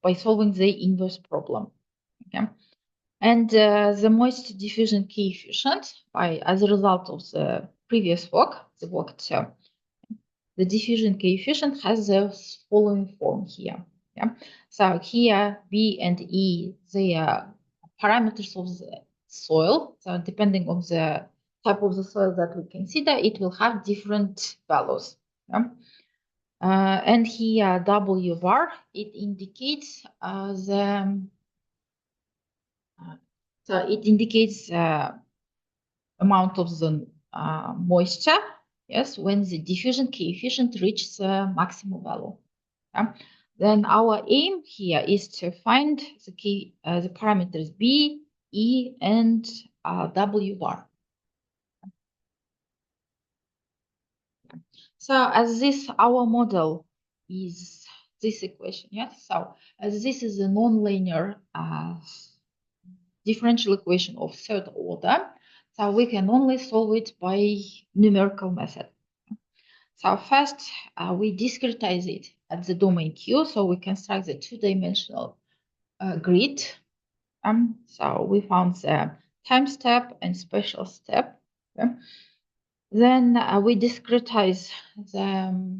by solving the inverse problem. Okay? And the moisture diffusion coefficient, as a result of the previous work, the diffusion coefficient has the following form here. Yeah? So here B and E, they are parameters of the soil. So depending on the type of the soil that we consider, it will have different values. Yeah? And here W bar, it indicates it indicates amount of the moisture yes, when the diffusion coefficient reaches the maximum value. Yeah? Then our aim here is to find the parameters B, E, and W bar. So as this, our model is this equation, yes? So as this is a nonlinear differential equation of third order, so we can only solve it by numerical method. So first, we discretize it at the domain Q, so we construct the two-dimensional grid. So we found the time step and spatial step. Okay. Then we discretize the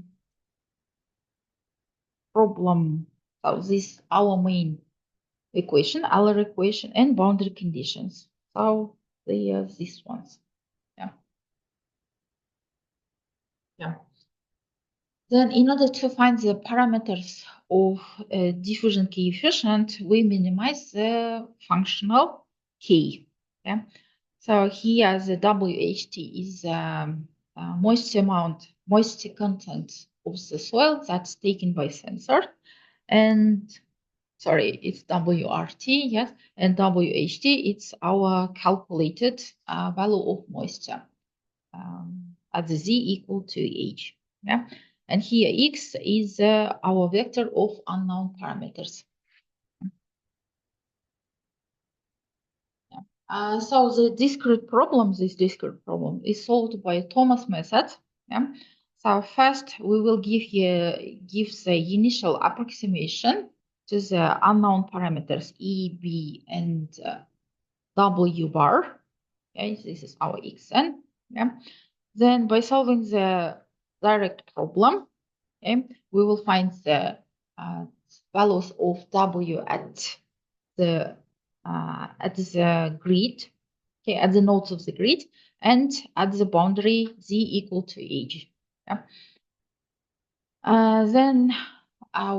problem. So this our main equation, Euler equation, and boundary conditions. So they are these ones. Yeah. Yeah. Then in order to find the parameters of diffusion coefficient, we minimize the functional K. Yeah. So here the WHT is moisture amount, moisture content of the soil that's taken by sensor. And sorry, it's WRT, yes. And WHT, it's our calculated value of moisture at the Z equal to H. Yeah. And here X is our vector of unknown parameters. So this discrete problem is solved by Thomas method. Yeah. So first we will give the initial approximation to the unknown parameters E, B, and W bar. Okay, this is our Xn. Yeah. Then by solving the direct problem, okay, we will find the values of W at the grid, okay, at the nodes of the grid, and at the boundary Z equal to H. Yeah. Then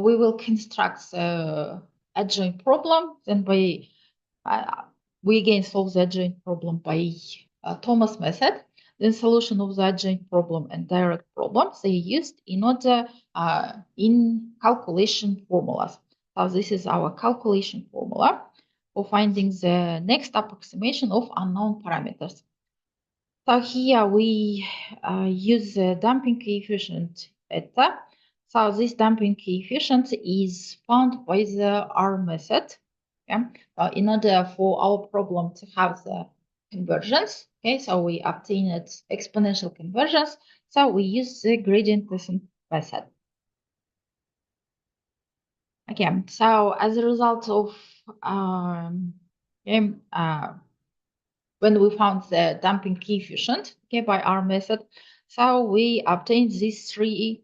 we will construct the adjoint problem. Then by we again solve the adjoint problem by Thomas method. Then solution of the adjoint problem and direct problems they used in order in calculation formulas. So this is our calculation formula for finding the next approximation of unknown parameters. So here we use the damping coefficient eta. So this damping coefficient is found by the R method. Okay? In order for our problem to have the convergence, okay, so we obtained exponential convergence. So we use the gradient descent method. Okay, so as a result of when we found the damping coefficient, okay, by our method, so we obtained these three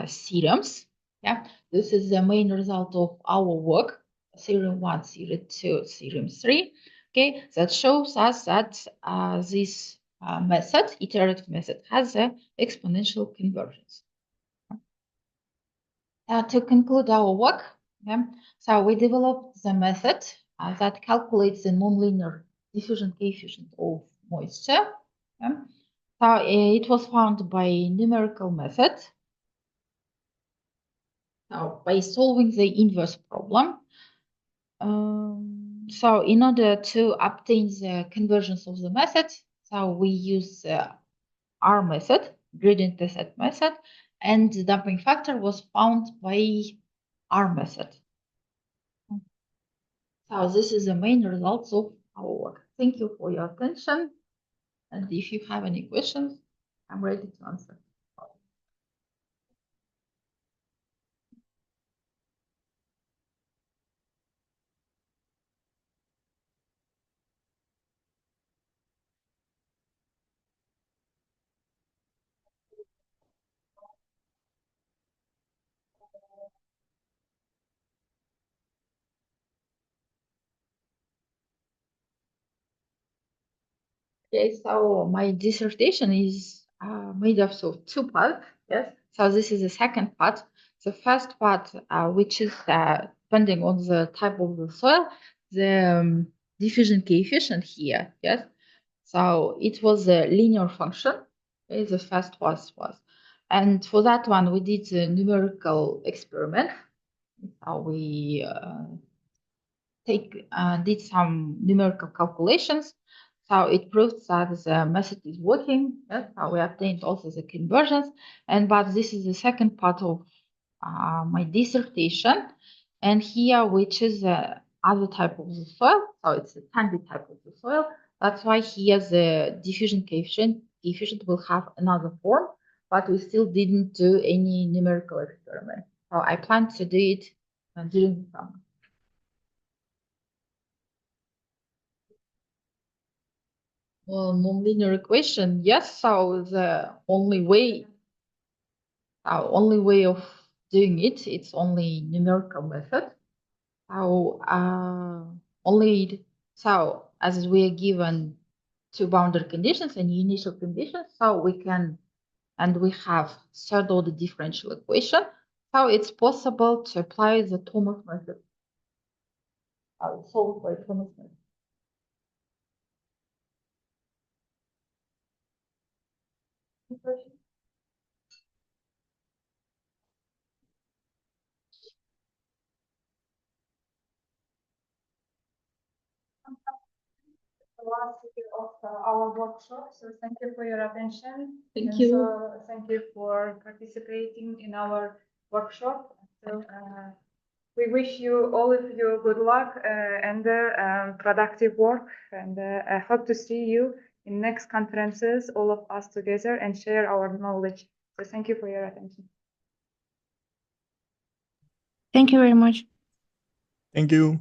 theorems. Yeah, this is the main result of our work, theorem 1, theorem 2, theorem 3. Okay, that shows us that this method, iterative method, has an exponential convergence. To conclude our work, yeah, so we developed the method that calculates the nonlinear diffusion coefficient of moisture. Yeah. So it was found by numerical method. So by solving the inverse problem. So in order to obtain the convergence of the method, so we use the R method, gradient descent method, and the damping factor was found by R method. So this is the main results of our work. Thank you for your attention. And if you have any questions, I'm ready to answer. Okay, so my dissertation is made up of two parts. Yes, so this is the second part. The first part, which is depending on the type of the soil, the diffusion coefficient here. Yes, so it was a linear function. Okay, the first was. And for that one, we did a numerical experiment. We did some numerical calculations. So it proves that the method is working. Yes? We obtained also the conversions. But this is the second part of my dissertation. And here we choose the other type of the soil. So it's a sandy type of the soil. That's why here the diffusion coefficient will have another form, but we still didn't do any numerical experiment. So I plan to do it during the summer. Well, nonlinear equation, yes. So the only way of doing it, it's only numerical method. So as we are given two boundary conditions and initial conditions, so we can, and we have third order differential equation. So it's possible to apply the Thomas method. Solved by Thomas method. The last year of our workshop, so thank you for your attention. Thank you. So thank you for participating in our workshop. So we wish you all of you good luck and productive work, and I hope to see you in next conferences, all of us together, and share our knowledge. So thank you for your attention. Thank you very much. Thank you.